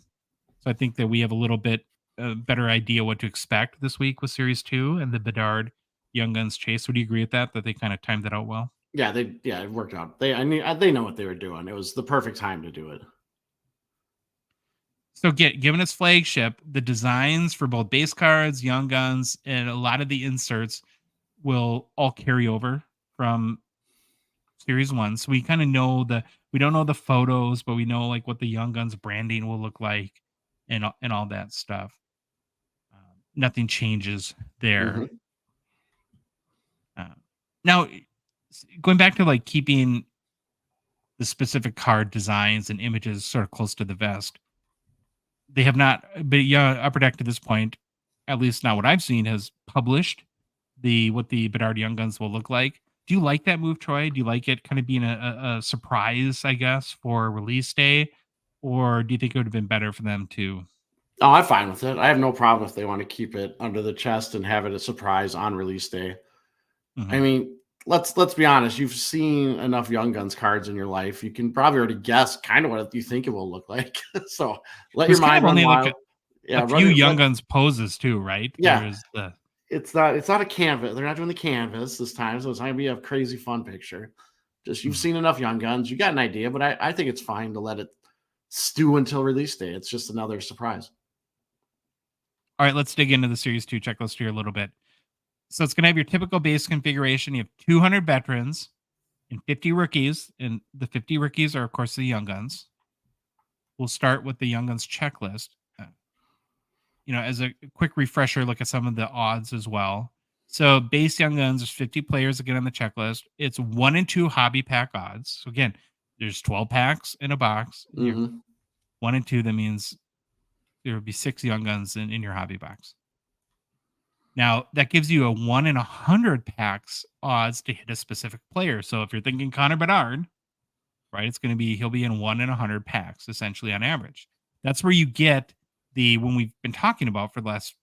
A: So I think that we have a little bit better idea what to expect this week with Series 2 and the Bedard Young Guns chase. Would you agree with that? That they kind of timed that out well?
B: Yeah, it worked out. They know what they were doing. It was the perfect time to do it.
A: So given its flagship, the designs for both base cards, Young Guns, and a lot of the inserts will all carry over from Series 1. So we kind of know we don't know the photos, but we know like what the Young Guns branding will look like and all that stuff. Nothing changes there. Now, going back to like keeping the specific card designs and images sort of close to the vest, they have not, but yeah, Upper Deck to this point, at least not what I've seen, has published what the Bedard Young Guns will look like. Do you like that move, Troy? Do you like it kind of being a surprise, I guess, for release day? Or do you think it would have been better for them to?
B: Oh, I'm fine with it. I have no problem if they want to keep it under the chest and have it a surprise on release day. I mean, let's be honest. You've seen enough Young Guns cards in your life. You can probably already guess kind of what you think it will look like. So let your mind run wild.
A: A few Young Guns poses too, right?
B: Yeah. It's not a canvas. They're not doing the canvas this time, so it's not gonna be a crazy fun picture. Just you've seen enough Young Guns, you got an idea, but I think it's fine to let it stew until release day. It's just another surprise.
A: All right, let's dig into the Series 2 checklist here a little bit. So it's going to have your typical base configuration. You have 200 veterans and 50 rookies, and the 50 rookies are, of course, the Young Guns. We'll start with the Young Guns checklist. As a quick refresher, look at some of the odds as well. So base Young Guns, there's 50 players again on the checklist. It's 1 and 2 hobby pack odds. So again, there's 12 packs in a box. 1 and 2, that means there would be 6 Young Guns in your hobby box. Now, that gives you a 1 in 100 packs odds to hit a specific player. So if you're thinking Connor Bedard, right, he'll be in 1 in 100 packs, essentially on average. That's where you get when we've been talking about for the last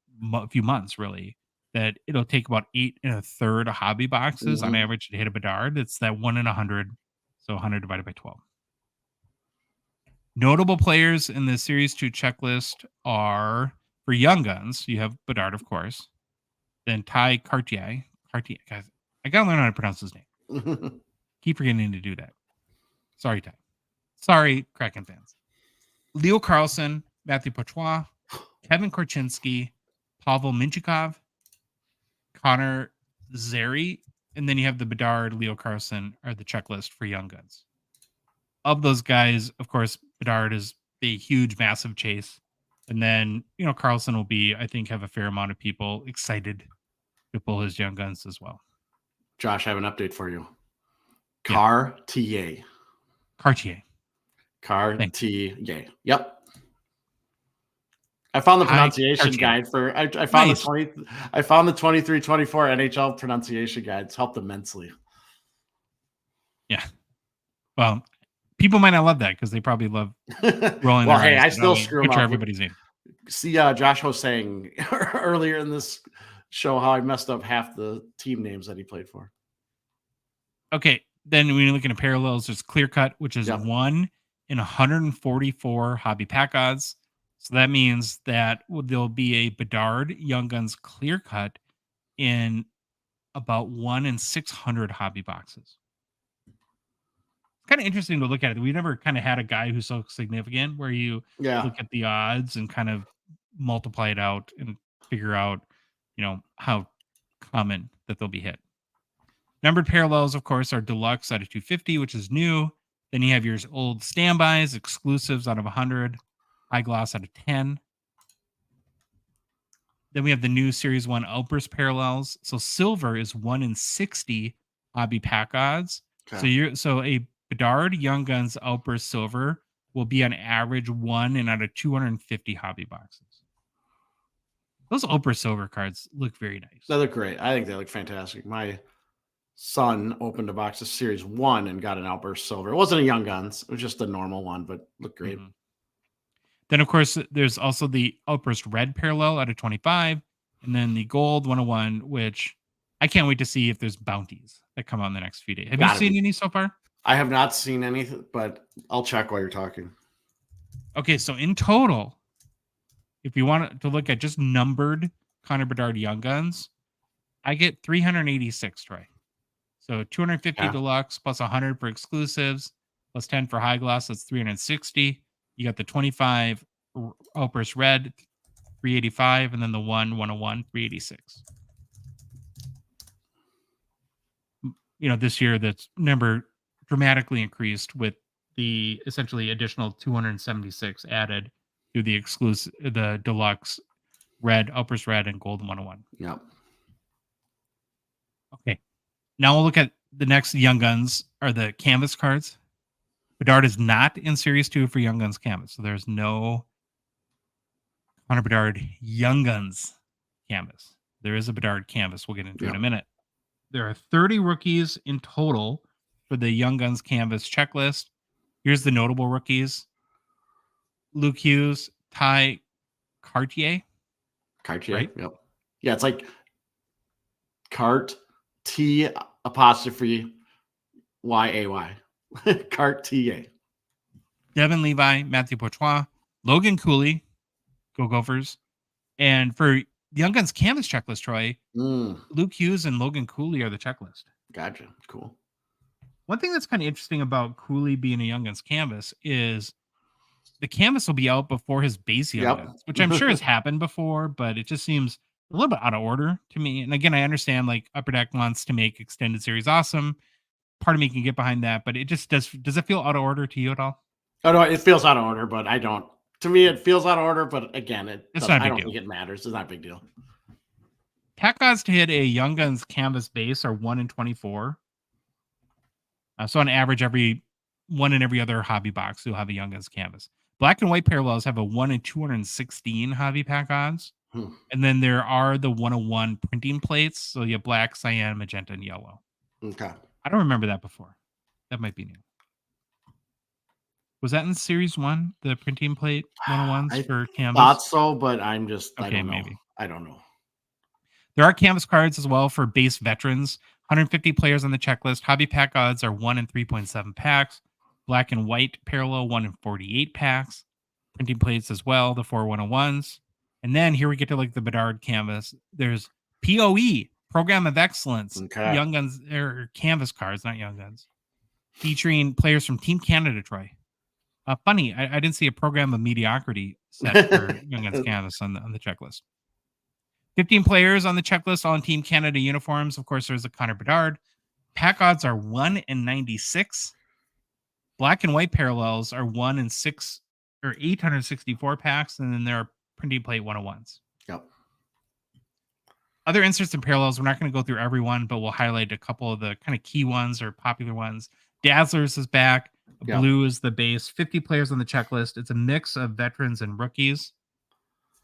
A: few months, really, that it'll take about 8 1/3 of hobby boxes on average to hit a Bedard. It's that 1 in 100. So 100 divided by 12. Notable players in the Series 2 checklist are, for Young Guns, you have Bedard, of course. Then Ty Cartier. Guys, I gotta learn how to pronounce his name. Keep forgetting to do that. Sorry, Ty. Sorry, Kraken fans. Leo Carlson, Matthew Poitras, Kevin Korchinski, Pavel Minchikov, Connor Zary, And then you have the Bedard, Leo Carlson are the checklist for Young Guns. Of those guys, of course, Bedard is a huge, massive chase. And then, Carlson will be, I think, have a fair amount of people excited to pull his Young Guns as well.
B: Josh, I have an update for you.
A: Yeah.
B: Cartier.
A: Cartier.
B: Yep. I found the pronunciation guide for. I found
A: Nice.
B: I found the 23-24 NHL pronunciation guide. It's helped immensely.
A: Yeah. Well, people might not love that because they probably love rolling their eyes.
B: I still screw them up.
A: Everybody's name.
B: See, Josh was saying earlier in this show how I messed up half the team names that he played for.
A: Okay, then when you're looking at parallels, there's Clear Cut, which is 1 in 144 hobby pack odds. So that means that there'll be a Bedard Young Guns Clear Cut in about 1 in 600 hobby boxes. It's kind of interesting to look at it. We never kind of had a guy who's so significant where you look at the odds and kind of multiply it out and figure out, how common that they'll be hit. Numbered parallels, of course, are deluxe out of 250, which is new. Then you have your old standbys, exclusives out of 100, high gloss out of 10. Then we have the new Series 1 Outburst parallels. So silver is 1 in 60 hobby pack odds. Okay. So a Bedard Young Guns Outburst silver will be on average 1 in out of 250 hobby boxes. Those Outburst silver cards look very nice.
B: They look great. I think they look fantastic. My son opened a box of Series 1 and got an Outburst silver. It wasn't a Young Guns. It was just a normal one, but looked great. Mm-hmm.
A: Then, of course, there's also the Outburst Red parallel out of 25, and then the Gold 101, which I can't wait to see if there's bounties that come out in the next few days. Have you seen any so far?
B: I have not seen anything, but I'll check while you're talking.
A: Okay, so in total, if you want to look at just numbered Connor Bedard Young Guns, I get 386, Troy. So 250 deluxe plus 100 for exclusives plus 10 for high gloss. That's 360. You got the 25 Outburst Red, 385, and then the 101, 386. This year that's number dramatically increased with the essentially additional 276 added to the exclusive, the deluxe Red, Outburst Red, and Gold 101.
B: Yep.
A: Okay. Now we'll look at the next Young Guns are the canvas cards. Bedard is not in Series 2 for Young Guns canvas, so there's no Connor Bedard Young Guns canvas. There is a Bedard canvas. We'll get into in a minute. There are 30 rookies in total for the Young Guns canvas checklist. Here's the notable rookies. Luke Hughes, Ty Cartier.
B: Right? Yep. Yeah, it's like Cart T apostrophe Y-A-Y. Cartier.
A: Devin Levi, Matthew Poitras, Logan Cooley, go Gophers. And for Young Guns canvas checklist, Troy, Luke Hughes and Logan Cooley are the checklist.
B: Gotcha. Cool.
A: One thing that's kind of interesting about Cooley being a Young Guns canvas is the canvas will be out before his base Young Guns, which I'm sure has happened before, but it just seems a little bit out of order to me. And again, I understand like Upper Deck wants to make extended series awesome. Part of me can get behind that, but it just does it feel out of order to you at all?
B: Oh no, it feels out of order, but I don't. To me, it feels out of order, but again, I don't think it matters. It's not a big deal.
A: Pack odds to hit a Young Guns canvas base are 1 in 24. So on average, every 1 in every other hobby box, you'll have a Young Guns canvas. Black and white parallels have a 1 in 216 hobby pack odds. And then there are the 101 printing plates. So you have black, cyan, magenta, and yellow.
B: Okay.
A: I don't remember that before. That might be new. Was that in Series 1, the printing plate 101s for canvas?
B: I thought so, but I'm just, I don't know. Maybe. I don't know.
A: There are canvas cards as well for base veterans. 150 players on the checklist. Hobby pack odds are 1 in 3.7 packs. Black and white parallel 1 in 48 packs. Printing plates as well, the 4 101s. And then here we get to like the Bedard canvas. There's POE, Program of Excellence, Young Guns, or canvas cards, not Young Guns, featuring players from Team Canada, Troy. Funny, I didn't see a Program of Mediocrity set for Young Guns canvas on the checklist. 15 players on the checklist, all in Team Canada uniforms. Of course, there's a Connor Bedard. Pack odds are 1 in 96. Black and white parallels are 1 in 6 or 864 packs, and then there are printing plate 101s.
B: Yep.
A: Other inserts and parallels, we're not going to go through every one, but we'll highlight a couple of the kind of key ones or popular ones. Dazzlers is back. Yep. Blue is the base. 50 players on the checklist. It's a mix of veterans and rookies.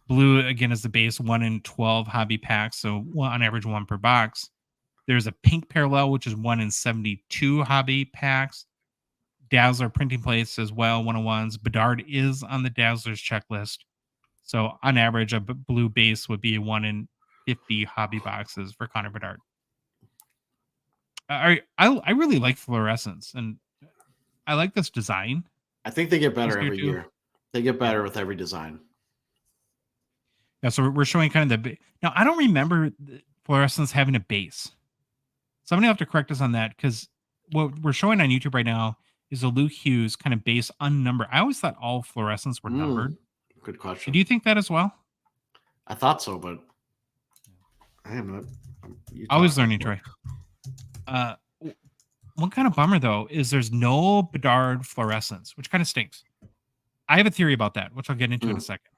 A: Blue, again, is the base, 1 in 12 hobby packs, so on average 1 per box. There's a pink parallel, which is 1 in 72 hobby packs. Dazzler printing plates as well, 101s. Bedard is on the Dazzlers checklist. So on average, a blue base would be 1 in 50 hobby boxes for Connor Bedard. I really like fluorescence, and I like this design.
B: I think they get better every year. They get better with every design.
A: Yeah, so we're showing kind of the... Now, I don't remember fluorescence having a base. Somebody will have to correct us on that, because what we're showing on YouTube right now is a Luke Hughes kind of base unnumbered. I always thought all fluorescents were numbered.
B: Good question.
A: Do you think that as well?
B: I thought so, but I am not.
A: Always learning, Troy. One kind of bummer, though, is there's no Bedard fluorescence, which kind of stinks. I have a theory about that, which I'll get into in a second.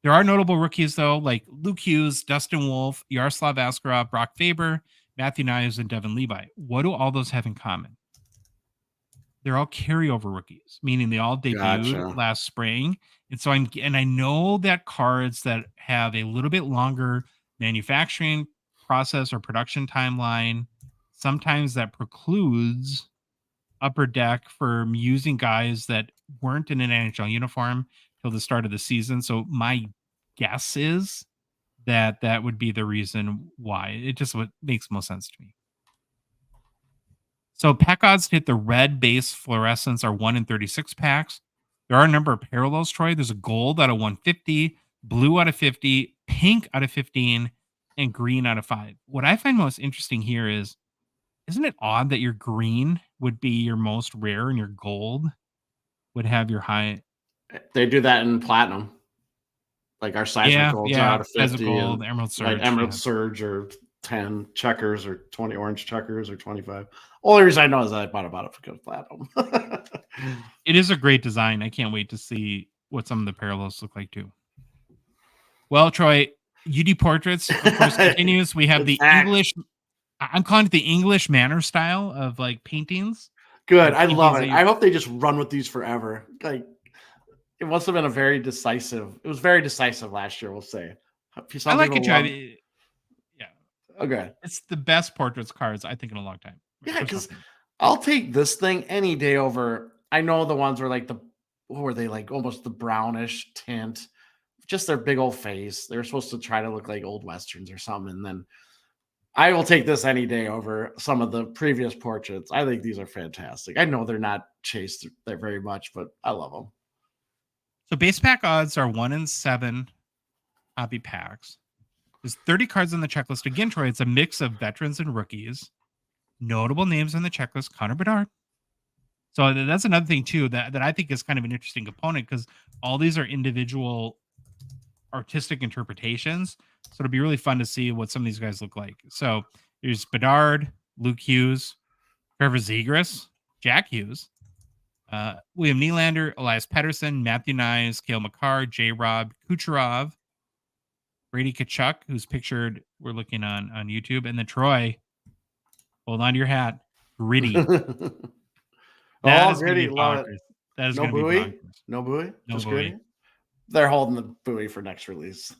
A: There are notable rookies, though, like Luke Hughes, Dustin Wolf, Yaroslav Askarov, Brock Faber, Matthew Knives, and Devin Levi. What do all those have in common? They're all carryover rookies, meaning they all debuted last spring. And so I know that cards that have a little bit longer manufacturing process or production timeline, sometimes that precludes Upper Deck from using guys that weren't in an NHL uniform till the start of the season. So my guess is that that would be the reason why. It just makes most sense to me. So pack odds to hit the red base fluorescence are 1 in 36 packs. There are a number of parallels, Troy. There's a gold out of 150, blue out of 50, pink out of 15, and green out of 5. What I find most interesting here is, isn't it odd that your green would be your most rare and your gold would have your high?
B: They do that in platinum. Like our seismic golds are out of 50.
A: Gold, Emerald Surge.
B: Like Emerald Surge or 10 checkers or 20 orange checkers or 25. Only reason I know is that I bought it because platinum.
A: It is a great design. I can't wait to see what some of the parallels look like too. Well, Troy, UD Portraits, of course, continues. We have the English, I'm calling it the English manner style of like paintings.
B: Good. I love it. I hope they just run with these forever. Like, it must have been it was very decisive last year, we'll say.
A: I like it, Troy. Yeah.
B: Okay.
A: It's the best portraits cards, I think, in a long time.
B: Yeah, because I'll take this thing any day over. I know the ones were like what were they, like almost the brownish tint, just their big old face. They're supposed to try to look like old Westerns or something. And then I will take this any day over some of the previous portraits. I think these are fantastic. I know they're not chased that very much, but I love them.
A: So base pack odds are 1 in 7 hobby packs. There's 30 cards on the checklist. Again, Troy, it's a mix of veterans and rookies. Notable names on the checklist: Connor Bedard. So that's another thing too that I think is kind of an interesting component, because all these are individual artistic interpretations. So it'll be really fun to see what some of these guys look like. So there's Bedard, Luke Hughes, Trevor Zegras, Jack Hughes, William Nylander, Elias Pettersson, Matthew Knives, Cale Makar, J-Rob Kucherov, Brady Tkachuk, who's pictured, we're looking on YouTube, and then Troy, hold on to your hat, Gritty.
B: Gritty, love it.
A: That is going to be bonkers.
B: No buoy?
A: No
B: Just
A: buoy.
B: Gritty? They're holding the buoy for next release.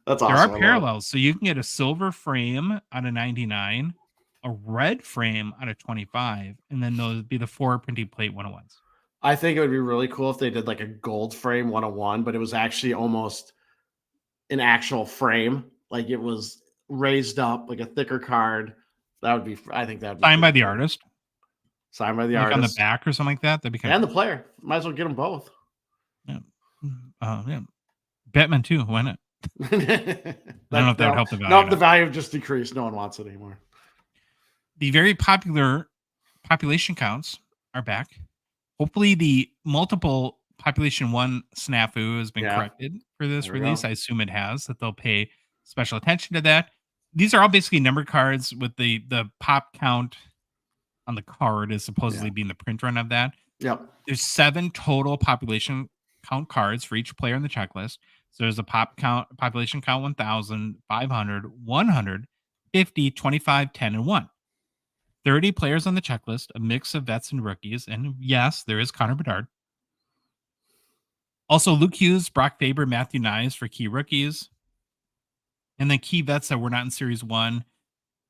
B: That's awesome.
A: There are parallels. So you can get a silver frame out of 99, a red frame out of 25, and then those would be the 4 printing plate 101s.
B: I think it would be really cool if they did like a gold frame 101, but it was actually almost an actual frame. Like it was raised up like a thicker card. That would be, I think that would be
A: signed by the artist.
B: Signed by the artist.
A: On the back or something like that. That'd be kind
B: and the player. Might as well get them both.
A: Yeah. Yeah. Batman too. Why not? I don't know if that would help the value.
B: No, the value just decreased. No one wants it anymore.
A: The very popular population counts are back. Hopefully the multiple Population 1 snafu has been corrected for this release. I assume it has, that they'll pay special attention to that. These are all basically numbered cards with the pop count on the card is supposedly being the print run of that. There's 7 total population count cards for each player in the checklist. So there's a population count 1,000, 500, 100, 50, 25, 10, and 1. 30 players on the checklist, a mix of vets and rookies. And yes, there is Connor Bedard. Also, Luke Hughes, Brock Faber, Matthew Nyes for key rookies. And then key vets that were not in Series 1.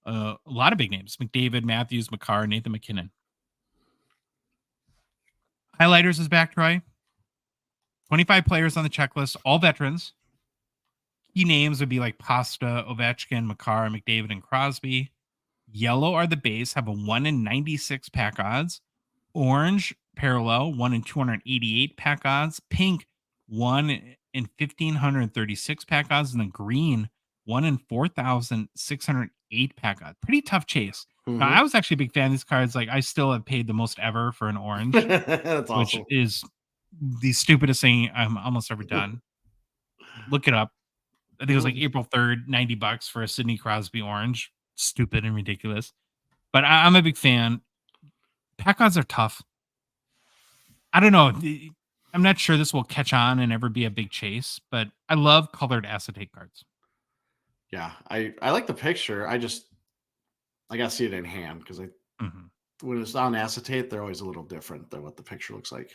A: A lot of big names. McDavid, Matthews, McCarr, Nathan McKinnon. Highlighters is back, Troy. 25 players on the checklist, all veterans. Key names would be like Pasta, Ovechkin, McCarr, McDavid, and Crosby. Yellow are the base, have a 1 in 96 pack odds. Orange, parallel, 1 in 288 pack odds. Pink, 1 in 1,536 pack odds. And then green, 1 in 4,608 pack odds. Pretty tough chase. Now, I was actually a big fan of these cards. Like, I still have paid the most ever for an orange.
B: That's awesome.
A: Which is the stupidest thing I'm almost ever done. Look it up. I think it was like April 3rd, $90 for a Sidney Crosby orange. Stupid and ridiculous. But I'm a big fan. Pack odds are tough. I don't know. I'm not sure this will catch on and ever be a big chase, but I love colored acetate cards.
B: Yeah, I like the picture. I gotta see it in hand because when it's on acetate, they're always a little different than what the picture looks like.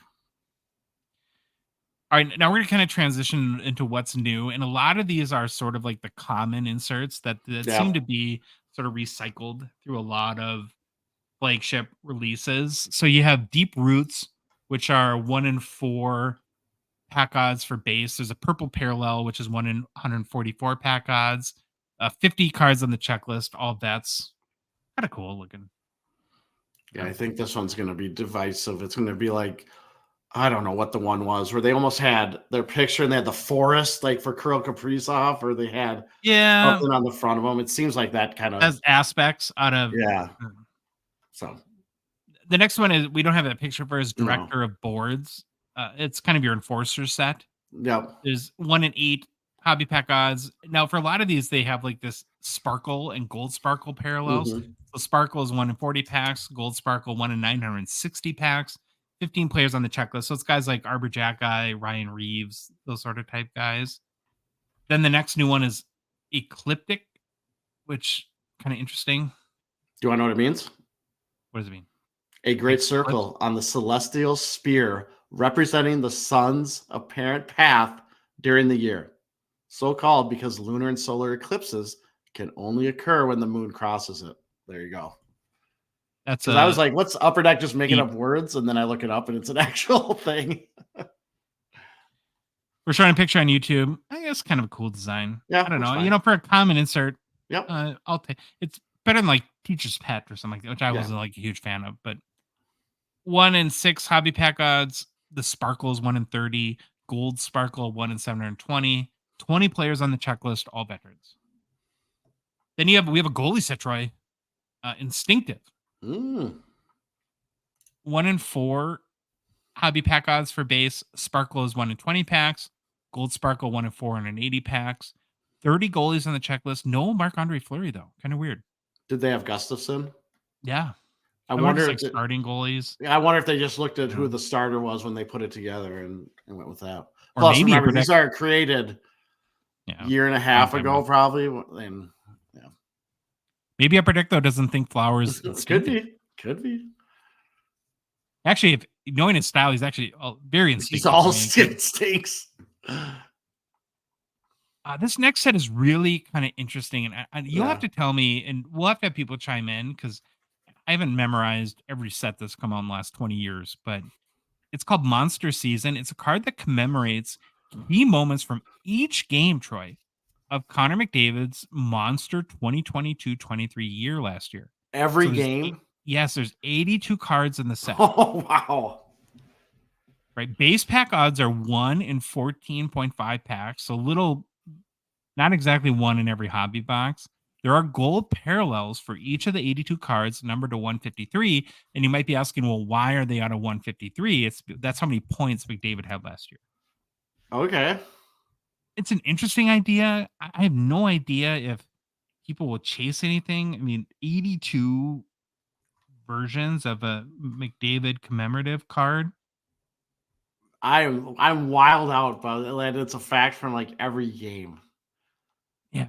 A: All right, now we're going to kind of transition into what's new. And a lot of these are sort of like the common inserts that seem to be sort of recycled through a lot of flagship releases. So you have Deep Roots, which are 1 in 4 pack odds for base. There's a Purple Parallel, which is 1 in 144 pack odds. 50 cards on the checklist, all vets. Kind of cool looking.
B: Yeah, I think this one's going to be divisive. It's going to be like, I don't know what the one was where they almost had their picture and they had the forest like for Kirill Kaprizov, or they had something on the front of them. It seems like that kind of
A: has aspects out of
B: So
A: the next one is, we don't have a picture for, his Director of Boards. It's kind of your enforcer set. There's 1 in 8 hobby pack odds. Now for a lot of these, they have like this sparkle and gold sparkle parallels. So sparkle is 1 in 40 packs, gold sparkle 1 in 960 packs. 15 players on the checklist. So it's guys like Arbor Jack Guy, Ryan Reeves, those sort of type guys. Then the next new one is Ecliptic, which kind of interesting.
B: Do you want to know what it means?
A: What does it mean?
B: A great circle on the celestial sphere representing the sun's apparent path during the year. So called because lunar and solar eclipses can only occur when the moon crosses it. There you go.
A: That's
B: I was like, what's Upper Deck just making up words? And then I look it up and it's an actual thing.
A: We're showing a picture on YouTube. I guess kind of a cool design.
B: Yeah,
A: I don't know. Fine. For a common insert,
B: yep.
A: I'll take. It's better than like Teacher's Pet or something like that, which I wasn't like a huge fan of. But 1 in 6 hobby pack odds. The Sparkle is 1 in 30. Gold Sparkle 1 in 720. 20 players on the checklist, all veterans. Then we have a goalie set, Troy. Instinctive. 1 in 4 hobby pack odds for base. Sparkle is 1 in 20 packs. Gold Sparkle 1 in 480 packs. 30 goalies on the checklist. No Marc-Andre Fleury though. Kind of weird.
B: Did they have Gustafsson?
A: Yeah.
B: I wonder if
A: starting goalies.
B: Yeah, I wonder if they just looked at who the starter was when they put it together and went with that.
A: Or
B: Plus,
A: maybe
B: remember, these are created a year and a half ago, probably. And
A: maybe Upper Deck though doesn't think Flowers.
B: Could be.
A: Actually, if knowing his style, he's actually very instinctive.
B: He's all instincts.
A: This next set is really kind of interesting, and you'll have to tell me, and we'll have to have people chime in because I haven't memorized every set that's come out in the last 20 years. But it's called Monster Season. It's a card that commemorates key moments from each game, Troy, of Connor McDavid's monster 2022-23 year last year.
B: Every game?
A: Yes, there's 82 cards in the set.
B: Oh, wow.
A: Right. Base pack odds are 1 in 14.5 packs. So not exactly 1 in every hobby box. There are gold parallels for each of the 82 cards numbered to 153. And you might be asking, well, why are they out of 153? That's how many points McDavid had last year.
B: Okay.
A: It's an interesting idea. I have no idea if people will chase anything. I mean, 82 versions of a McDavid commemorative card.
B: I'm wild out, but it's a fact from like every game.
A: Yeah.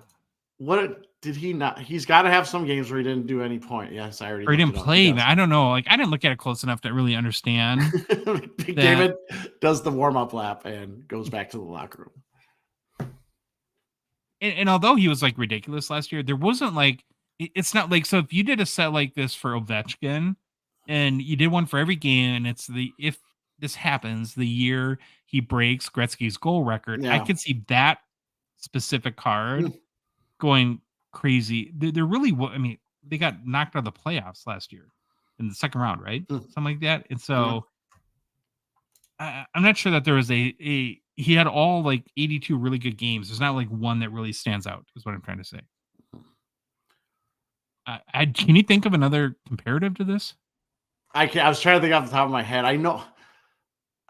B: What did he not? He's got to have some games where he didn't do any point. Yes, I already
A: Or he
B: looked
A: didn't
B: it up. He
A: play.
B: does.
A: I don't know. Like, I didn't look at it close enough to really understand.
B: David does the warm-up lap and goes back to the locker room.
A: And although he was like ridiculous last year, there wasn't like, it's not like, so if you did a set like this for Ovechkin and you did one for every game, and it's if this happens, the year he breaks Gretzky's goal record, I could see that specific card going crazy. They're really, I mean, they got knocked out of the playoffs last year in the second round, right? Something like that. And so I'm not sure that there was he had all like 82 really good games. There's not like one that really stands out, is what I'm trying to say. Can you think of another comparative to this?
B: I was trying to think off the top of my head. I know.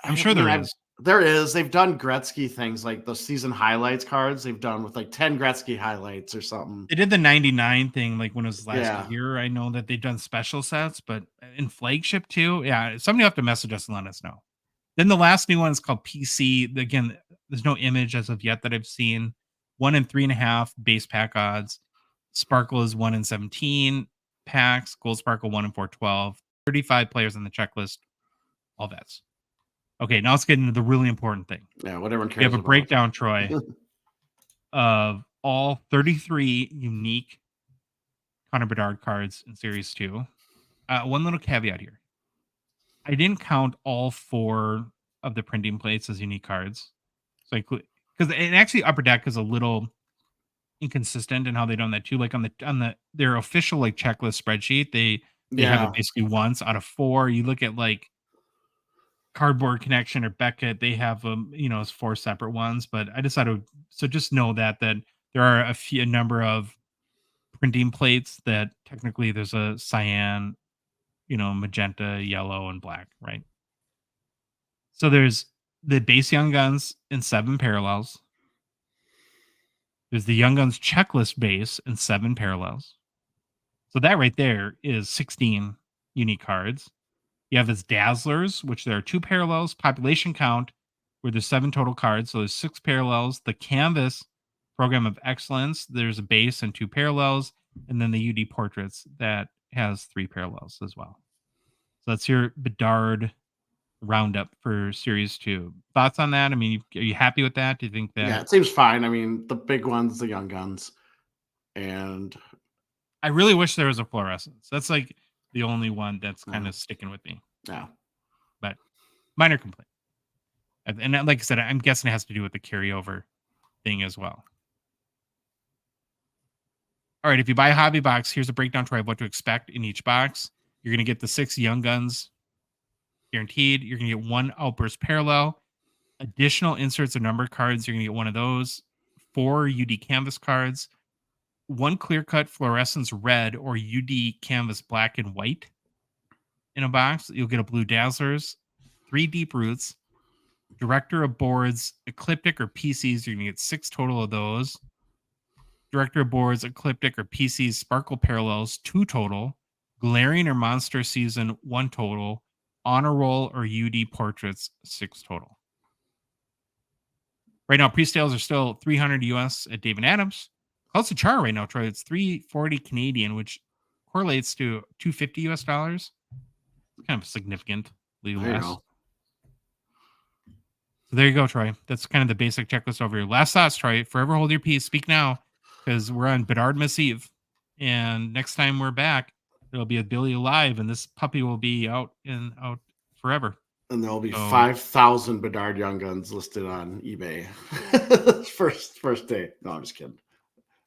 A: I'm sure there is.
B: There is. They've done Gretzky things like the season highlights cards. They've done with like 10 Gretzky highlights or something.
A: They did the 99 thing like when it was last year. I know that they've done special sets, but in flagship too. Yeah, somebody will have to message us and let us know. Then the last new one is called PC. Again, there's no image as of yet that I've seen. 1 in 3.5 base pack odds. Sparkle is 1 in 17 packs. Gold Sparkle 1 in 412. 35 players on the checklist. All vets. Okay, now let's get into the really important thing.
B: Yeah, whatever.
A: We have a breakdown, Troy, of all 33 unique Connor Bedard cards in Series 2. One little caveat here. I didn't count all 4 of the printing plates as unique cards. So because actually Upper Deck is a little inconsistent in how they done that too. Like on their official like checklist spreadsheet, they have it basically once out of 4. You look at like Cardboard Connection or Beckett, they have them, as 4 separate ones. But I decided, so just know that there are a number of printing plates that technically there's a cyan, magenta, yellow, and black, right? So there's the base Young Guns in 7 parallels. There's the Young Guns checklist base in 7 parallels. So that right there is 16 unique cards. You have his Dazzlers, which there are 2 parallels, population count, where there's 7 total cards. So there's 6 parallels. The Canvas Program of Excellence, there's a base and 2 parallels. And then the UD Portraits that has 3 parallels as well. So that's your Bedard roundup for Series 2. Thoughts on that? I mean, are you happy with that? Do you think that?
B: Yeah, it seems fine. I mean, the big ones, the Young Guns. And
A: I really wish there was a fluorescence. That's like the only one that's kind of sticking with me.
B: Yeah.
A: But minor complaint. And like I said, I'm guessing it has to do with the carryover thing as well. All right, if you buy a hobby box, here's a breakdown of what to expect in each box. You're going to get the 6 Young Guns guaranteed. You're going to get 1 Outburst Parallel. Additional inserts of number cards, you're going to get 1 of those. 4 UD Canvas cards. 1 clear cut fluorescence red or UD Canvas black and white in a box. You'll get a blue Dazzlers. 3 Deep Roots. Director of Boards, Ecliptic or PCs, you're going to get 6 total of those. Director of Boards, Ecliptic or PCs, Sparkle Parallels, 2 total. Glaring or Monster Season, 1 total. Honor Roll or UD Portraits, 6 total. Right now, pre-sales are still $300 US at Dave & Adams. Close to char right now, Troy. It's $340 Canadian, which correlates to $250 US. It's kind of significantly less. So there you go, Troy. That's kind of the basic checklist over here. Last thoughts, Troy. Forever hold your peace. Speak now, because we're on Bedard Miss Eve. And next time we're back, it'll be a Billy alive, and this puppy will be out forever.
B: And there'll be 5,000 Bedard Young Guns listed on eBay. first day. No, I'm just kidding.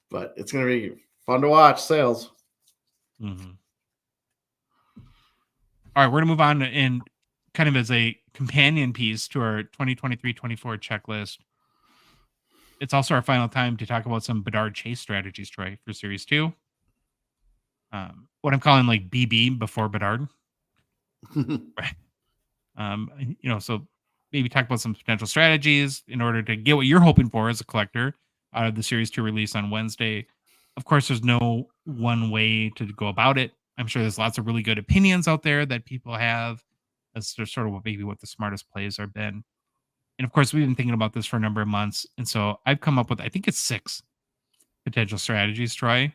B: But it's going to be fun to watch sales.
A: Mm-hmm. All right, we're going to move on and kind of as a companion piece to our 2023-24 checklist. It's also our final time to talk about some Bedard chase strategies, Troy, for Series 2. What I'm calling like BB before Bedard. Right. So maybe talk about some potential strategies in order to get what you're hoping for as a collector out of the Series 2 release on Wednesday. Of course, there's no one way to go about it. I'm sure there's lots of really good opinions out there that people have. That's sort of what the smartest plays are been. And of course, we've been thinking about this for a number of months. And so I've come up with, I think it's 6 potential strategies, Troy,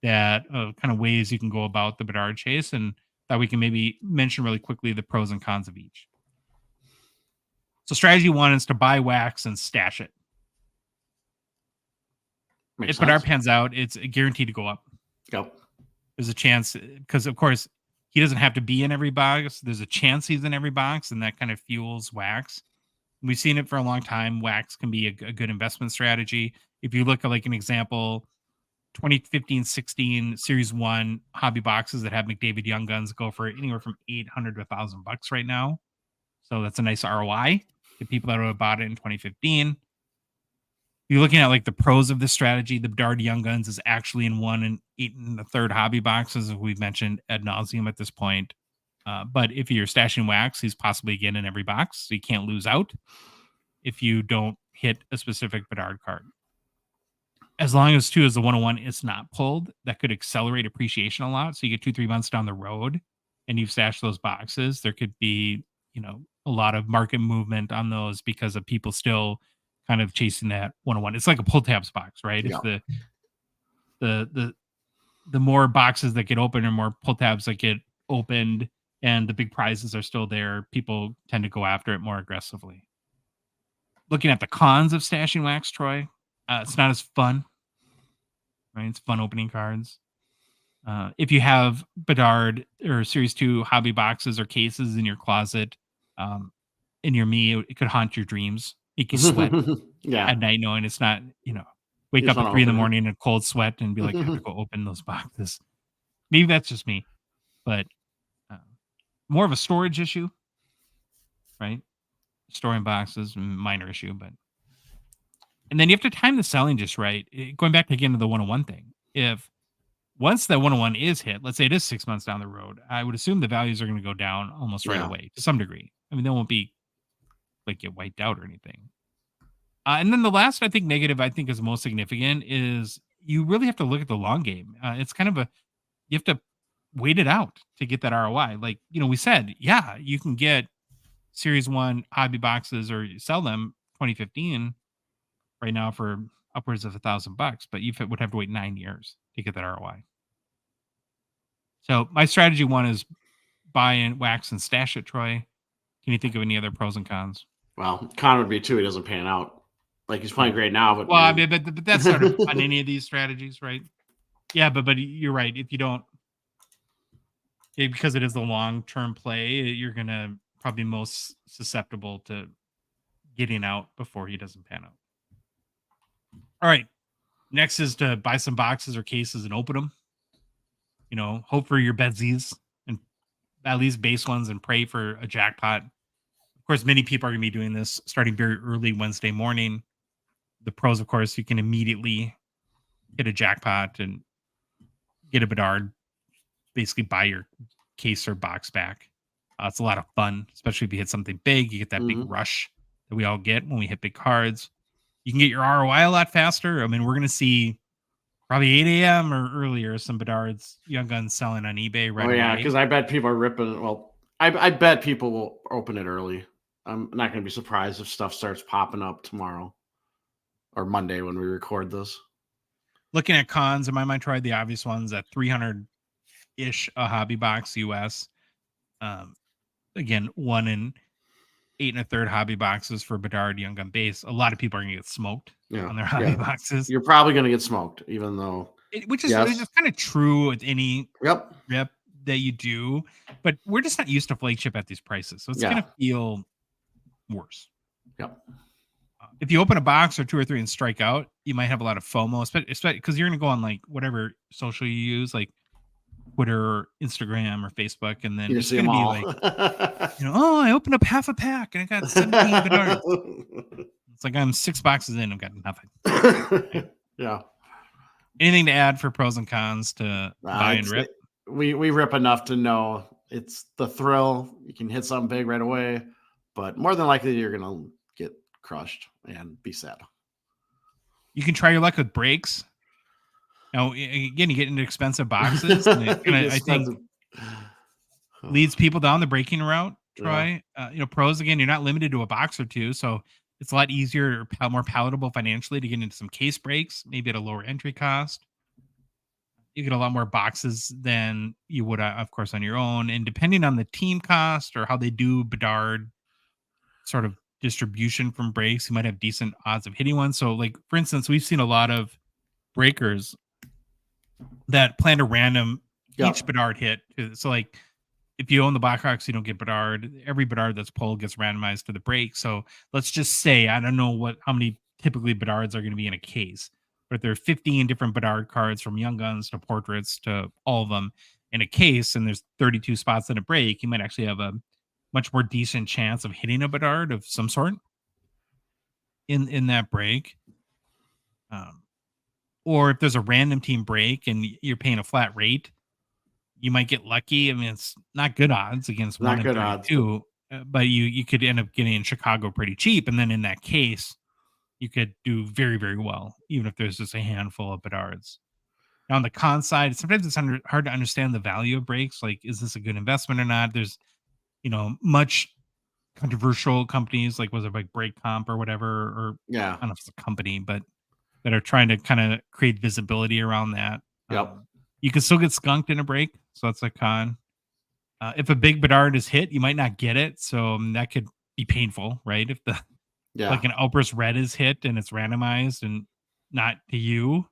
A: that kind of ways you can go about the Bedard chase, and that we can maybe mention really quickly the pros and cons of each. So strategy 1 is to buy wax and stash it. If Bedard pans out, it's guaranteed to go up.
B: Yep.
A: There's a chance, because of course he doesn't have to be in every box. There's a chance he's in every box, and that kind of fuels wax. We've seen it for a long time. Wax can be a good investment strategy. If you look at like an example, 2015-16 Series 1 hobby boxes that have McDavid Young Guns go for anywhere from $800 to $1,000 right now. So that's a nice ROI to people that would have bought it in 2015. You're looking at like the pros of this strategy. The Bedard Young Guns is actually in 1 and 8 and the third hobby boxes, as we've mentioned ad nauseum at this point. But if you're stashing wax, he's possibly again in every box, so you can't lose out if you don't hit a specific Bedard card. As long as the 101 is not pulled, that could accelerate appreciation a lot. So you get 2-3 months down the road and you've stashed those boxes, there could be, a lot of market movement on those because of people still kind of chasing that 101. It's like a pull tabs box, right? Yeah. If the more boxes that get opened or more pull tabs that get opened and the big prizes are still there, people tend to go after it more aggressively. Looking at the cons of stashing wax, Troy, it's not as fun, right? It's fun opening cards. If you have Bedard or Series 2 hobby boxes or cases in your closet, in your it could haunt your dreams. You can sweat at night knowing it's not, wake up at 3 a.m. in a cold sweat and be like, I have to go open those boxes. Maybe that's just me, but more of a storage issue, right? Storing boxes, minor issue, but. And then you have to time the selling just right. Going back again to the 101 thing. If once that 101 is hit, let's say it is 6 months down the road, I would assume the values are going to go down almost right away to some degree. I mean, they won't be like get wiped out or anything. And then the last, negative is most significant is you really have to look at the long game. It's kind of you have to wait it out to get that ROI. Like, we said, you can get Series 1 hobby boxes or sell them 2015 right now for upwards of $1,000, but you would have to wait 9 years to get that ROI. So my strategy 1 is buy in wax and stash it, Troy. Can you think of any other pros and cons?
B: Well, con would be 2, he doesn't pan out. Like he's playing great now, but
A: but that's sort of on any of these strategies, right? Yeah, but you're right. If you don't, because it is the long-term play, you're gonna probably most susceptible to getting out before he doesn't pan out. All right. Next is to buy some boxes or cases and open them. Hope for your bedsies and at least base ones and pray for a jackpot. Of course, many people are going to be doing this starting very early Wednesday morning. The pros, of course, you can immediately get a jackpot and get a Bedard, basically buy your case or box back. It's a lot of fun, especially if you hit something big. You get that big rush that we all get when we hit big cards. You can get your ROI a lot faster. I mean, we're going to see probably 8 a.m. or earlier some Bedard's Young Guns selling on eBay right away.
B: Because I bet people are ripping it. Well, I bet people will open it early. I'm not going to be surprised if stuff starts popping up tomorrow or Monday when we record this.
A: Looking at cons, in my mind, tried the obvious ones at 300-ish a hobby box US. Again, 1 and 8 1/3 hobby boxes for Bedard Young Gun base. A lot of people are going to get smoked on their hobby boxes.
B: You're probably going to get smoked, even though
A: which is kind of true with any rip that you do, but we're just not used to flagship at these prices, so it's going to feel worse. If you open a box or 2 or 3 and strike out, you might have a lot of FOMO, especially because you're going to go on like whatever social you use, like Twitter or Instagram or Facebook, and then it's going to be like, I opened up half a pack and I got 17 Bedards. It's like I'm 6 boxes in, I've got nothing.
B: Yeah.
A: Anything to add for pros and cons to buy and rip?
B: We rip enough to know it's the thrill. You can hit something big right away, but more than likely you're gonna get crushed and be sad.
A: You can try your luck with breaks. Now, again, you get into expensive boxes, and it kinda, I think, leads people down the breaking route. Troy, pros, again, you're not limited to a box or two, so it's a lot easier, more palatable financially to get into some case breaks, maybe at a lower entry cost. You get a lot more boxes than you would, of course, on your own. And depending on the team cost or how they do Bedard sort of distribution from breaks, you might have decent odds of hitting one. So, like, for instance, we've seen a lot of breakers that plan to random each Bedard hit. So, like, if you own the Blackhawks, you don't get Bedard. Every Bedard that's pulled gets randomized to the break. So let's just say, I don't know how many typically Bedards are going to be in a case, but there are 15 different Bedard cards from Young Guns to portraits to all of them in a case, and there's 32 spots in a break. You might actually have a much more decent chance of hitting a Bedard of some sort in that break. Or if there's a random team break and you're paying a flat rate, you might get lucky. I mean, it's not good odds against
B: not
A: 1 in
B: good
A: 32, but you could end up getting in Chicago pretty cheap. And then in that case, you could do very, very well, even if there's just a handful of Bedards. Now, on the con side, sometimes it's hard to understand the value of breaks. Like, is this a good investment or not? There's, much controversial companies, like, was it like Break Comp or whatever, or I don't know if it's a company, but that are trying to kind of create visibility around that. You can still get skunked in a break, so that's a con. If a big Bedard is hit, you might not get it, so that could be painful, right? If like an Alpers Red is hit and it's randomized and not to you,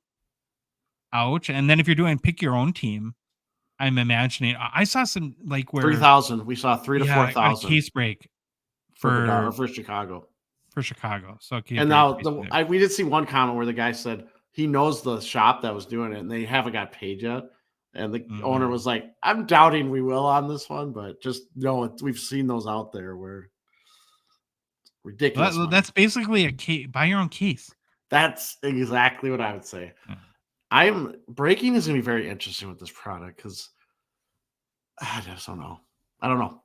A: ouch. And then if you're doing pick your own team, I'm imagining I saw some like where
B: 3,000. We saw 3 to 4,000
A: case break
B: for Chicago.
A: For Chicago, so
B: and now we did see one comment where the guy said he knows the shop that was doing it, and they haven't got paid yet. And the owner was like, "I'm doubting we will on this one, but just know we've seen those out there where ridiculous."
A: That's basically a case. Buy your own case.
B: That's exactly what I would say. Breaking is going to be very interesting with this product because I just don't know. I don't know.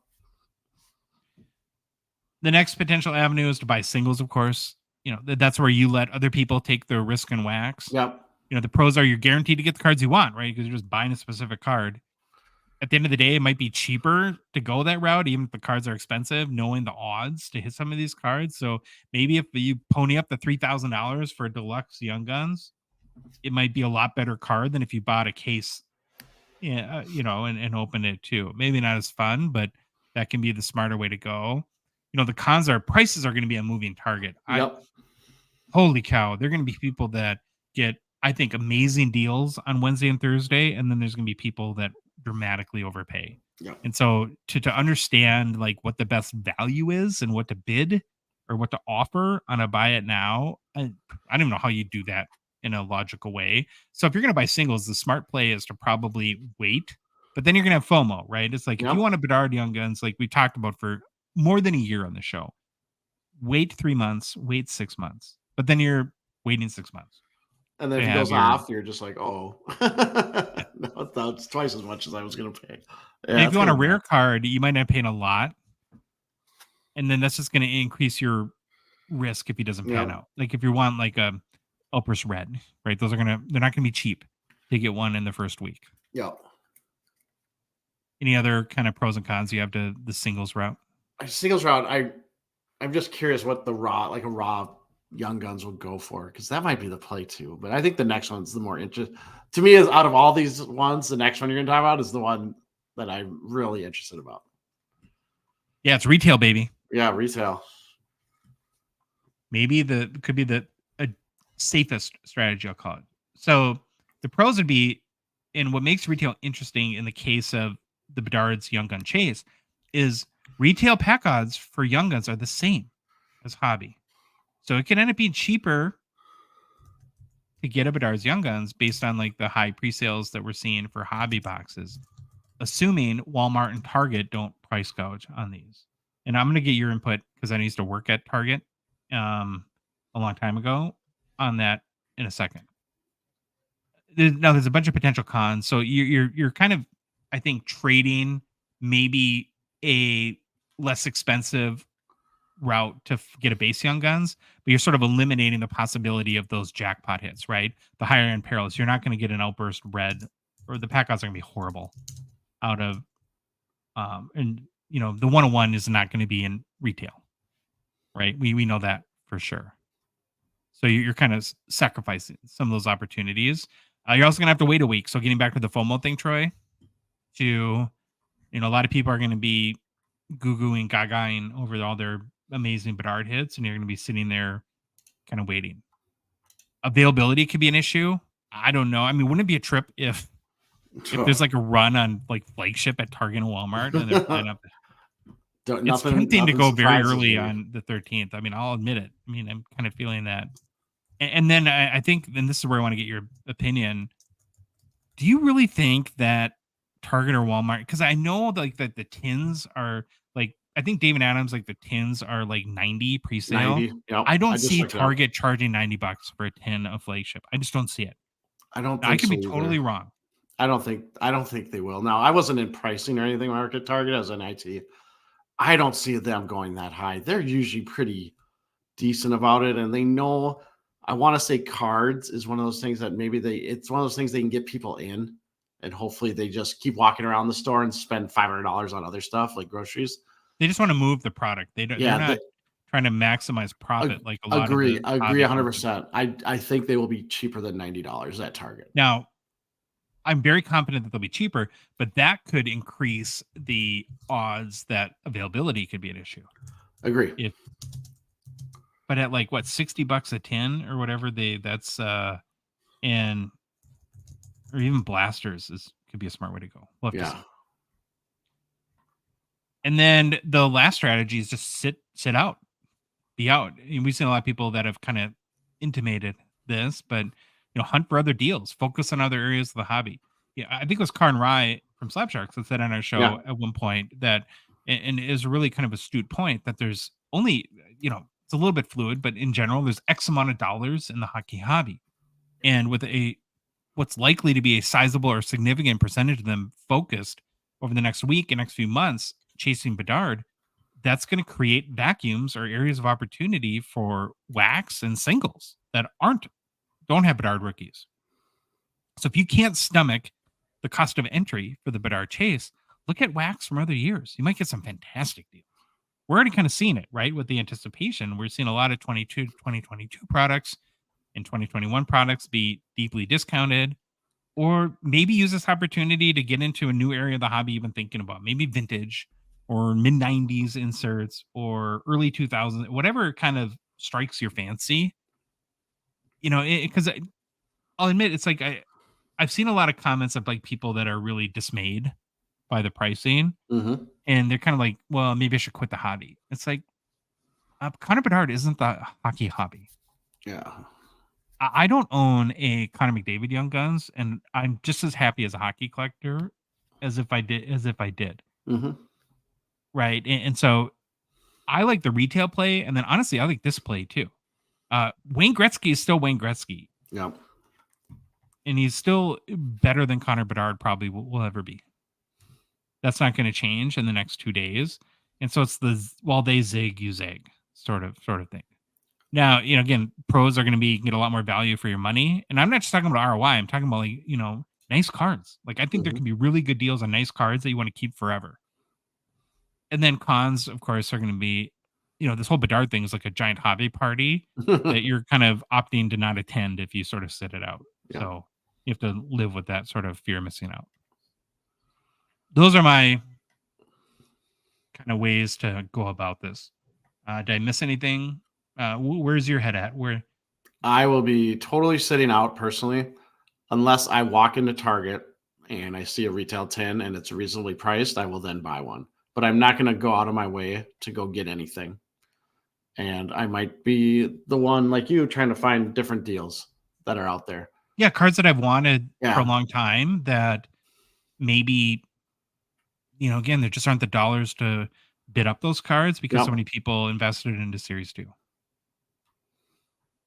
A: The next potential avenue is to buy singles, of course. That's where you let other people take their risk and wax.
B: Yep.
A: The pros are you're guaranteed to get the cards you want, right? Because you're just buying a specific card. At the end of the day, it might be cheaper to go that route, even if the cards are expensive, knowing the odds to hit some of these cards. So maybe if you pony up the $3,000 for a deluxe Young Guns, it might be a lot better card than if you bought a case, and opened it too. Maybe not as fun, but that can be the smarter way to go. The cons are prices are going to be a moving target. Holy cow. They're going to be people that get, I think, amazing deals on Wednesday and Thursday. And then there's going to be people that dramatically overpay. And so to understand like what the best value is and what to bid or what to offer on a buy it now, I don't even know how you do that in a logical way. So if you're going to buy singles, the smart play is to probably wait, but then you're going to have FOMO, right? It's like, if you want a Bedard Young Guns, like we talked about for more than a year on the show, wait 3 months, wait 6 months, but then you're waiting 6 months.
B: And then if it goes off, you're just like, oh, no, it's twice as much as I was going to pay.
A: If you want a rare card, you might not pay a lot. And then that's just going to increase your risk if he doesn't pan out. Like if you want like a Alpers Red, right? They're not going to be cheap to get one in the first week. Any other kind of pros and cons you have to the singles route?
B: Singles route, I'm just curious what a raw Young Guns would go for, because that might be the play too. But I think the next one's the more interesting to me. Is out of all these ones, the next one you're going to talk about is the one that I'm really interested about.
A: Yeah, it's retail, baby.
B: Yeah, retail.
A: Maybe could be the safest strategy, I'll call it. So the pros would be, and what makes retail interesting in the case of the Bedard's Young Gun Chase is retail pack odds for Young Guns are the same as hobby. So it can end up being cheaper to get a Bedard's Young Guns based on like the high pre-sales that we're seeing for hobby boxes, assuming Walmart and Target don't price gouge on these. And I'm going to get your input because I used to work at Target. a long time ago on that in a second. There's a bunch of potential cons. So you're kind of, I think, trading maybe a less expensive route to get a base Young Guns, but you're sort of eliminating the possibility of those jackpot hits, right? The higher end perils. You're not going to get an outburst red, or the pack outs are going to be horrible out of, and the 101 is not going to be in retail, right? We know that for sure. So you're kind of sacrificing some of those opportunities. You're also going to have to wait a week. So getting back to the FOMO thing, Troy, a lot of people are going to be goo-gooing, gagaing over all their amazing Bedard hits, and you're going to be sitting there kind of waiting. Availability could be an issue. I don't know. I mean, wouldn't it be a trip if there's like a run on like flagship at Target and Walmart and they're flying up? It's tempting to go very early on the 13th. I mean, I'll admit it. I mean, I'm kind of feeling that. And then I think, and this is where I want to get your opinion. Do you really think that Target or Walmart? Because I know like that the tins are like, I think David Adams, like the tins are like 90 pre-sale.
B: 90, yep.
A: I don't see Target charging $90 for a tin of flagship. I just don't see it. I could be totally wrong.
B: I don't think they will. Now, I wasn't in pricing or anything market Target as an IT. I don't see them going that high. They're usually pretty decent about it, and they know. I want to say cards is one of those things that maybe it's one of those things they can get people in, and hopefully they just keep walking around the store and spend $500 on other stuff like groceries.
A: They just want to move the product. They're not trying to maximize profit like a lot of the
B: I agree 100%. I think they will be cheaper than $90 at Target.
A: Now, I'm very confident that they'll be cheaper, but that could increase the odds that availability could be an issue.
B: Agree.
A: But at like what, $60 a tin or whatever, that's or even blasters could be a smart way to go. We'll have to see. And then the last strategy is just sit out, be out. And we've seen a lot of people that have kind of intimated this, but hunt for other deals, focus on other areas of the hobby. Yeah, I think it was Karn Rye from Slap Sharks that said on our show at one point that, and it is a really kind of astute point, that there's only, it's a little bit fluid, but in general, there's X amount of dollars in the hockey hobby. And with what's likely to be a sizable or significant percentage of them focused over the next week and next few months chasing Bedard, that's going to create vacuums or areas of opportunity for wax and singles that don't have Bedard rookies. So if you can't stomach the cost of entry for the Bedard chase, look at wax from other years. You might get some fantastic deals. We're already kind of seeing it, right? With the anticipation, we're seeing a lot of 2022 products and 2021 products be deeply discounted, or maybe use this opportunity to get into a new area of the hobby you've been thinking about, maybe vintage or mid 90s inserts or early 2000s, whatever kind of strikes your fancy. Because I'll admit, it's like I've seen a lot of comments of like people that are really dismayed by the pricing, and they're kind of like, well, maybe I should quit the hobby. It's like, Connor Bedard isn't the hockey hobby.
B: Yeah.
A: I don't own a Connor McDavid Young Guns, and I'm just as happy as a hockey collector as if I did. Right. And so I like the retail play, and then honestly, I like this play too. Wayne Gretzky is still Wayne Gretzky.
B: Yep.
A: And he's still better than Connor Bedard probably will ever be. That's not going to change in the next 2 days. And so it's while they zig, you zag sort of thing. Now, again, pros are going to get a lot more value for your money. And I'm not just talking about ROI. I'm talking about nice cards. Like, I think there can be really good deals on nice cards that you want to keep forever. And then cons, of course, are going to be, this whole Bedard thing is like a giant hobby party that you're kind of opting to not attend if you sort of sit it out. Yeah. So you have to live with that sort of fear of missing out. Those are my kind of ways to go about this. Did I miss anything? Where's your head at? Where
B: I will be totally sitting out personally, unless I walk into Target and I see a retail tin and it's reasonably priced. I will then buy one, but I'm not going to go out of my way to go get anything. And I might be the one like you trying to find different deals that are out there.
A: Yeah, cards that I've wanted for a long time that maybe, again, there just aren't the dollars to bid up those cards because so many people invested into Series 2.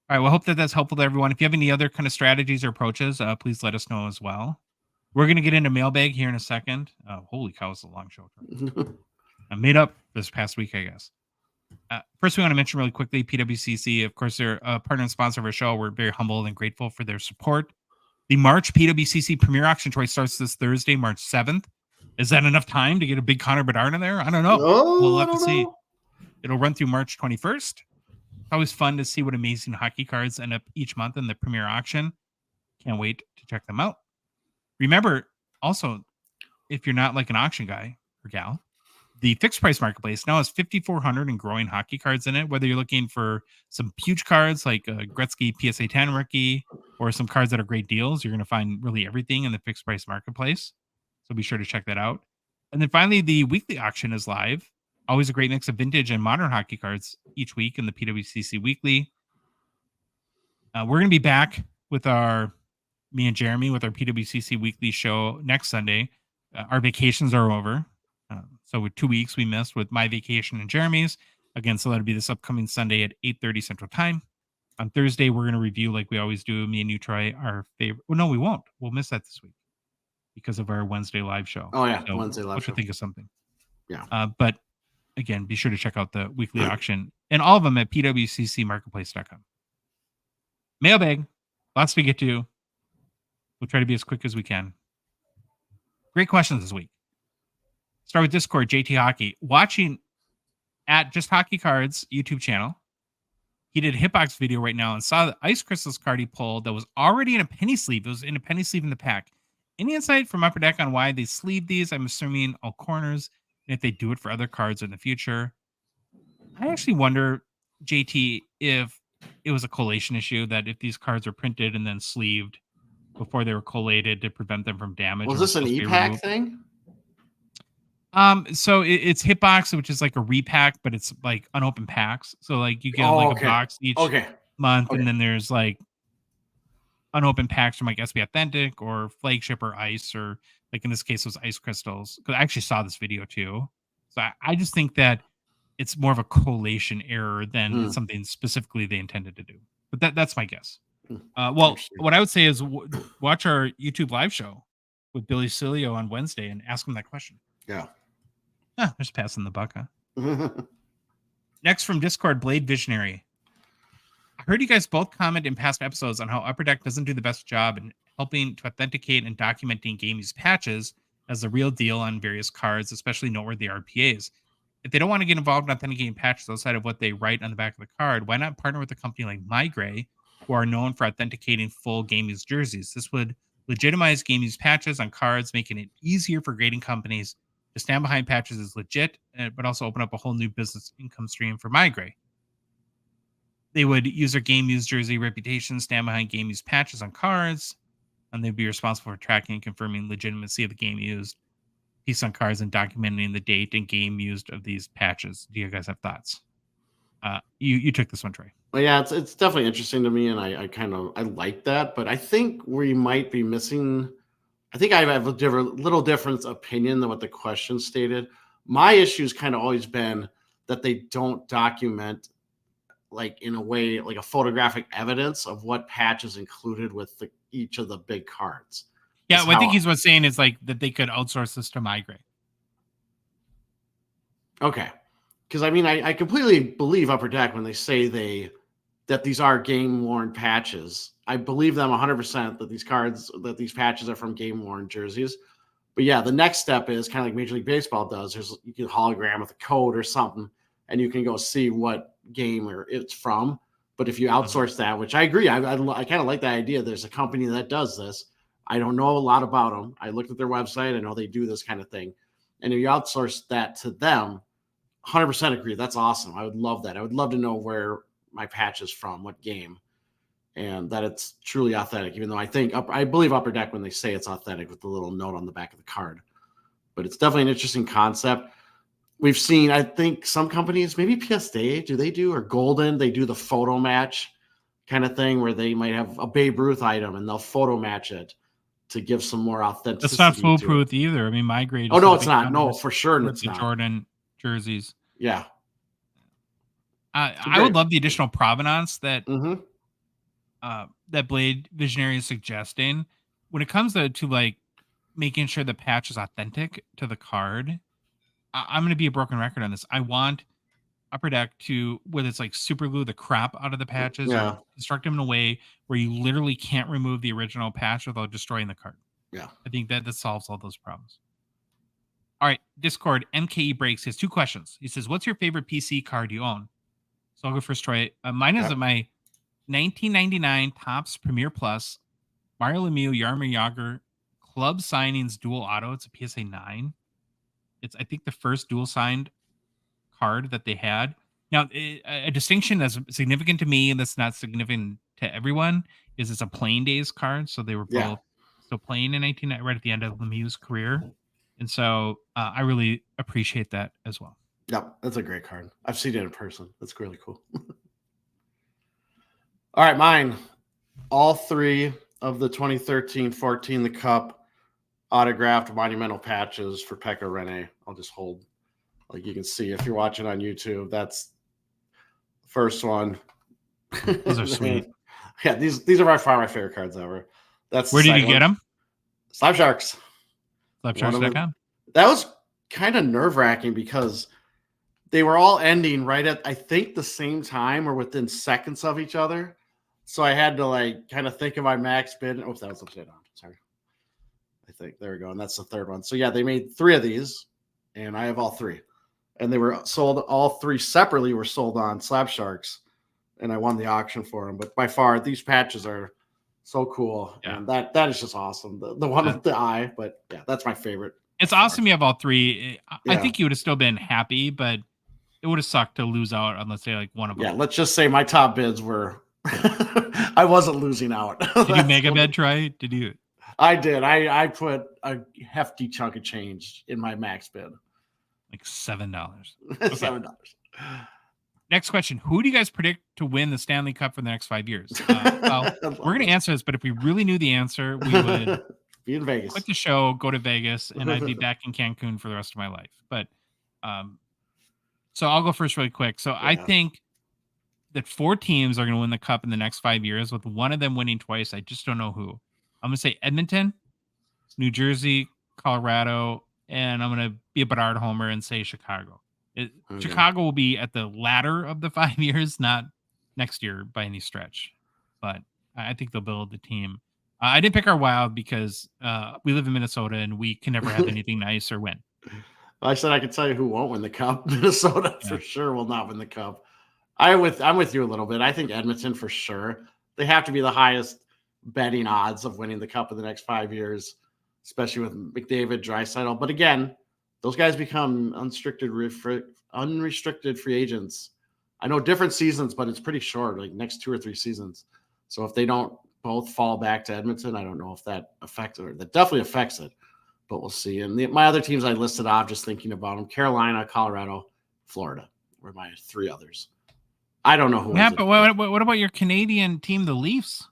A: All right. Well, I hope that that's helpful to everyone. If you have any other kind of strategies or approaches, please let us know as well. We're going to get into mailbag here in a second. Holy cow, it's a long show. I made up this past week, I guess. First, we want to mention really quickly PWCC. Of course, they're a partner and sponsor of our show. We're very humbled and grateful for their support. The March PWCC Premier Auction Choice starts this Thursday, March 7th. Is that enough time to get a big Connor Bedard in there? I don't know. We'll have to see. It'll run through March 21st. It's always fun to see what amazing hockey cards end up each month in the Premier Auction. Can't wait to check them out. Remember, also, if you're not like an auction guy or gal, the fixed price marketplace now has 5,400 and growing hockey cards in it. Whether you're looking for some huge cards like a Gretzky PSA 10 rookie or some cards that are great deals, you're going to find really everything in the fixed price marketplace. So be sure to check that out. And then finally, the weekly auction is live. Always a great mix of vintage and modern hockey cards each week in the PWCC Weekly. We're going to be back with me and Jeremy with our PWCC Weekly show next Sunday. Our vacations are over. So with 2 weeks we missed with my vacation and Jeremy's. Again, so that'll be this upcoming Sunday at 8:30 Central Time. On Thursday, we're going to review, like we always do, me and you, Troy, our favorite. Well, no, we won't. We'll miss that this week because of our Wednesday live show.
B: Oh, yeah.
A: So
B: Wednesday live show.
A: Think of something.
B: Yeah.
A: But again, be sure to check out the weekly auction and all of them at pwccmarketplace.com. Mailbag. Lots to get to. We'll try to be as quick as we can. Great questions this week. Start with Discord, JT Hockey. Watching at Just Hockey Cards YouTube channel. He did a hitbox video right now and saw the Ice Crystals card he pulled that was already in a penny sleeve. It was in a penny sleeve in the pack. Any insight from Upper Deck on why they sleeve these? I'm assuming all corners, and if they do it for other cards in the future. I actually wonder, JT, if it was a collation issue, that if these cards are printed and then sleeved before they were collated to prevent them from damage.
B: Was this an e-pack thing?
A: So it's Hitbox, which is like a repack, but it's like unopened packs. So like you get a box each month, and then there's like unopened packs from like SB Authentic or Flagship or Ice, or like in this case it was Ice Crystals. Because I actually saw this video too. So I just think that it's more of a collation error than something specifically they intended to do. But that's my guess. Well, what I would say is watch our YouTube live show with Billy Cilio on Wednesday and ask him that question.
B: Yeah.
A: There's passing the buck, huh? Next from Discord, Blade Visionary. I heard you guys both comment in past episodes on how Upper Deck doesn't do the best job in helping to authenticate and documenting game use patches as the real deal on various cards, especially noteworthy RPAs. If they don't want to get involved in authenticating patches outside of what they write on the back of the card, why not partner with a company like MyGray, who are known for authenticating full game use jerseys? This would legitimize game use patches on cards, making it easier for grading companies to stand behind patches as legit, but also open up a whole new business income stream for MyGray. They would use their game use jersey reputation, stand behind game use patches on cards, and they'd be responsible for tracking and confirming legitimacy of the game used piece on cards and documenting the date and game used of these patches. Do you guys have thoughts? You took this one, Troy.
B: Well, yeah, it's definitely interesting to me, and I like that, but I think we might be missing. I think I have a little different opinion than what the question stated. My issue's kind of always been that they don't document, like in a way, like a photographic evidence of what patch is included with each of the big cards.
A: Yeah, what I think he's saying is like that they could outsource this to MyGray.
B: Okay. Because I mean, I completely believe Upper Deck when they say that these are game-worn patches. I believe them 100% that these patches are from game-worn jerseys. But yeah, the next step is kind of like Major League Baseball does. You can hologram with a code or something, and you can go see what game it's from. But if you outsource that, which I agree, I kind of like that idea. There's a company that does this. I don't know a lot about them. I looked at their website. I know they do this kind of thing. And if you outsource that to them, 100% agree. That's awesome. I would love that. I would love to know where my patch is from, what game, and that it's truly authentic, even though I believe Upper Deck when they say it's authentic with the little note on the back of the card. But it's definitely an interesting concept. We've seen, I think, some companies, maybe PSA, or Golden, they do the photo match kind of thing where they might have a Babe Ruth item and they'll photo match it to give some more authenticity.
A: That's not foolproof either. I mean, MyGray.
B: Oh, no, it's not. No, for sure it's not.
A: Jordan jerseys.
B: Yeah.
A: I would love the additional provenance that that Blade Visionary is suggesting, when it comes to like making sure the patch is authentic to the card, I'm going to be a broken record on this. I want Upper Deck to, whether it's like super glue the crap out of the patches or construct them in a way where you literally can't remove the original patch without destroying the card.
B: Yeah.
A: I think that solves all those problems. All right, Discord, MKE Breaks has 2 questions. He says, what's your favorite PC card you own? So I'll go first, Troy. Mine is my 1999 Topps Premier Plus Mario Lemieux, Jaromir Jagr Club Signings Dual Auto. It's a PSA 9. It's, I think, the first dual signed card that they had. Now, a distinction that's significant to me and that's not significant to everyone is it's a playing days card. So they were both still playing in 1990, right at the end of Lemieux's career. And so I really appreciate that as well.
B: Yep, that's a great card. I've seen it in person. That's really cool. All right, mine. All 3 of the 2013-14 the Cup autographed monumental patches for Pekka Rinne. I'll just hold, like you can see if you're watching on YouTube. That's the first one.
A: Those are sweet.
B: Yeah, these are by far my favorite cards ever. That's
A: where did you get them?
B: Slab Sharks.
A: Slabsharks.com.
B: That was kind of nerve-wracking because they were all ending right at, I think, the same time or within seconds of each other. So I had to like kind of think of my max bid. Oops, that was upside down. Sorry. I think there we go. And that's the third one. So yeah, they made 3 of these and I have all 3. And they were sold, all 3 separately were sold on Slab Sharks. And I won the auction for them. But by far, these patches are so cool. Yeah. And that is just awesome. The one with the eye, but yeah, that's my favorite.
A: It's awesome you have all 3. I think you would have still been happy, but it would have sucked to lose out on, let's say, like one of them.
B: Yeah, let's just say my top bids were I wasn't losing out.
A: Did you mega bid, Troy? Did you?
B: I did. I put a hefty chunk of change in my max bid.
A: Like $7.
B: Okay. $7.
A: Next question. Who do you guys predict to win the Stanley Cup for the next 5 years? Well, we're going to answer this, but if we really knew the answer, we would
B: be in Vegas.
A: Quit the show, go to Vegas, and I'd be back in Cancun for the rest of my life. But so I'll go first really quick. So I think that 4 teams are going to win the Cup in the next 5 years, with one of them winning twice. I just don't know who. I'm going to say Edmonton, New Jersey, Colorado, and I'm going to be a Bedard homer and say Chicago. Chicago will be at the latter of the 5 years, not next year by any stretch. But I think they'll build the team. I didn't pick our Wild because we live in Minnesota and we can never have anything nice or win.
B: I said I could tell you who won't win the Cup. Minnesota for sure will not win the Cup. I'm with you a little bit. I think Edmonton for sure. They have to be the highest betting odds of winning the Cup in the next 5 years, especially with McDavid, Draisaitl. But again, those guys become unrestricted free agents. I know different seasons, but it's pretty short, like next 2 or 3 seasons. So if they don't both fall back to Edmonton, I don't know if that affects it, or that definitely affects it, but we'll see. And my other teams I listed off, just thinking about them: Carolina, Colorado, Florida were my 3 others. I don't know who.
A: Yeah, but what about your Canadian team, the Leafs?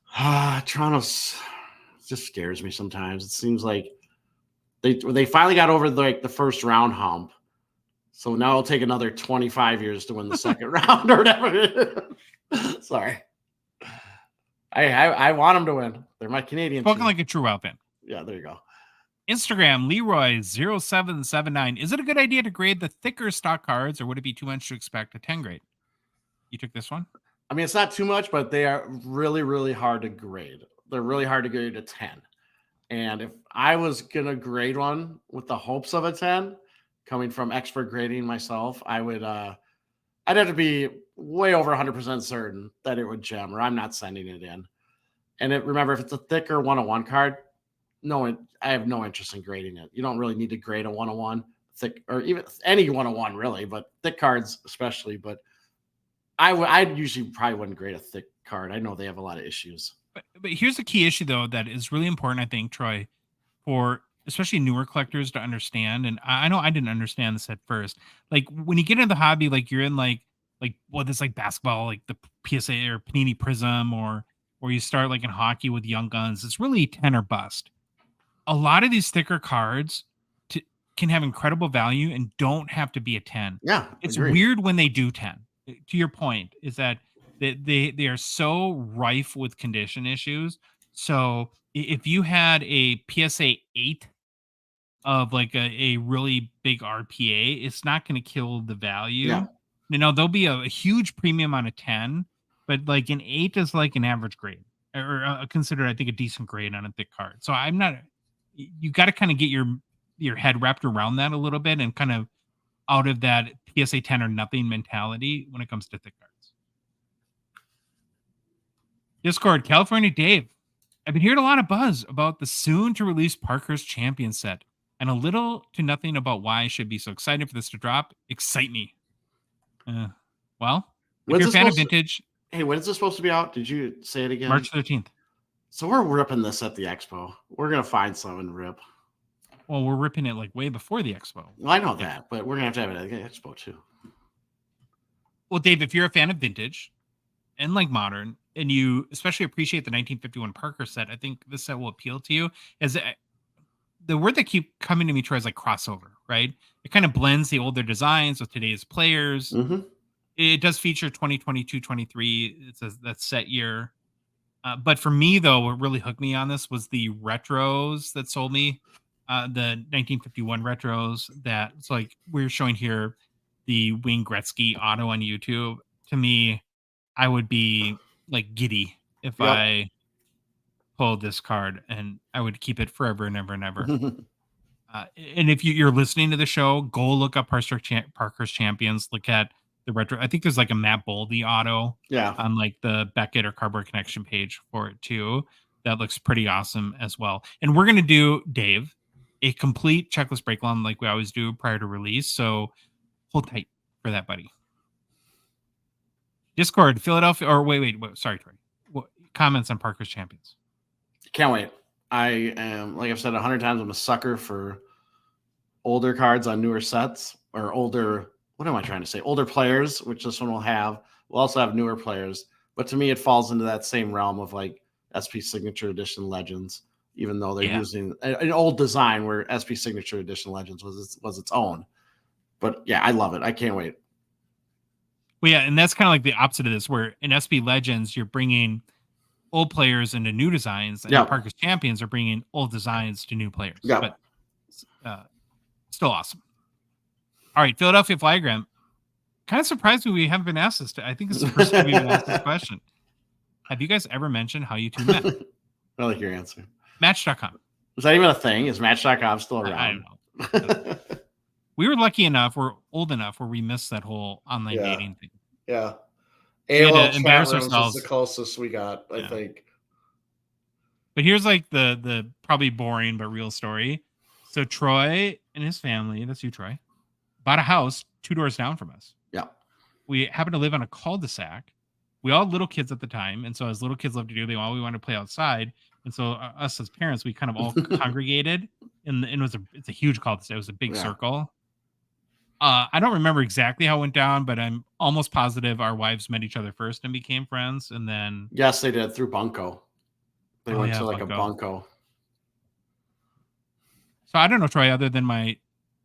B: Toronto's just scares me sometimes. It seems like they finally got over the first round hump. So now it'll take another 25 years to win the second round or whatever. Sorry. I want them to win. They're my Canadian
A: Spoken
B: team.
A: Like a true Wild fan.
B: Yeah, there you go.
A: Instagram, Leroy0779. Is it a good idea to grade the thicker stock cards, or would it be too much to expect a 10 grade? You took this one?
B: I mean, it's not too much, but they are really, really hard to grade. They're really hard to grade to 10. And if I was going to grade one with the hopes of a 10, coming from expert grading myself, I would I'd have to be way over 100% certain that it would gem, or I'm not sending it in. And remember, if it's a thicker 101 card, I have no interest in grading it. You don't really need to grade a 101 thick, or even any 101 really, but thick cards especially. But I usually probably wouldn't grade a thick card. I know they have a lot of issues.
A: But here's the key issue, though, that is really important, I think, Troy, for especially newer collectors to understand. And I know I didn't understand this at first. Like when you get into the hobby, like you're in like what is like basketball, like the PSA or Panini Prism, or you start like in hockey with Young Guns. It's really 10 or bust. A lot of these thicker cards can have incredible value and don't have to be a 10.
B: Yeah,
A: it's weird when they do 10. To your point, is that They are so rife with condition issues. So if you had a PSA 8 of like a really big RPA, it's not going to kill the value.
B: Yeah.
A: There'll be a huge premium on a 10, but like an 8 is like an average grade or considered, I think, a decent grade on a thick card. So I'm not, you got to kind of get your head wrapped around that a little bit and kind of out of that PSA 10 or nothing mentality when it comes to thick cards. Discord, California Dave. I've been hearing a lot of buzz about the soon to release Parker's Champion set and a little to nothing about why I should be so excited for this to drop. Excite me. Well, if you're a fan of vintage.
B: Hey, when is this supposed to be out? Did you say it again?
A: March 13th.
B: So we're ripping this at the expo. We're going to find some and rip.
A: Well, we're ripping it like way before the expo.
B: Well, I know that, but we're going to have it at the expo too.
A: Well, Dave, if you're a fan of vintage and like modern, and you especially appreciate the 1951 Parker set, I think this set will appeal to you. As the word that keep coming to me, Troy, is like crossover, right? It kind of blends the older designs with today's players.
B: Mm-hmm.
A: It does feature 2022-23. It says that set year. But for me, though, what really hooked me on this was the retros that sold me. The 1951 retros that it's like we're showing here, the Wayne Gretzky auto on YouTube. To me, I would be like giddy if I pulled this card, and I would keep it forever and ever and ever. And if you're listening to the show, go look up Parker's Champions. Look at the retro. I think there's like a Matt Boldy auto on like the Beckett or Cardboard Connection page for it too. That looks pretty awesome as well. And we're going to do, Dave, a complete checklist breakdown like we always do prior to release. So hold tight for that, buddy. Discord, Philadelphia, or wait, sorry, Troy. What comments on Parker's Champions?
B: Can't wait. I am, like I've said 100 times, I'm a sucker for older cards on newer sets, or older, what am I trying to say? Older players, which this one will have. We'll also have newer players. But to me, it falls into that same realm of like SP Signature Edition Legends, even though they're using an old design where SP Signature Edition Legends was its own. But yeah, I love it. I can't wait.
A: Well, yeah, and that's kind of like the opposite of this, where in SP Legends, you're bringing old players into new designs, and Parker's Champions are bringing old designs to new players. But still awesome. All right, Philadelphia Flyagram. Kind of surprised me we haven't been asked this. I think it's the first time we've been asked this question. Have you guys ever mentioned how you two met?
B: I like your answer.
A: Match.com.
B: Is that even a thing? Is Match.com still around?
A: I don't know. We were lucky enough, we're old enough where we missed that whole online dating thing.
B: Yeah.
A: AOL chat rooms
B: is the closest we got, I think.
A: But here's like the probably boring but real story. So Troy and his family, that's you, Troy, bought a house 2 doors down from us.
B: Yeah.
A: We happened to live on a cul-de-sac. We all had little kids at the time, and so as little kids love to do, we wanted to play outside. And so us as parents, we kind of all congregated, and it's a huge cul-de-sac. It was a big circle. I don't remember exactly how it went down, but I'm almost positive our wives met each other first and became friends, and then
B: yes, they did through Bunko. They went to like a Bunko.
A: So I don't know, Troy, other than my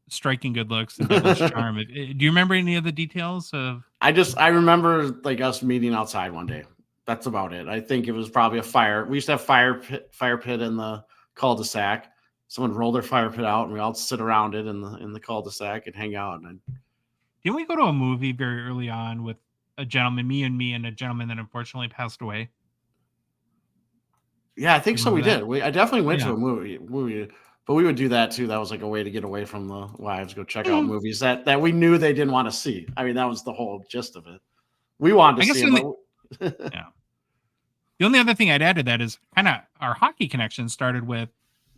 A: striking good looks and devilish charm. Do you remember any of the details of?
B: I remember like us meeting outside one day. That's about it. I think it was probably a fire. We used to have fire pit in the cul-de-sac. Someone rolled their fire pit out, and we all sit around it in the cul-de-sac and hang out. And
A: didn't we go to a movie very early on with a gentleman, me and a gentleman that unfortunately passed away?
B: Yeah, I think so. We did. I definitely went to a movie, but we would do that too. That was like a way to get away from the wives, go check out movies that we knew they didn't want to see. I mean, that was the whole gist of it. We wanted to see them.
A: Yeah. The only other thing I'd add to that is kind of our hockey connection started with,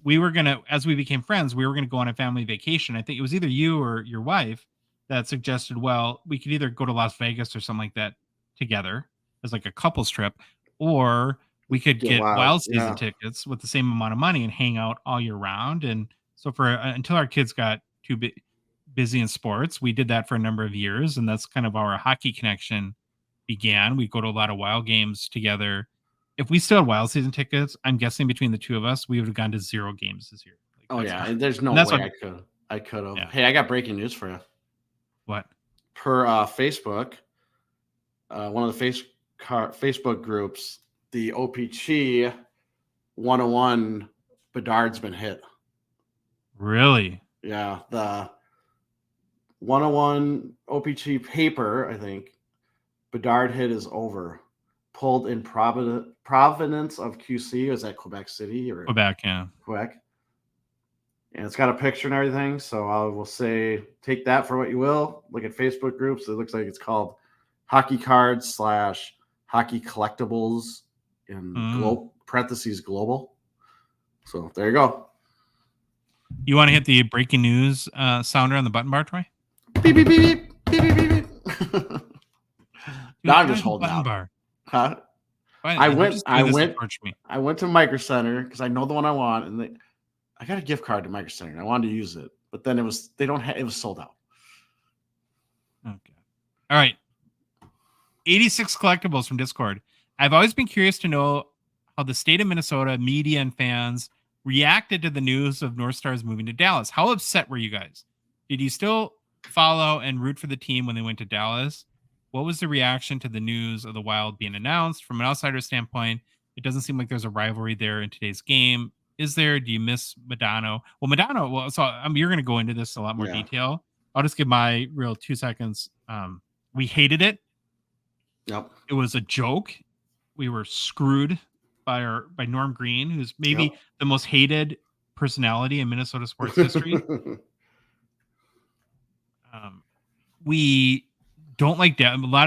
A: we were going to, as we became friends, we were going to go on a family vacation. I think it was either you or your wife that suggested, well, we could either go to Las Vegas or something like that together as like a couples trip, or we could get wild season tickets with the same amount of money and hang out all year round. And so until our kids got too busy in sports, we did that for a number of years. And that's kind of our hockey connection began. We go to a lot of wild games together. If we still had wild season tickets, I'm guessing between the two of us, we would have gone to 0 games this year.
B: There's no way I could have. Yeah. Hey, I got breaking news for you.
A: What?
B: Per Facebook, one of the Facebook groups, the OPC 101 Bedard's been hit.
A: Really?
B: Yeah, the 101 OPC paper, I think, Bedard hit is over. Pulled in provenance of QC. Is that Quebec City or
A: Quebec? Yeah,
B: Quebec. And it's got a picture and everything. So I will say, take that for what you will. Look at Facebook groups. It looks like it's called Hockey Cards / Hockey Collectibles in parentheses global. So there you go.
A: You want to hit the breaking news sounder on the button bar, Troy?
B: Beep, beep, beep, beep, beep, beep, beep. Now I'm just holding out.
A: Bar.
B: Huh? I went to Micro Center because I know the one I want, and I got a gift card to Micro Center and I wanted to use it, but then it was sold out.
A: Okay. All right. 86 collectibles from Discord. I've always been curious to know how the state of Minnesota media and fans reacted to the news of North Stars moving to Dallas. How upset were you guys? Did you still follow and root for the team when they went to Dallas? What was the reaction to the news of the Wild being announced? From an outsider standpoint, it doesn't seem like there's a rivalry there in today's game. Is there? Do you miss Modano? Well, Modano, you're going to go into this in a lot more detail. I'll just give my real 2 seconds. We hated it.
B: Yep.
A: It was a joke. We were screwed by Norm Green, who's maybe the most hated personality in Minnesota sports history. We don't like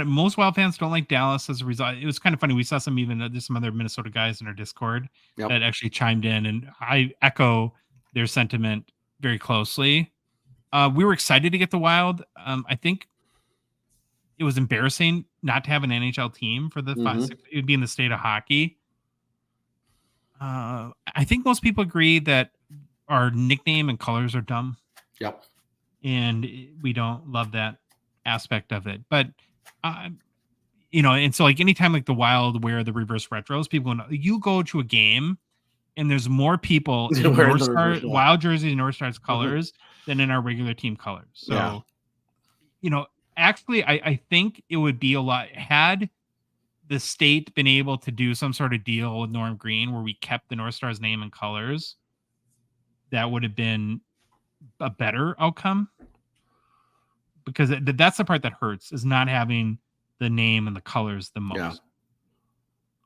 A: most Wild fans don't like Dallas as a result. It was kind of funny. We saw there's some other Minnesota guys in our Discord that actually chimed in, and I echo their sentiment very closely. We were excited to get the Wild. I think it was embarrassing not to have an NHL team for the it would be in the state of hockey. I think most people agree that our nickname and colors are dumb.
B: Yep.
A: And we don't love that aspect of it. But, and so like anytime like the Wild wear the reverse retros, people you go to a game and there's more people in North Star Wild jerseys and North Stars colors than in our regular team colors. So, actually, I think it would be a lot had the state been able to do some sort of deal with Norm Green where we kept the North Stars name and colors. That would have been a better outcome, because that's the part that hurts, is not having the name and the colors the most. Yeah.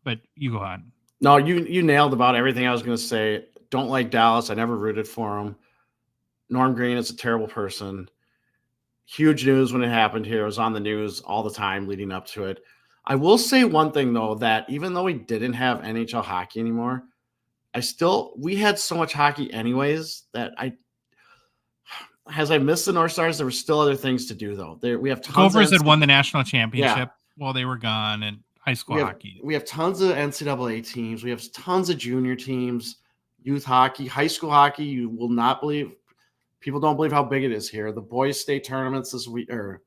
A: But you go on.
B: No, you nailed about everything I was going to say. Don't like Dallas. I never rooted for him. Norm Green is a terrible person. Huge news when it happened here. It was on the news all the time leading up to it. I will say one thing, though, that even though we didn't have NHL hockey anymore, we had so much hockey anyways that as I missed the North Stars, there were still other things to do, though. We have tons
A: Gophers had won the national championship while they were gone, and high school hockey.
B: We have tons of NCAA teams. We have tons of junior teams, youth hockey, high school hockey. You will not believe. People don't believe how big it is here. The boys' state tournaments this week, or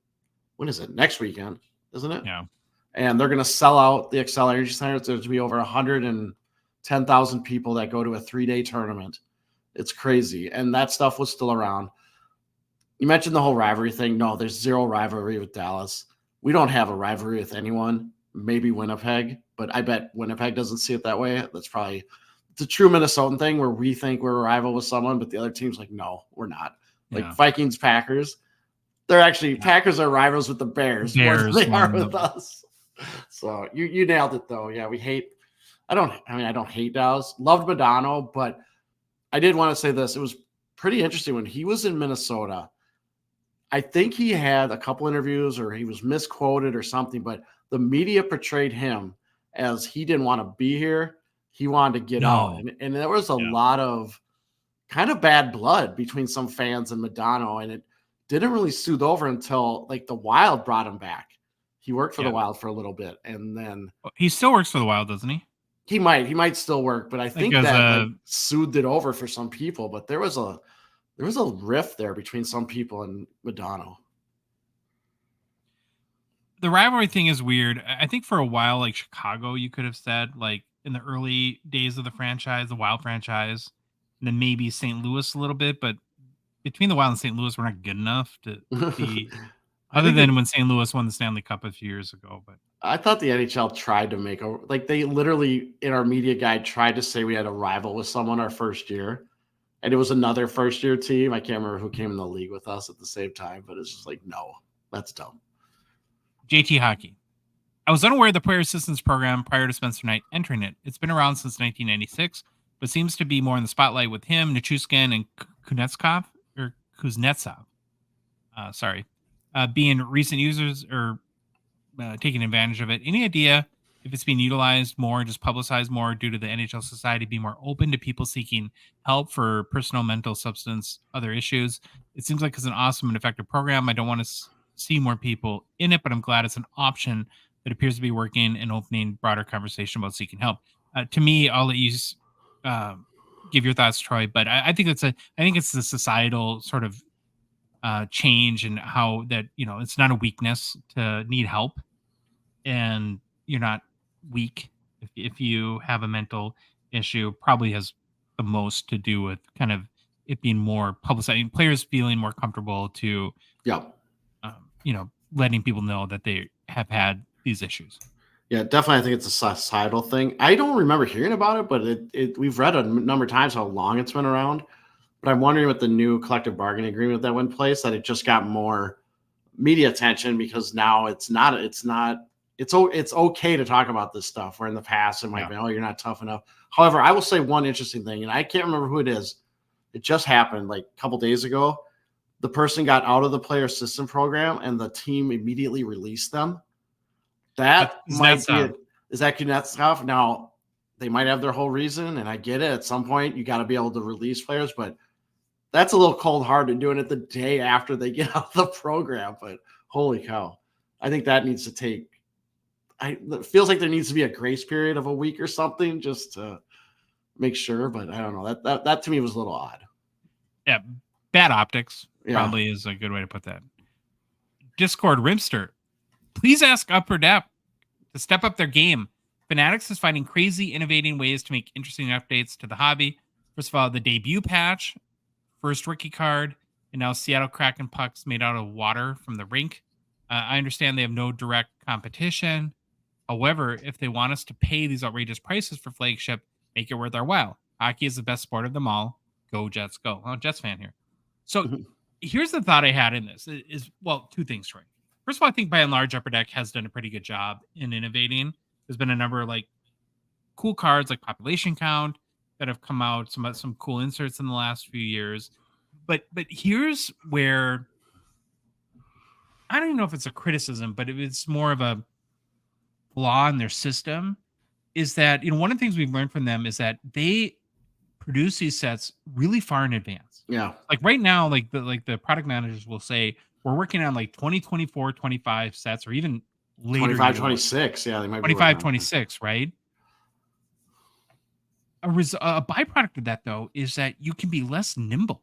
B: when is it? Next weekend, isn't it?
A: Yeah.
B: And they're going to sell out the Xcel Energy Center. There's going to be over 110,000 people that go to a 3-day tournament. It's crazy. And that stuff was still around. You mentioned the whole rivalry thing. No, there's zero rivalry with Dallas. We don't have a rivalry with anyone. Maybe Winnipeg, but I bet Winnipeg doesn't see it that way. That's probably the true Minnesotan thing where we think we're a rival with someone, but the other team's like, no, we're not. Like Vikings, Packers. They're actually Packers are rivals with the Bears more than they are with us. So you nailed it though. Yeah, I don't hate Dallas. Loved Modano, but I did want to say this. It was pretty interesting when he was in Minnesota. I think he had a couple interviews or he was misquoted or something, but the media portrayed him as he didn't want to be here. He wanted to get out. And there was a lot of kind of bad blood between some fans and Modano, and it didn't really soothe over until like the Wild brought him back. He worked for the Wild for a little bit, and then
A: he still works for the Wild, doesn't he?
B: He might still work, but I think that soothed it over for some people. But there was a rift there between some people and Modano.
A: The rivalry thing is weird. I think for a while, like Chicago, you could have said, like in the early days of the franchise, the Wild franchise, and then maybe St. Louis a little bit, but between the Wild and St. Louis, we're not good enough to be. Other than when St. Louis won the Stanley Cup a few years ago, but
B: I thought the NHL tried to make they literally in our media guide tried to say we had a rival with someone our first year, and it was another first year team. I can't remember who came in the league with us at the same time, but it's just like, no, that's dumb.
A: JT Hockey. I was unaware of the player assistance program prior to Spencer Knight entering it. It's been around since 1996, but seems to be more in the spotlight with him, Nichushkin, and Kuznetsov, being recent users or taking advantage of it. Any idea if it's being utilized more, just publicized more due to the NHL society being more open to people seeking help for personal, mental, substance, other issues? It seems like it's an awesome and effective program. I don't want to see more people in it, but I'm glad it's an option that appears to be working and opening broader conversation about seeking help. To me, I'll let you give your thoughts, Troy, but I think I think it's the societal sort of change and how that, it's not a weakness to need help, and you're not weak if you have a mental issue. Probably has the most to do with kind of it being more publicized, players feeling more comfortable to, letting people know that they have had these issues.
B: Yeah, definitely. I think it's a societal thing. I don't remember hearing about it, but we've read a number of times how long it's been around. But I'm wondering with the new collective bargaining agreement that went in place, that it just got more media attention, because now it's okay to talk about this stuff, where in the past it might be, oh, you're not tough enough. However, I will say one interesting thing, and I can't remember who it is. It just happened like a couple days ago. The person got out of the player assistance program and the team immediately released them. That might be it. Is that Kuznetsov? Now, they might have their whole reason, and I get it. At some point, you got to be able to release players, but that's a little cold-hearted doing it the day after they get out of the program. But holy cow, I think that needs to take. It feels like there needs to be a grace period of a week or something just to make sure. But I don't know. That to me was a little odd.
A: Yeah, bad optics probably is a good way to put that. Discord Rimster, please ask Upper Deck to step up their game. Fanatics is finding crazy, innovating ways to make interesting updates to the hobby. First of all, the debut patch, first rookie card, and now Seattle Kraken pucks made out of water from the rink. I understand they have no direct competition. However, if they want us to pay these outrageous prices for flagship, make it worth our while. Hockey is the best sport of them all. Go Jets, go. I'm a Jets fan here. So here's the thought I had in this is, well, two things, Troy. First of all, I think by and large, Upper Deck has done a pretty good job in innovating. There's been a number of like cool cards like Population Count that have come out, some cool inserts in the last few years. But here's where I don't even know if it's a criticism, but it's more of a flaw in their system, is that, one of the things we've learned from them is that they produce these sets really far in advance.
B: Yeah.
A: Like right now, like the product managers will say, we're working on like 2024, 25 sets, or even later.
B: 25, 26. Yeah. They might
A: 25, 26, right? A byproduct of that, though, is that you can be less nimble.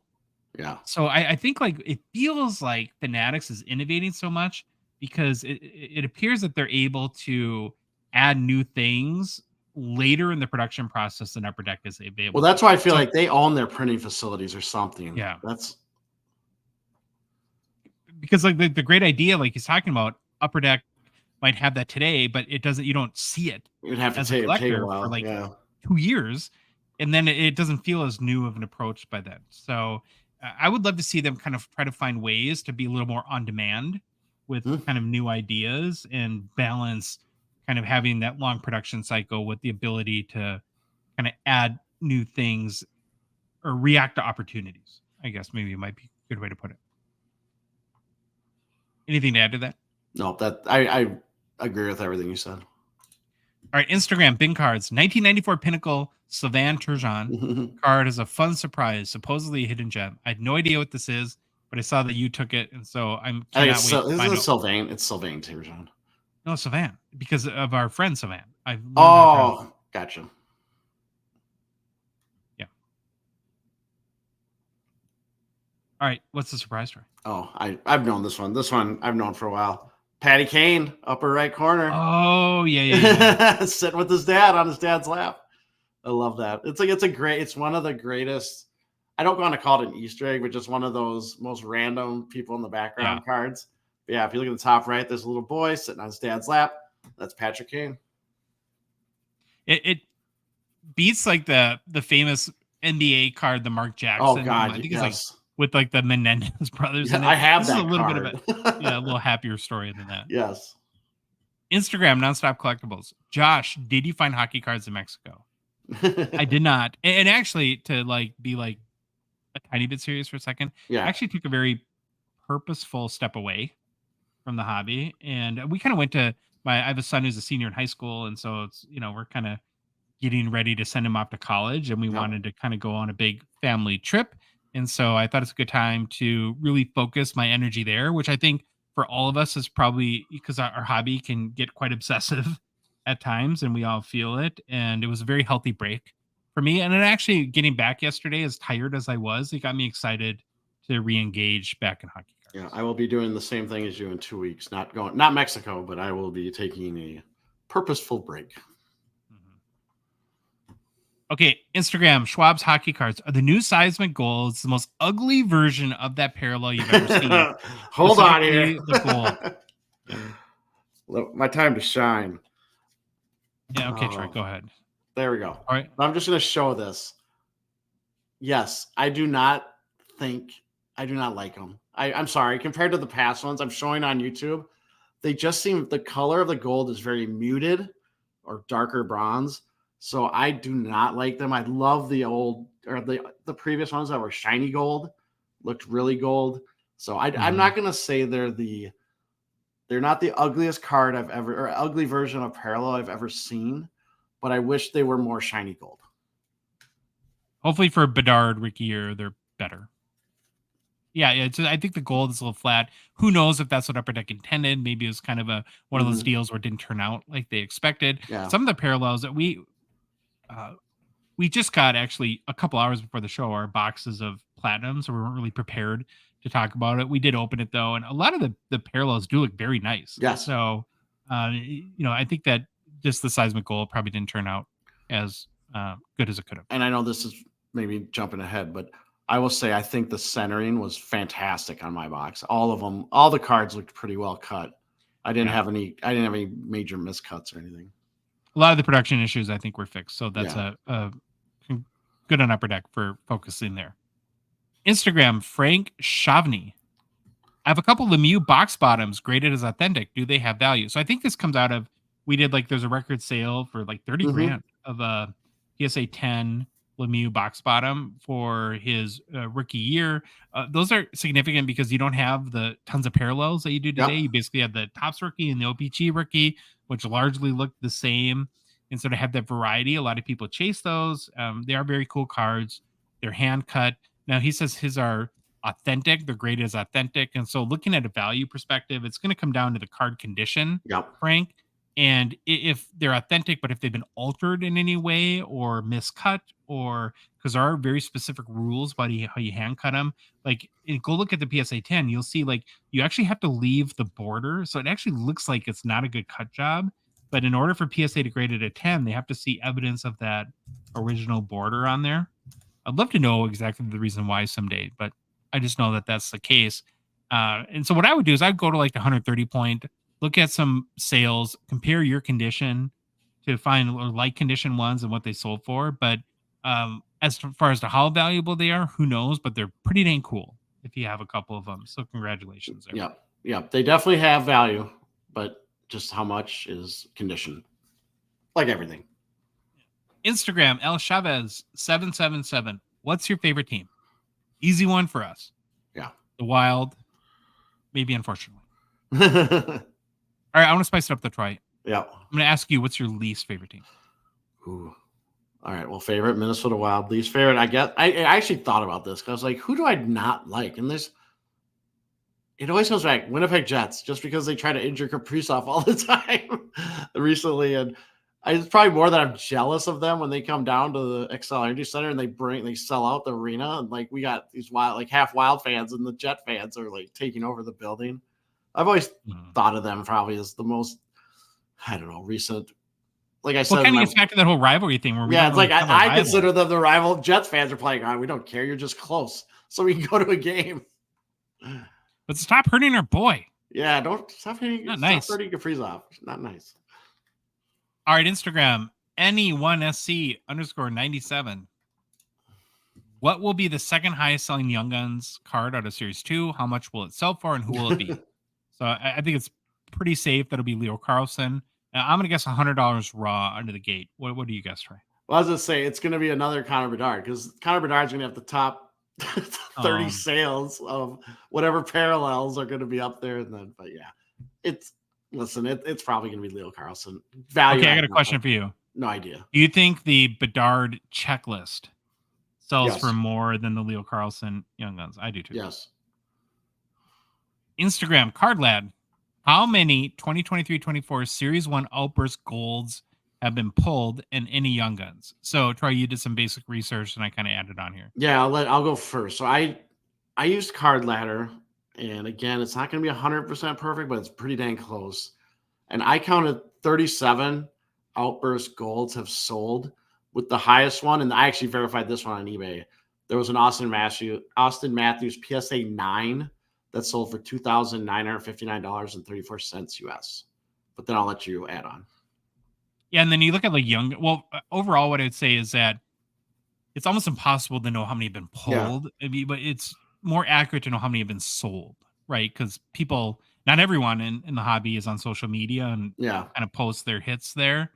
B: Yeah.
A: So I think like it feels like Fanatics is innovating so much because it appears that they're able to add new things later in the production process than Upper Deck is able.
B: Well, that's why I feel like they own their printing facilities or something.
A: Yeah.
B: That's
A: because like the great idea, like he's talking about, Upper Deck might have that today, but it doesn't. You don't see it.
B: You'd have to take a while.
A: For like 2 years, and then it doesn't feel as new of an approach by then. So I would love to see them kind of try to find ways to be a little more on demand with kind of new ideas and balance kind of having that long production cycle with the ability to kind of add new things or react to opportunities. I guess maybe it might be a good way to put it. Anything to add to that?
B: No, that I agree with everything you said.
A: All right, Instagram, Bing Cards, 1994 Pinnacle Sylvain Turgeon card is a fun surprise, supposedly a hidden gem. I had no idea what this is, but I saw that you took it, and so I'm cannot wait to find out.
B: Sylvain. It's Sylvain Turgeon.
A: No, Sylvain, because of our friend Sylvain.
B: Gotcha.
A: Yeah. All right, what's the surprise story?
B: Oh, I've known this one. This one I've known for a while. Patty Kane, upper right corner.
A: Oh, yeah.
B: Sitting with his dad on his dad's lap. I love that. It's one of the greatest. I don't want to call it an Easter egg, but just one of those most random people in the background cards. But yeah, if you look at the top right, there's a little boy sitting on his dad's lap. That's Patrick Kane.
A: It beats like the famous NBA card, the Mark Jackson.
B: Oh God,
A: I think
B: yes.
A: it's like with like the Menendez brothers in it.
B: I have
A: this
B: that
A: is a little
B: card.
A: bit of a little happier story than that.
B: Yes.
A: Instagram Nonstop Collectibles. Josh, did you find hockey cards in Mexico? I did not. And actually, to like be like a tiny bit serious for a second, I actually took a very purposeful step away from the hobby, and we kind of went to I have a son who's a senior in high school, and so it's we're kind of getting ready to send him off to college, and we wanted to kind of go on a big family trip. And so I thought it's a good time to really focus my energy there, which I think for all of us is probably because our hobby can get quite obsessive at times and we all feel it. And it was a very healthy break for me. And then actually getting back yesterday, as tired as I was, it got me excited to re-engage back in hockey cards.
B: Yeah, I will be doing the same thing as you in 2 weeks. Not Mexico, but I will be taking a purposeful break.
A: Okay, Instagram, Schwab's hockey cards are the new seismic gold. It's the most ugly version of that parallel you've ever seen.
B: Hold on here.
A: The
B: gold. My time to shine.
A: Yeah, okay, Troy, go ahead.
B: There we go.
A: All right.
B: I'm just going to show this. Yes, I do not like them. I'm sorry. Compared to the past ones I'm showing on YouTube, they just seem, the color of the gold is very muted or darker bronze. So I do not like them. I love the old or the previous ones that were shiny gold, looked really gold. So I'm not gonna say they're not the ugliest card I've ever or ugly version of parallel I've ever seen, but I wish they were more shiny gold.
A: Hopefully for Bedard, Ricky, they're better. Yeah, I think the gold is a little flat. Who knows if that's what Upper Deck intended? Maybe it was kind of one of those deals where it didn't turn out like they expected.
B: Yeah.
A: Some of the parallels that we just got actually a couple hours before the show our boxes of platinum, so we weren't really prepared to talk about it. We did open it though, and a lot of the parallels do look very nice.
B: Yes.
A: So, I think that just the seismic gold probably didn't turn out as good as it could have.
B: And I know this is maybe jumping ahead, but I will say I think the centering was fantastic on my box. All of them, all the cards looked pretty well cut. I didn't have any major miscuts or anything.
A: A lot of the production issues I think were fixed, so that's a good on Upper Deck for focusing there. Instagram, Frank Chavny. I have a couple Lemieux box bottoms graded as authentic. Do they have value? So I think this comes out of there's a record sale for like 30 grand of a PSA 10 Lemieux box bottom for his rookie year. Those are significant because you don't have the tons of parallels that you do today. You basically have the Topps rookie and the OPG rookie, which largely look the same. And so to have that variety, a lot of people chase those. They are very cool cards. They're hand cut. Now he says his are authentic. They're graded as authentic. And so looking at a value perspective, it's going to come down to the card condition, Frank. And if they're authentic, but if they've been altered in any way or miscut, or because there are very specific rules about how you hand cut them, like go look at the PSA 10, you'll see like you actually have to leave the border. So it actually looks like it's not a good cut job. But in order for PSA to grade it a 10, they have to see evidence of that original border on there. I'd love to know exactly the reason why someday, but I just know that that's the case. And so what I would do is I'd go to like the 130 point, look at some sales, compare your condition to find like condition ones and what they sold for. But as far as to how valuable they are, who knows? But they're pretty dang cool if you have a couple of them. So congratulations. There.
B: Yeah, they definitely have value, but just how much is condition, like everything.
A: Instagram, El Chavez 777. What's your favorite team? Easy one for us.
B: Yeah,
A: the Wild. Maybe unfortunately. All right, I want to spice it up though, Troy.
B: Yeah.
A: I'm going to ask you, what's your least favorite team?
B: Ooh. All right. Well, favorite, Minnesota Wild. Least favorite, I guess. I actually thought about this because I was like, who do I not like? And it always comes back, Winnipeg Jets, just because they try to injure Kaprizov all the time recently. And it's probably more that I'm jealous of them when they come down to the Xcel Energy Center and they sell out the arena. And like we got these wild, like half Wild fans and the Jet fans are like taking over the building. I've always thought of them probably as the most, I don't know, recent. Like I said,
A: kind of gets back to that whole rivalry thing. Where
B: it's like I consider them the rival. Jets fans are playing on. We don't care. You're just close, so we can go to a game.
A: But stop hurting our boy.
B: Yeah, don't stop hurting.
A: Not nice.
B: Stop hurting Kaprizov. Not nice.
A: All right, Instagram, any1sc_97. What will be the second highest selling Young Guns card out of Series 2? How much will it sell for, and who will it be? So I think it's pretty safe that'll be Leo Carlsson. I'm going to guess $100 raw under the gate. What do you guess, Trey?
B: Well, I was going to say it's going to be another Connor Bedard, because Connor Bedard's going to have the top 30 sales of whatever parallels are going to be up there. And then, but yeah, it's probably going to be Leo Carlsson. Value.
A: Okay, I got a question for you.
B: No idea.
A: Do you think the Bedard checklist sells for more than the Leo Carlsson Young Guns? I do too.
B: Yes.
A: Instagram, Card Lad. How many 2023-24 Series 1 Outburst Golds have been pulled in any Young Guns? So, Troy, you did some basic research, and I kind of added on here.
B: Yeah, I'll go first. So I used Card Ladder, and again, it's not going to be 100% perfect, but it's pretty dang close. And I counted 37 Outburst Golds have sold, with the highest one, and I actually verified this one on eBay. There was an Austin Matthews PSA 9 that sold for $2,959.34 US. But then I'll let you add on.
A: Yeah, and then you look at overall, what I'd say is that it's almost impossible to know how many have been pulled. Yeah. But it's more accurate to know how many have been sold, right? Because not everyone in the hobby is on social media and kind of posts their hits there.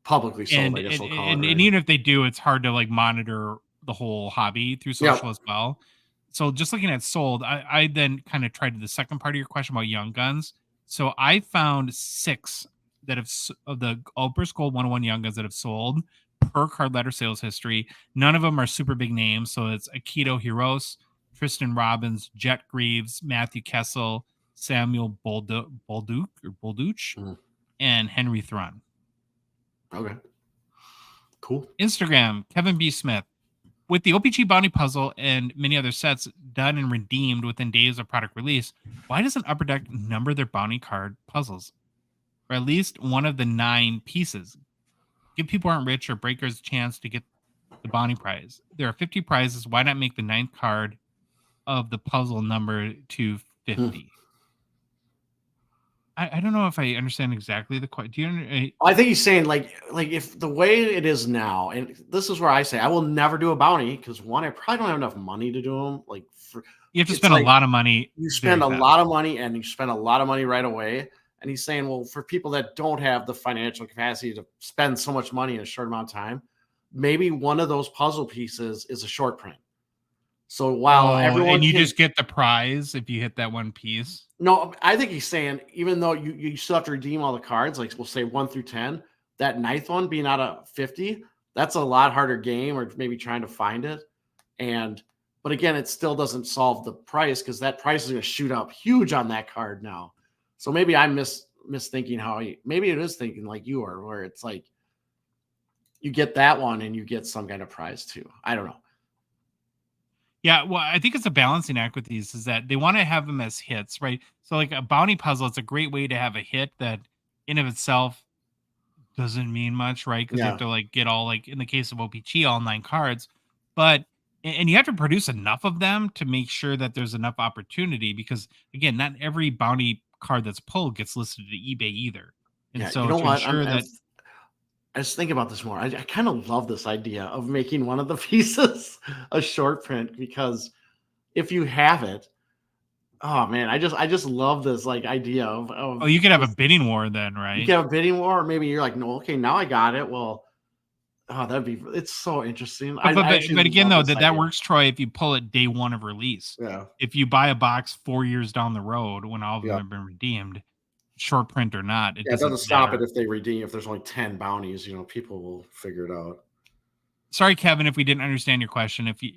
B: Publicly sold, I guess we'll call it.
A: And even if they do, it's hard to monitor the whole hobby through social as well. So just looking at sold, I then kind of tried the second part of your question about Young Guns. So I found 6 that have of the Outburst Gold 101 Young Guns that have sold per Card Ladder sales history. None of them are super big names. So it's Akito Hiros, Tristan Robbins, Jet Greaves, Matthew Kessel, Samuel Bolduc, and Henry Thrun.
B: Okay. Cool.
A: Instagram, Kevin B. Smith. With the OPG Bounty Puzzle and many other sets done and redeemed within days of product release, why doesn't Upper Deck number their bounty card puzzles? Or at least one of the 9 pieces. Give people who aren't rich or breakers a chance to get the bounty prize. There are 50 prizes. Why not make the 9th card of the puzzle number to 50? I don't know if I understand exactly the question. Do you?
B: I think he's saying like if the way it is now, and this is where I say I will never do a bounty, because one, I probably don't have enough money to do them.
A: You have to spend a lot of money.
B: You spend a lot of money, and you spend a lot of money right away. And he's saying, well, for people that don't have the financial capacity to spend so much money in a short amount of time, maybe one of those puzzle pieces is a short print. So while everyone
A: just get the prize if you hit that one piece.
B: No, I think he's saying even though you still have to redeem all the cards, like we'll say 1 through 10, that 9th one being out of 50, that's a lot harder game, or maybe trying to find it. But again, it still doesn't solve the price, because that price is going to shoot up huge on that card now. So maybe I'm misthinking maybe it is thinking like you are, where it's like you get that one and you get some kind of prize too. I don't know.
A: Yeah, well, I think it's a balancing act with these, is that they want to have them as hits, right? So like a bounty puzzle, it's a great way to have a hit that in of itself doesn't mean much, right? Because you have to get all, in the case of OPG, all 9 cards. But and you have to produce enough of them to make sure that there's enough opportunity, because again, not every bounty card that's pulled gets listed to eBay either. And so to ensure that
B: I just think about this more. I kind of love this idea of making one of the pieces a short print, because if you have it, oh man, I just love this idea of
A: you could have a bidding war then, right?
B: You can have a bidding war, or maybe you're like, no, okay, now I got it. Well, it's so interesting.
A: But again, though, that works, Troy, if you pull it day 1 of release.
B: Yeah.
A: If you buy a box 4 years down the road when all of them have been redeemed, short print or not,
B: it doesn't stop it if they redeem. If there's only 10 bounties, people will figure it out.
A: Sorry, Kevin, if we didn't understand your question. If you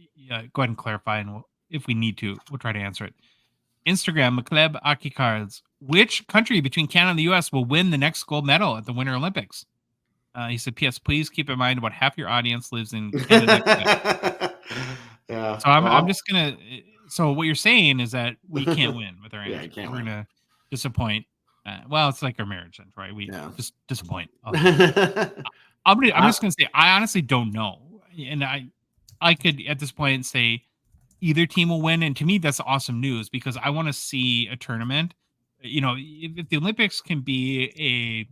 A: go ahead and clarify, and if we need to, we'll try to answer it. Instagram, McLeb Hockey Cards. Which country between Canada and the U.S. will win the next gold medal at the Winter Olympics? He said, P.S. Please keep in mind about half your audience lives in Canada.
B: Yeah.
A: So I'm just gonna. So what you're saying is that we can't win with our answer.
B: We're
A: gonna disappoint. Well, it's like our marriage, right? We just disappoint. I'm just gonna say I honestly don't know, and I could at this point say either team will win, and to me that's awesome news, because I want to see a tournament. If the Olympics can be a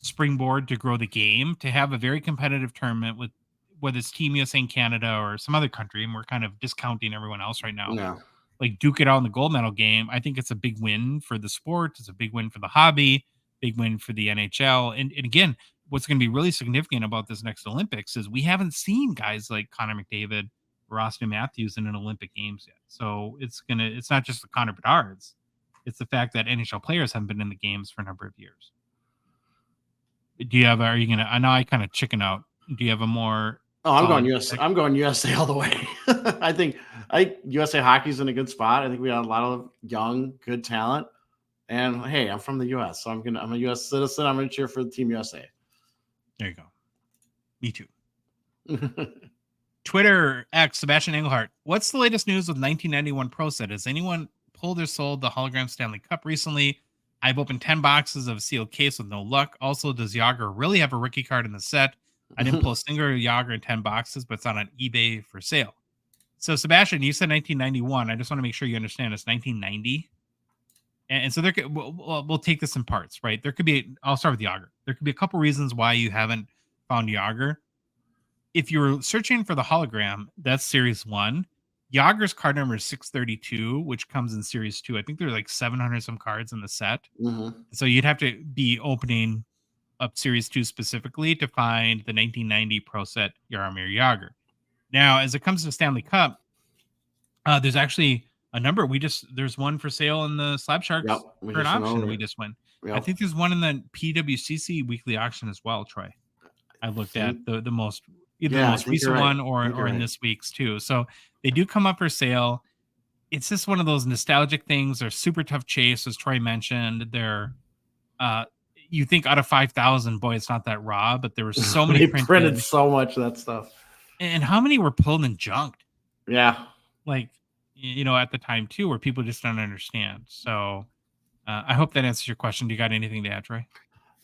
A: springboard to grow the game, to have a very competitive tournament with whether it's Team USA in Canada or some other country, and we're kind of discounting everyone else right now.
B: Yeah.
A: Like duke it out in the gold medal game. I think it's a big win for the sport. It's a big win for the hobby, big win for the NHL. And again, what's going to be really significant about this next Olympics is we haven't seen guys like Connor McDavid or Austin Matthews in an Olympic Games yet. So it's not just the Connor Bedards. It's the fact that NHL players haven't been in the games for a number of years. I know I kind of chicken out. Do you have a more?
B: Oh, I'm going USA. I'm going USA all the way. I think USA hockey's in a good spot. I think we have a lot of young, good talent. And hey, I'm from the US, so I'm a US citizen. I'm gonna cheer for the Team USA.
A: There you go. Me too. Twitter X Sebastian Engelhardt. What's the latest news with 1991 Pro Set? Has anyone pulled or sold the hologram Stanley Cup recently? I've opened 10 boxes of sealed case with no luck. Also, does Yager really have a rookie card in the set? I didn't pull a single Yager in 10 boxes, but it's on eBay for sale. So, Sebastian, you said 1991. I just want to make sure you understand it's 1990. And so we'll take this in parts, right? I'll start with Yager. There could be a couple reasons why you haven't found Yager. If you're searching for the hologram, that's Series 1. Yager's card number is 632, which comes in Series 2. I think there are like 700 some cards in the set.
B: Mm-hmm.
A: So you'd have to be opening up Series 2 specifically to find the 1990 Pro Set Jaromir Jagr. Now, as it comes to Stanley Cup, there's actually a number. There's one for sale in the Slab Sharks for an auction we just went. Yep. I think there's one in the PWCC weekly auction as well, Troy. I looked at the most recent one or in this week's too. So they do come up for sale. It's just one of those nostalgic things. They're super tough chase, as Troy mentioned. They're you think out of 5,000, boy, it's not that raw, but there were so many
B: printed so much of that stuff.
A: And how many were pulled and junked?
B: Yeah.
A: Like, at the time too, where people just don't understand. So I hope that answers your question. Do you got anything to add, Troy?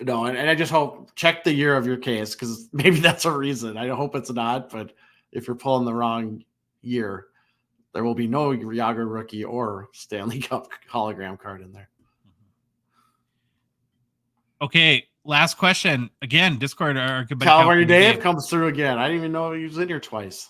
B: No, and I just hope check the year of your case, because maybe that's a reason. I hope it's not, but if you're pulling the wrong year, there will be no Yager rookie or Stanley Cup hologram card in there.
A: Okay, last question. Again, Discord.
B: California Dave comes through again. I didn't even know he was in here twice.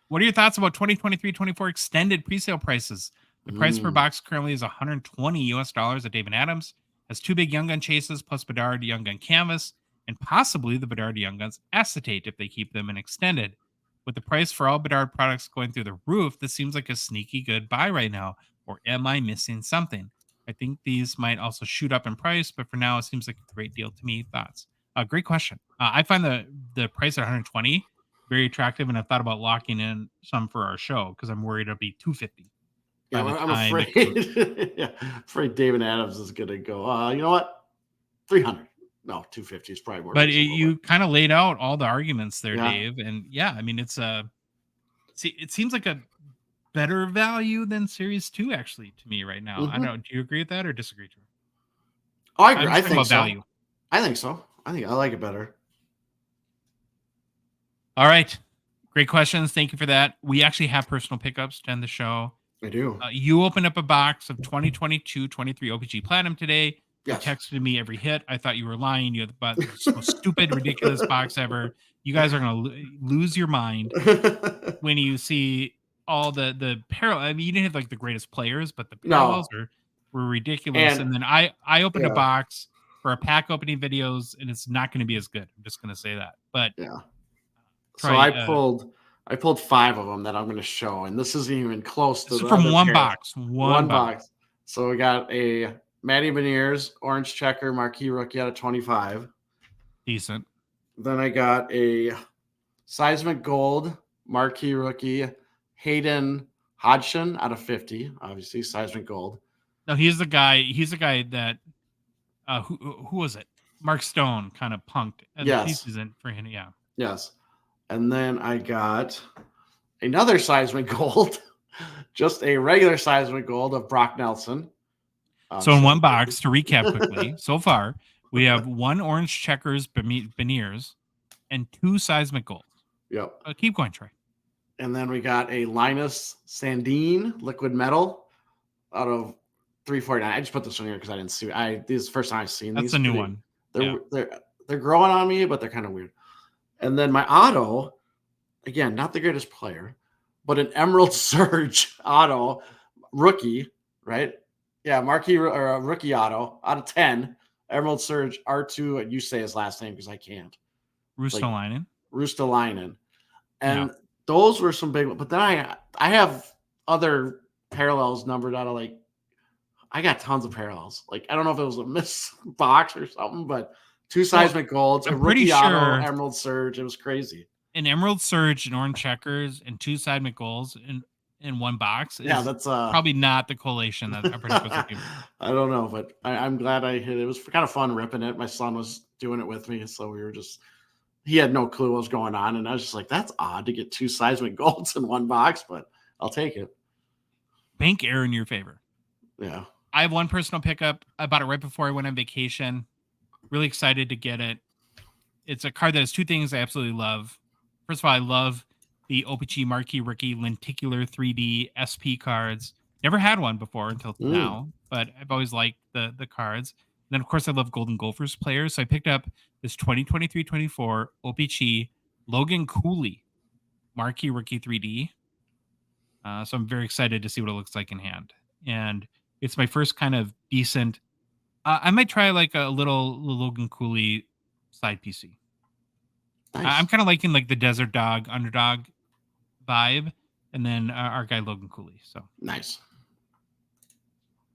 B: What
A: are your thoughts about 2023-24 extended presale prices? The price per box currently is $120 at Dave & Adams. Has 2 big Young Gun chases plus Bedard Young Gun canvas and possibly the Bedard Young Guns acetate if they keep them in extended. With the price for all Bedard products going through the roof, this seems like a sneaky good buy right now. Or am I missing something? I think these might also shoot up in price, but for now, it seems like a great deal to me. Thoughts? Great question. I find the price at 120 very attractive, and I've thought about locking in some for our show because I'm worried it'll be 250.
B: Yeah, I'm afraid. Afraid David Adams is going to go. You know what? 300. No, 250 is probably more.
A: But you kind of laid out all the arguments there, Dave, and I mean it seems like a better value than Series 2 actually to me right now. I don't know. Do you agree with that or disagree?
B: Oh, I agree. I think so. Value. I think so. I like it better.
A: All right. Great questions. Thank you for that. We actually have personal pickups to end the show.
B: I do.
A: You opened up a box of 2022-23 OPG Platinum today.
B: Yes.
A: You texted me every hit. I thought you were lying. You had the most stupid, ridiculous box ever. You guys are going to lose your mind when you see all the parallel. I mean, you didn't have like the greatest players, but the parallels were ridiculous. And then I opened a box for a pack opening videos, and it's not going to be as good. I'm just going to say that. But
B: so I pulled 5 of them that I'm going to show, and this isn't even close to
A: from one box. One box.
B: So we got a Matty Beniers orange checker marquee rookie out of 25.
A: Decent.
B: Then I got a seismic gold marquee rookie Hayden Hodgson out of 50. Obviously, seismic gold.
A: No, he's the guy that who was it? Mark Stone kind of punked at the season for him. Yeah.
B: Yes. And then I got another seismic gold, just a regular seismic gold of Brock Nelson.
A: So in one box, to recap quickly, so far, we have 1 orange checkers Beniers and 2 seismic golds.
B: Yep.
A: Keep going, Trey.
B: And then we got a Linus Sandin liquid metal out of 349. I just put this one here because I didn't see it. This is the first time I've seen these.
A: That's a new one.
B: They're they're growing on me, but they're kind of weird. And then my auto, again, not the greatest player, but an Emerald Surge auto rookie, right? Yeah, marquee or a rookie auto out of 10. Emerald Surge R2. You say his last name because I can't.
A: Rustalainen.
B: Rustalainen. And those were some big, but then I have other parallels numbered out of like, I got tons of parallels. Like, I don't know if it was a miss box or something, but 2 seismic golds, a rookie auto, Emerald Surge. It was crazy.
A: An Emerald Surge and orange checkers and 2 seismic golds in one box is
B: that's
A: probably not the collation that a person was looking for.
B: I don't know, but I'm glad I hit it. It was kind of fun ripping it. My son was doing it with me, so we were just, he had no clue what was going on, and I was just like, that's odd to get 2 seismic golds in one box, but I'll take it.
A: Bank error in your favor.
B: Yeah.
A: I have one personal pickup. I bought it right before I went on vacation. Really excited to get it. It's a card that has 2 things I absolutely love. First of all, I love the OPC Marquee Rookie Lenticular 3D SP cards. Never had one before until now, but I've always liked the cards. And then, of course, I love Golden Gophers players. So I picked up this 2023-24 OPC Logan Cooley Marquee Rookie 3D. So I'm very excited to see what it looks like in hand. And it's my first kind of decent. I might try like a little Logan Cooley side PC. Nice. I'm kind of liking like the Desert Dog underdog vibe, and then our guy Logan Cooley. So
B: nice.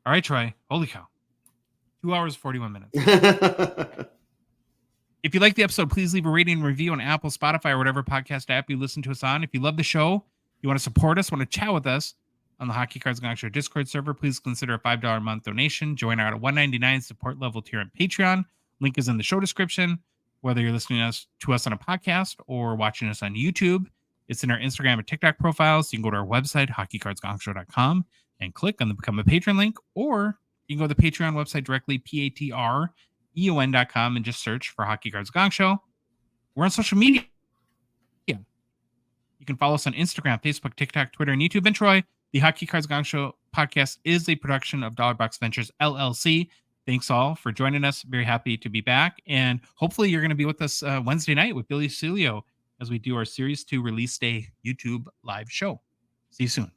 A: All right, Troy. Holy cow! 2 hours 41 minutes. If you like the episode, please leave a rating and review on Apple, Spotify, or whatever podcast app you listen to us on. If you love the show, you want to support us, want to chat with us on the Hockey Cards Gongshow Discord server, please consider a $5 a month donation. Join our $1.99 support level tier on Patreon. Link is in the show description. Whether you're listening to us on a podcast or watching us on YouTube, it's in our Instagram and TikTok profiles. You can go to our website, hockeycardsgongshow.com, and click on the Become a Patron link, or you can go to the Patreon website directly, patreon.com, and just search for Hockey Cards Gongshow. We're on social media. You can follow us on Instagram, Facebook, TikTok, Twitter, and YouTube. And Troy, the Hockey Cards Gongshow podcast is a production of Dollar Box Ventures LLC. Thanks all for joining us. Very happy to be back. And hopefully you're going to be with us Wednesday night with Billy Celio as we do our Series 2 release day YouTube live show. See you soon.